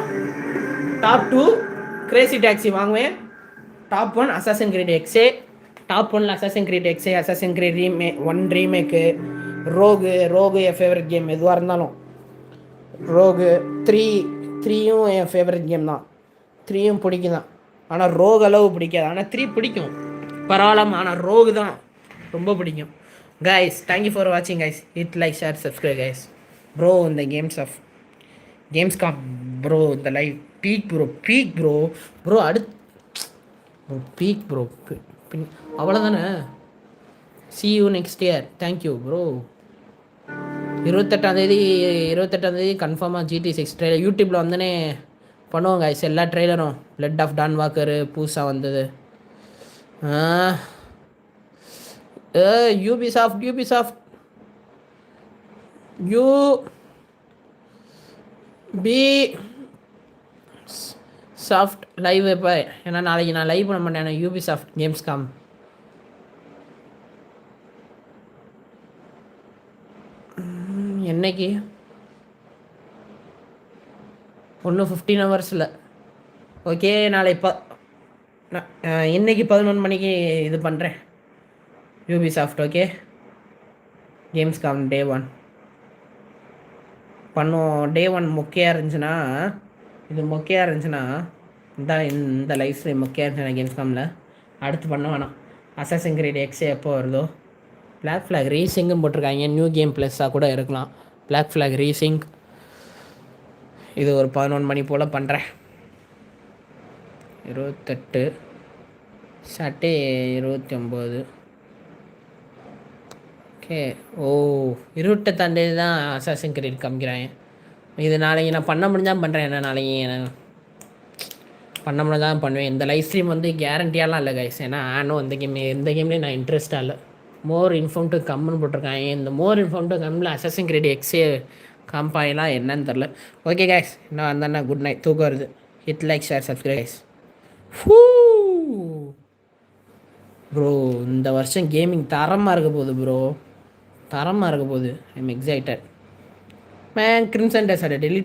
டாப் 2 கிரேசி டாக்ஸி வாங்குவேன். Top 1 Assassin Creed Hexe. Top 1 Assassin Creed Hexe, Assassin Creed 1 remake, Rogue என் favourite game எதுவாக இருந்தாலும். ரோகு 3யும் என் ஃபேவரட் கேம் தான். 3யும் பிடிக்கும் தான். ஆனால் ரோகு அளவு பிடிக்காது. ஆனால் 3 பிடிக்கும் பரவாயில்லாம. ஆனால் ரோகு தான் ரொம்ப பிடிக்கும். கைஸ் தேங்க்யூ ஃபார் வாட்சிங் guys. Hit like share subscribe guys. Bro இந்த gamescom ப்ரோ இந்த லைவ் பீக் ப்ரோ அடுத்து பீக் ப்ரோ அவ்வளோதானே. see you next year. Thank you bro. 28 கன்ஃபார்மாக GT6 ட்ரெய்லர் யூடியூப்பில் வந்தோடனே பண்ணுவோம் கைஸ். எல்லா ட்ரெய்லரும் பிளட் ஆஃப் டான் வாக்கரு புதுசாக வந்தது. யூபிசாஃப்ட் சாஃப்ட் லைவ் எப்போ? ஏன்னா நாளைக்கு நான் லைவ் பண்ண மாட்டேன். யூபிசாஃப்ட் gamescom என்னைக்கு? 15 ஹவர்ஸில். ஓகே நாளை இன்னைக்கு 11 மணிக்கு இது பண்ணுறேன் யூபிசாஃப்ட். ஓகே gamescom Day 1 பண்ணுவோம். Day 1 மொக்கையாக இருந்துச்சுன்னா இந்த லைஃப் ஸ்ட்ரீம் மொக்கையாக இருந்துச்சுன்னா gamescomல அடுத்து பண்ண வேணாம். அசாசின் கிரீட் எக்ஸே எப்போ வருதோ. பிளாக் ஃப்ளாக் ரீசிங்கும் போட்டிருக்காங்க. நியூ கேம் ப்ளஸ்ஸாக கூட இருக்கலாம். பிளாக் ஃப்ளாக் ரீசிங் இது ஒரு 11 மணி போல் பண்ணுறேன். 28 சாட்டே 29. ஓகே 28 தான் அசாசின் கிரீட் காமிக்கிறாங்க. இது நாளைக்கு நான் பண்ண முடிஞ்சால் பண்ணுறேன். ஏன்னா நாளைக்கு பண்ண முடிஞ்சால் பண்ணுவேன். இந்த லைவ் ஸ்ட்ரீம் வந்து கேரண்டியாலாம் இல்லை கைஸ். ஏன்னா ஆனும் எந்த கேம்லேயும் நான் இன்ட்ரெஸ்ட்டாக இல்லை. மோர் இன்ஃபார்ம் டு கம்னு போட்டிருக்காங்க. இந்த மோர் இன்ஃபார்ம் டு கம்மில் அசாசின் கிரீட் எக்ஸே காம்பாயெல்லாம் என்னன்னு தெரில. ஓகே கைஸ் நான் வந்தேன்னா குட் நைட். தூக்கம் வருது. Hit like share subscribe guys. Bro இந்த வருஷம் கேமிங் தரமாக இருக்க போகுது. I am excited man. Crimson Desert delete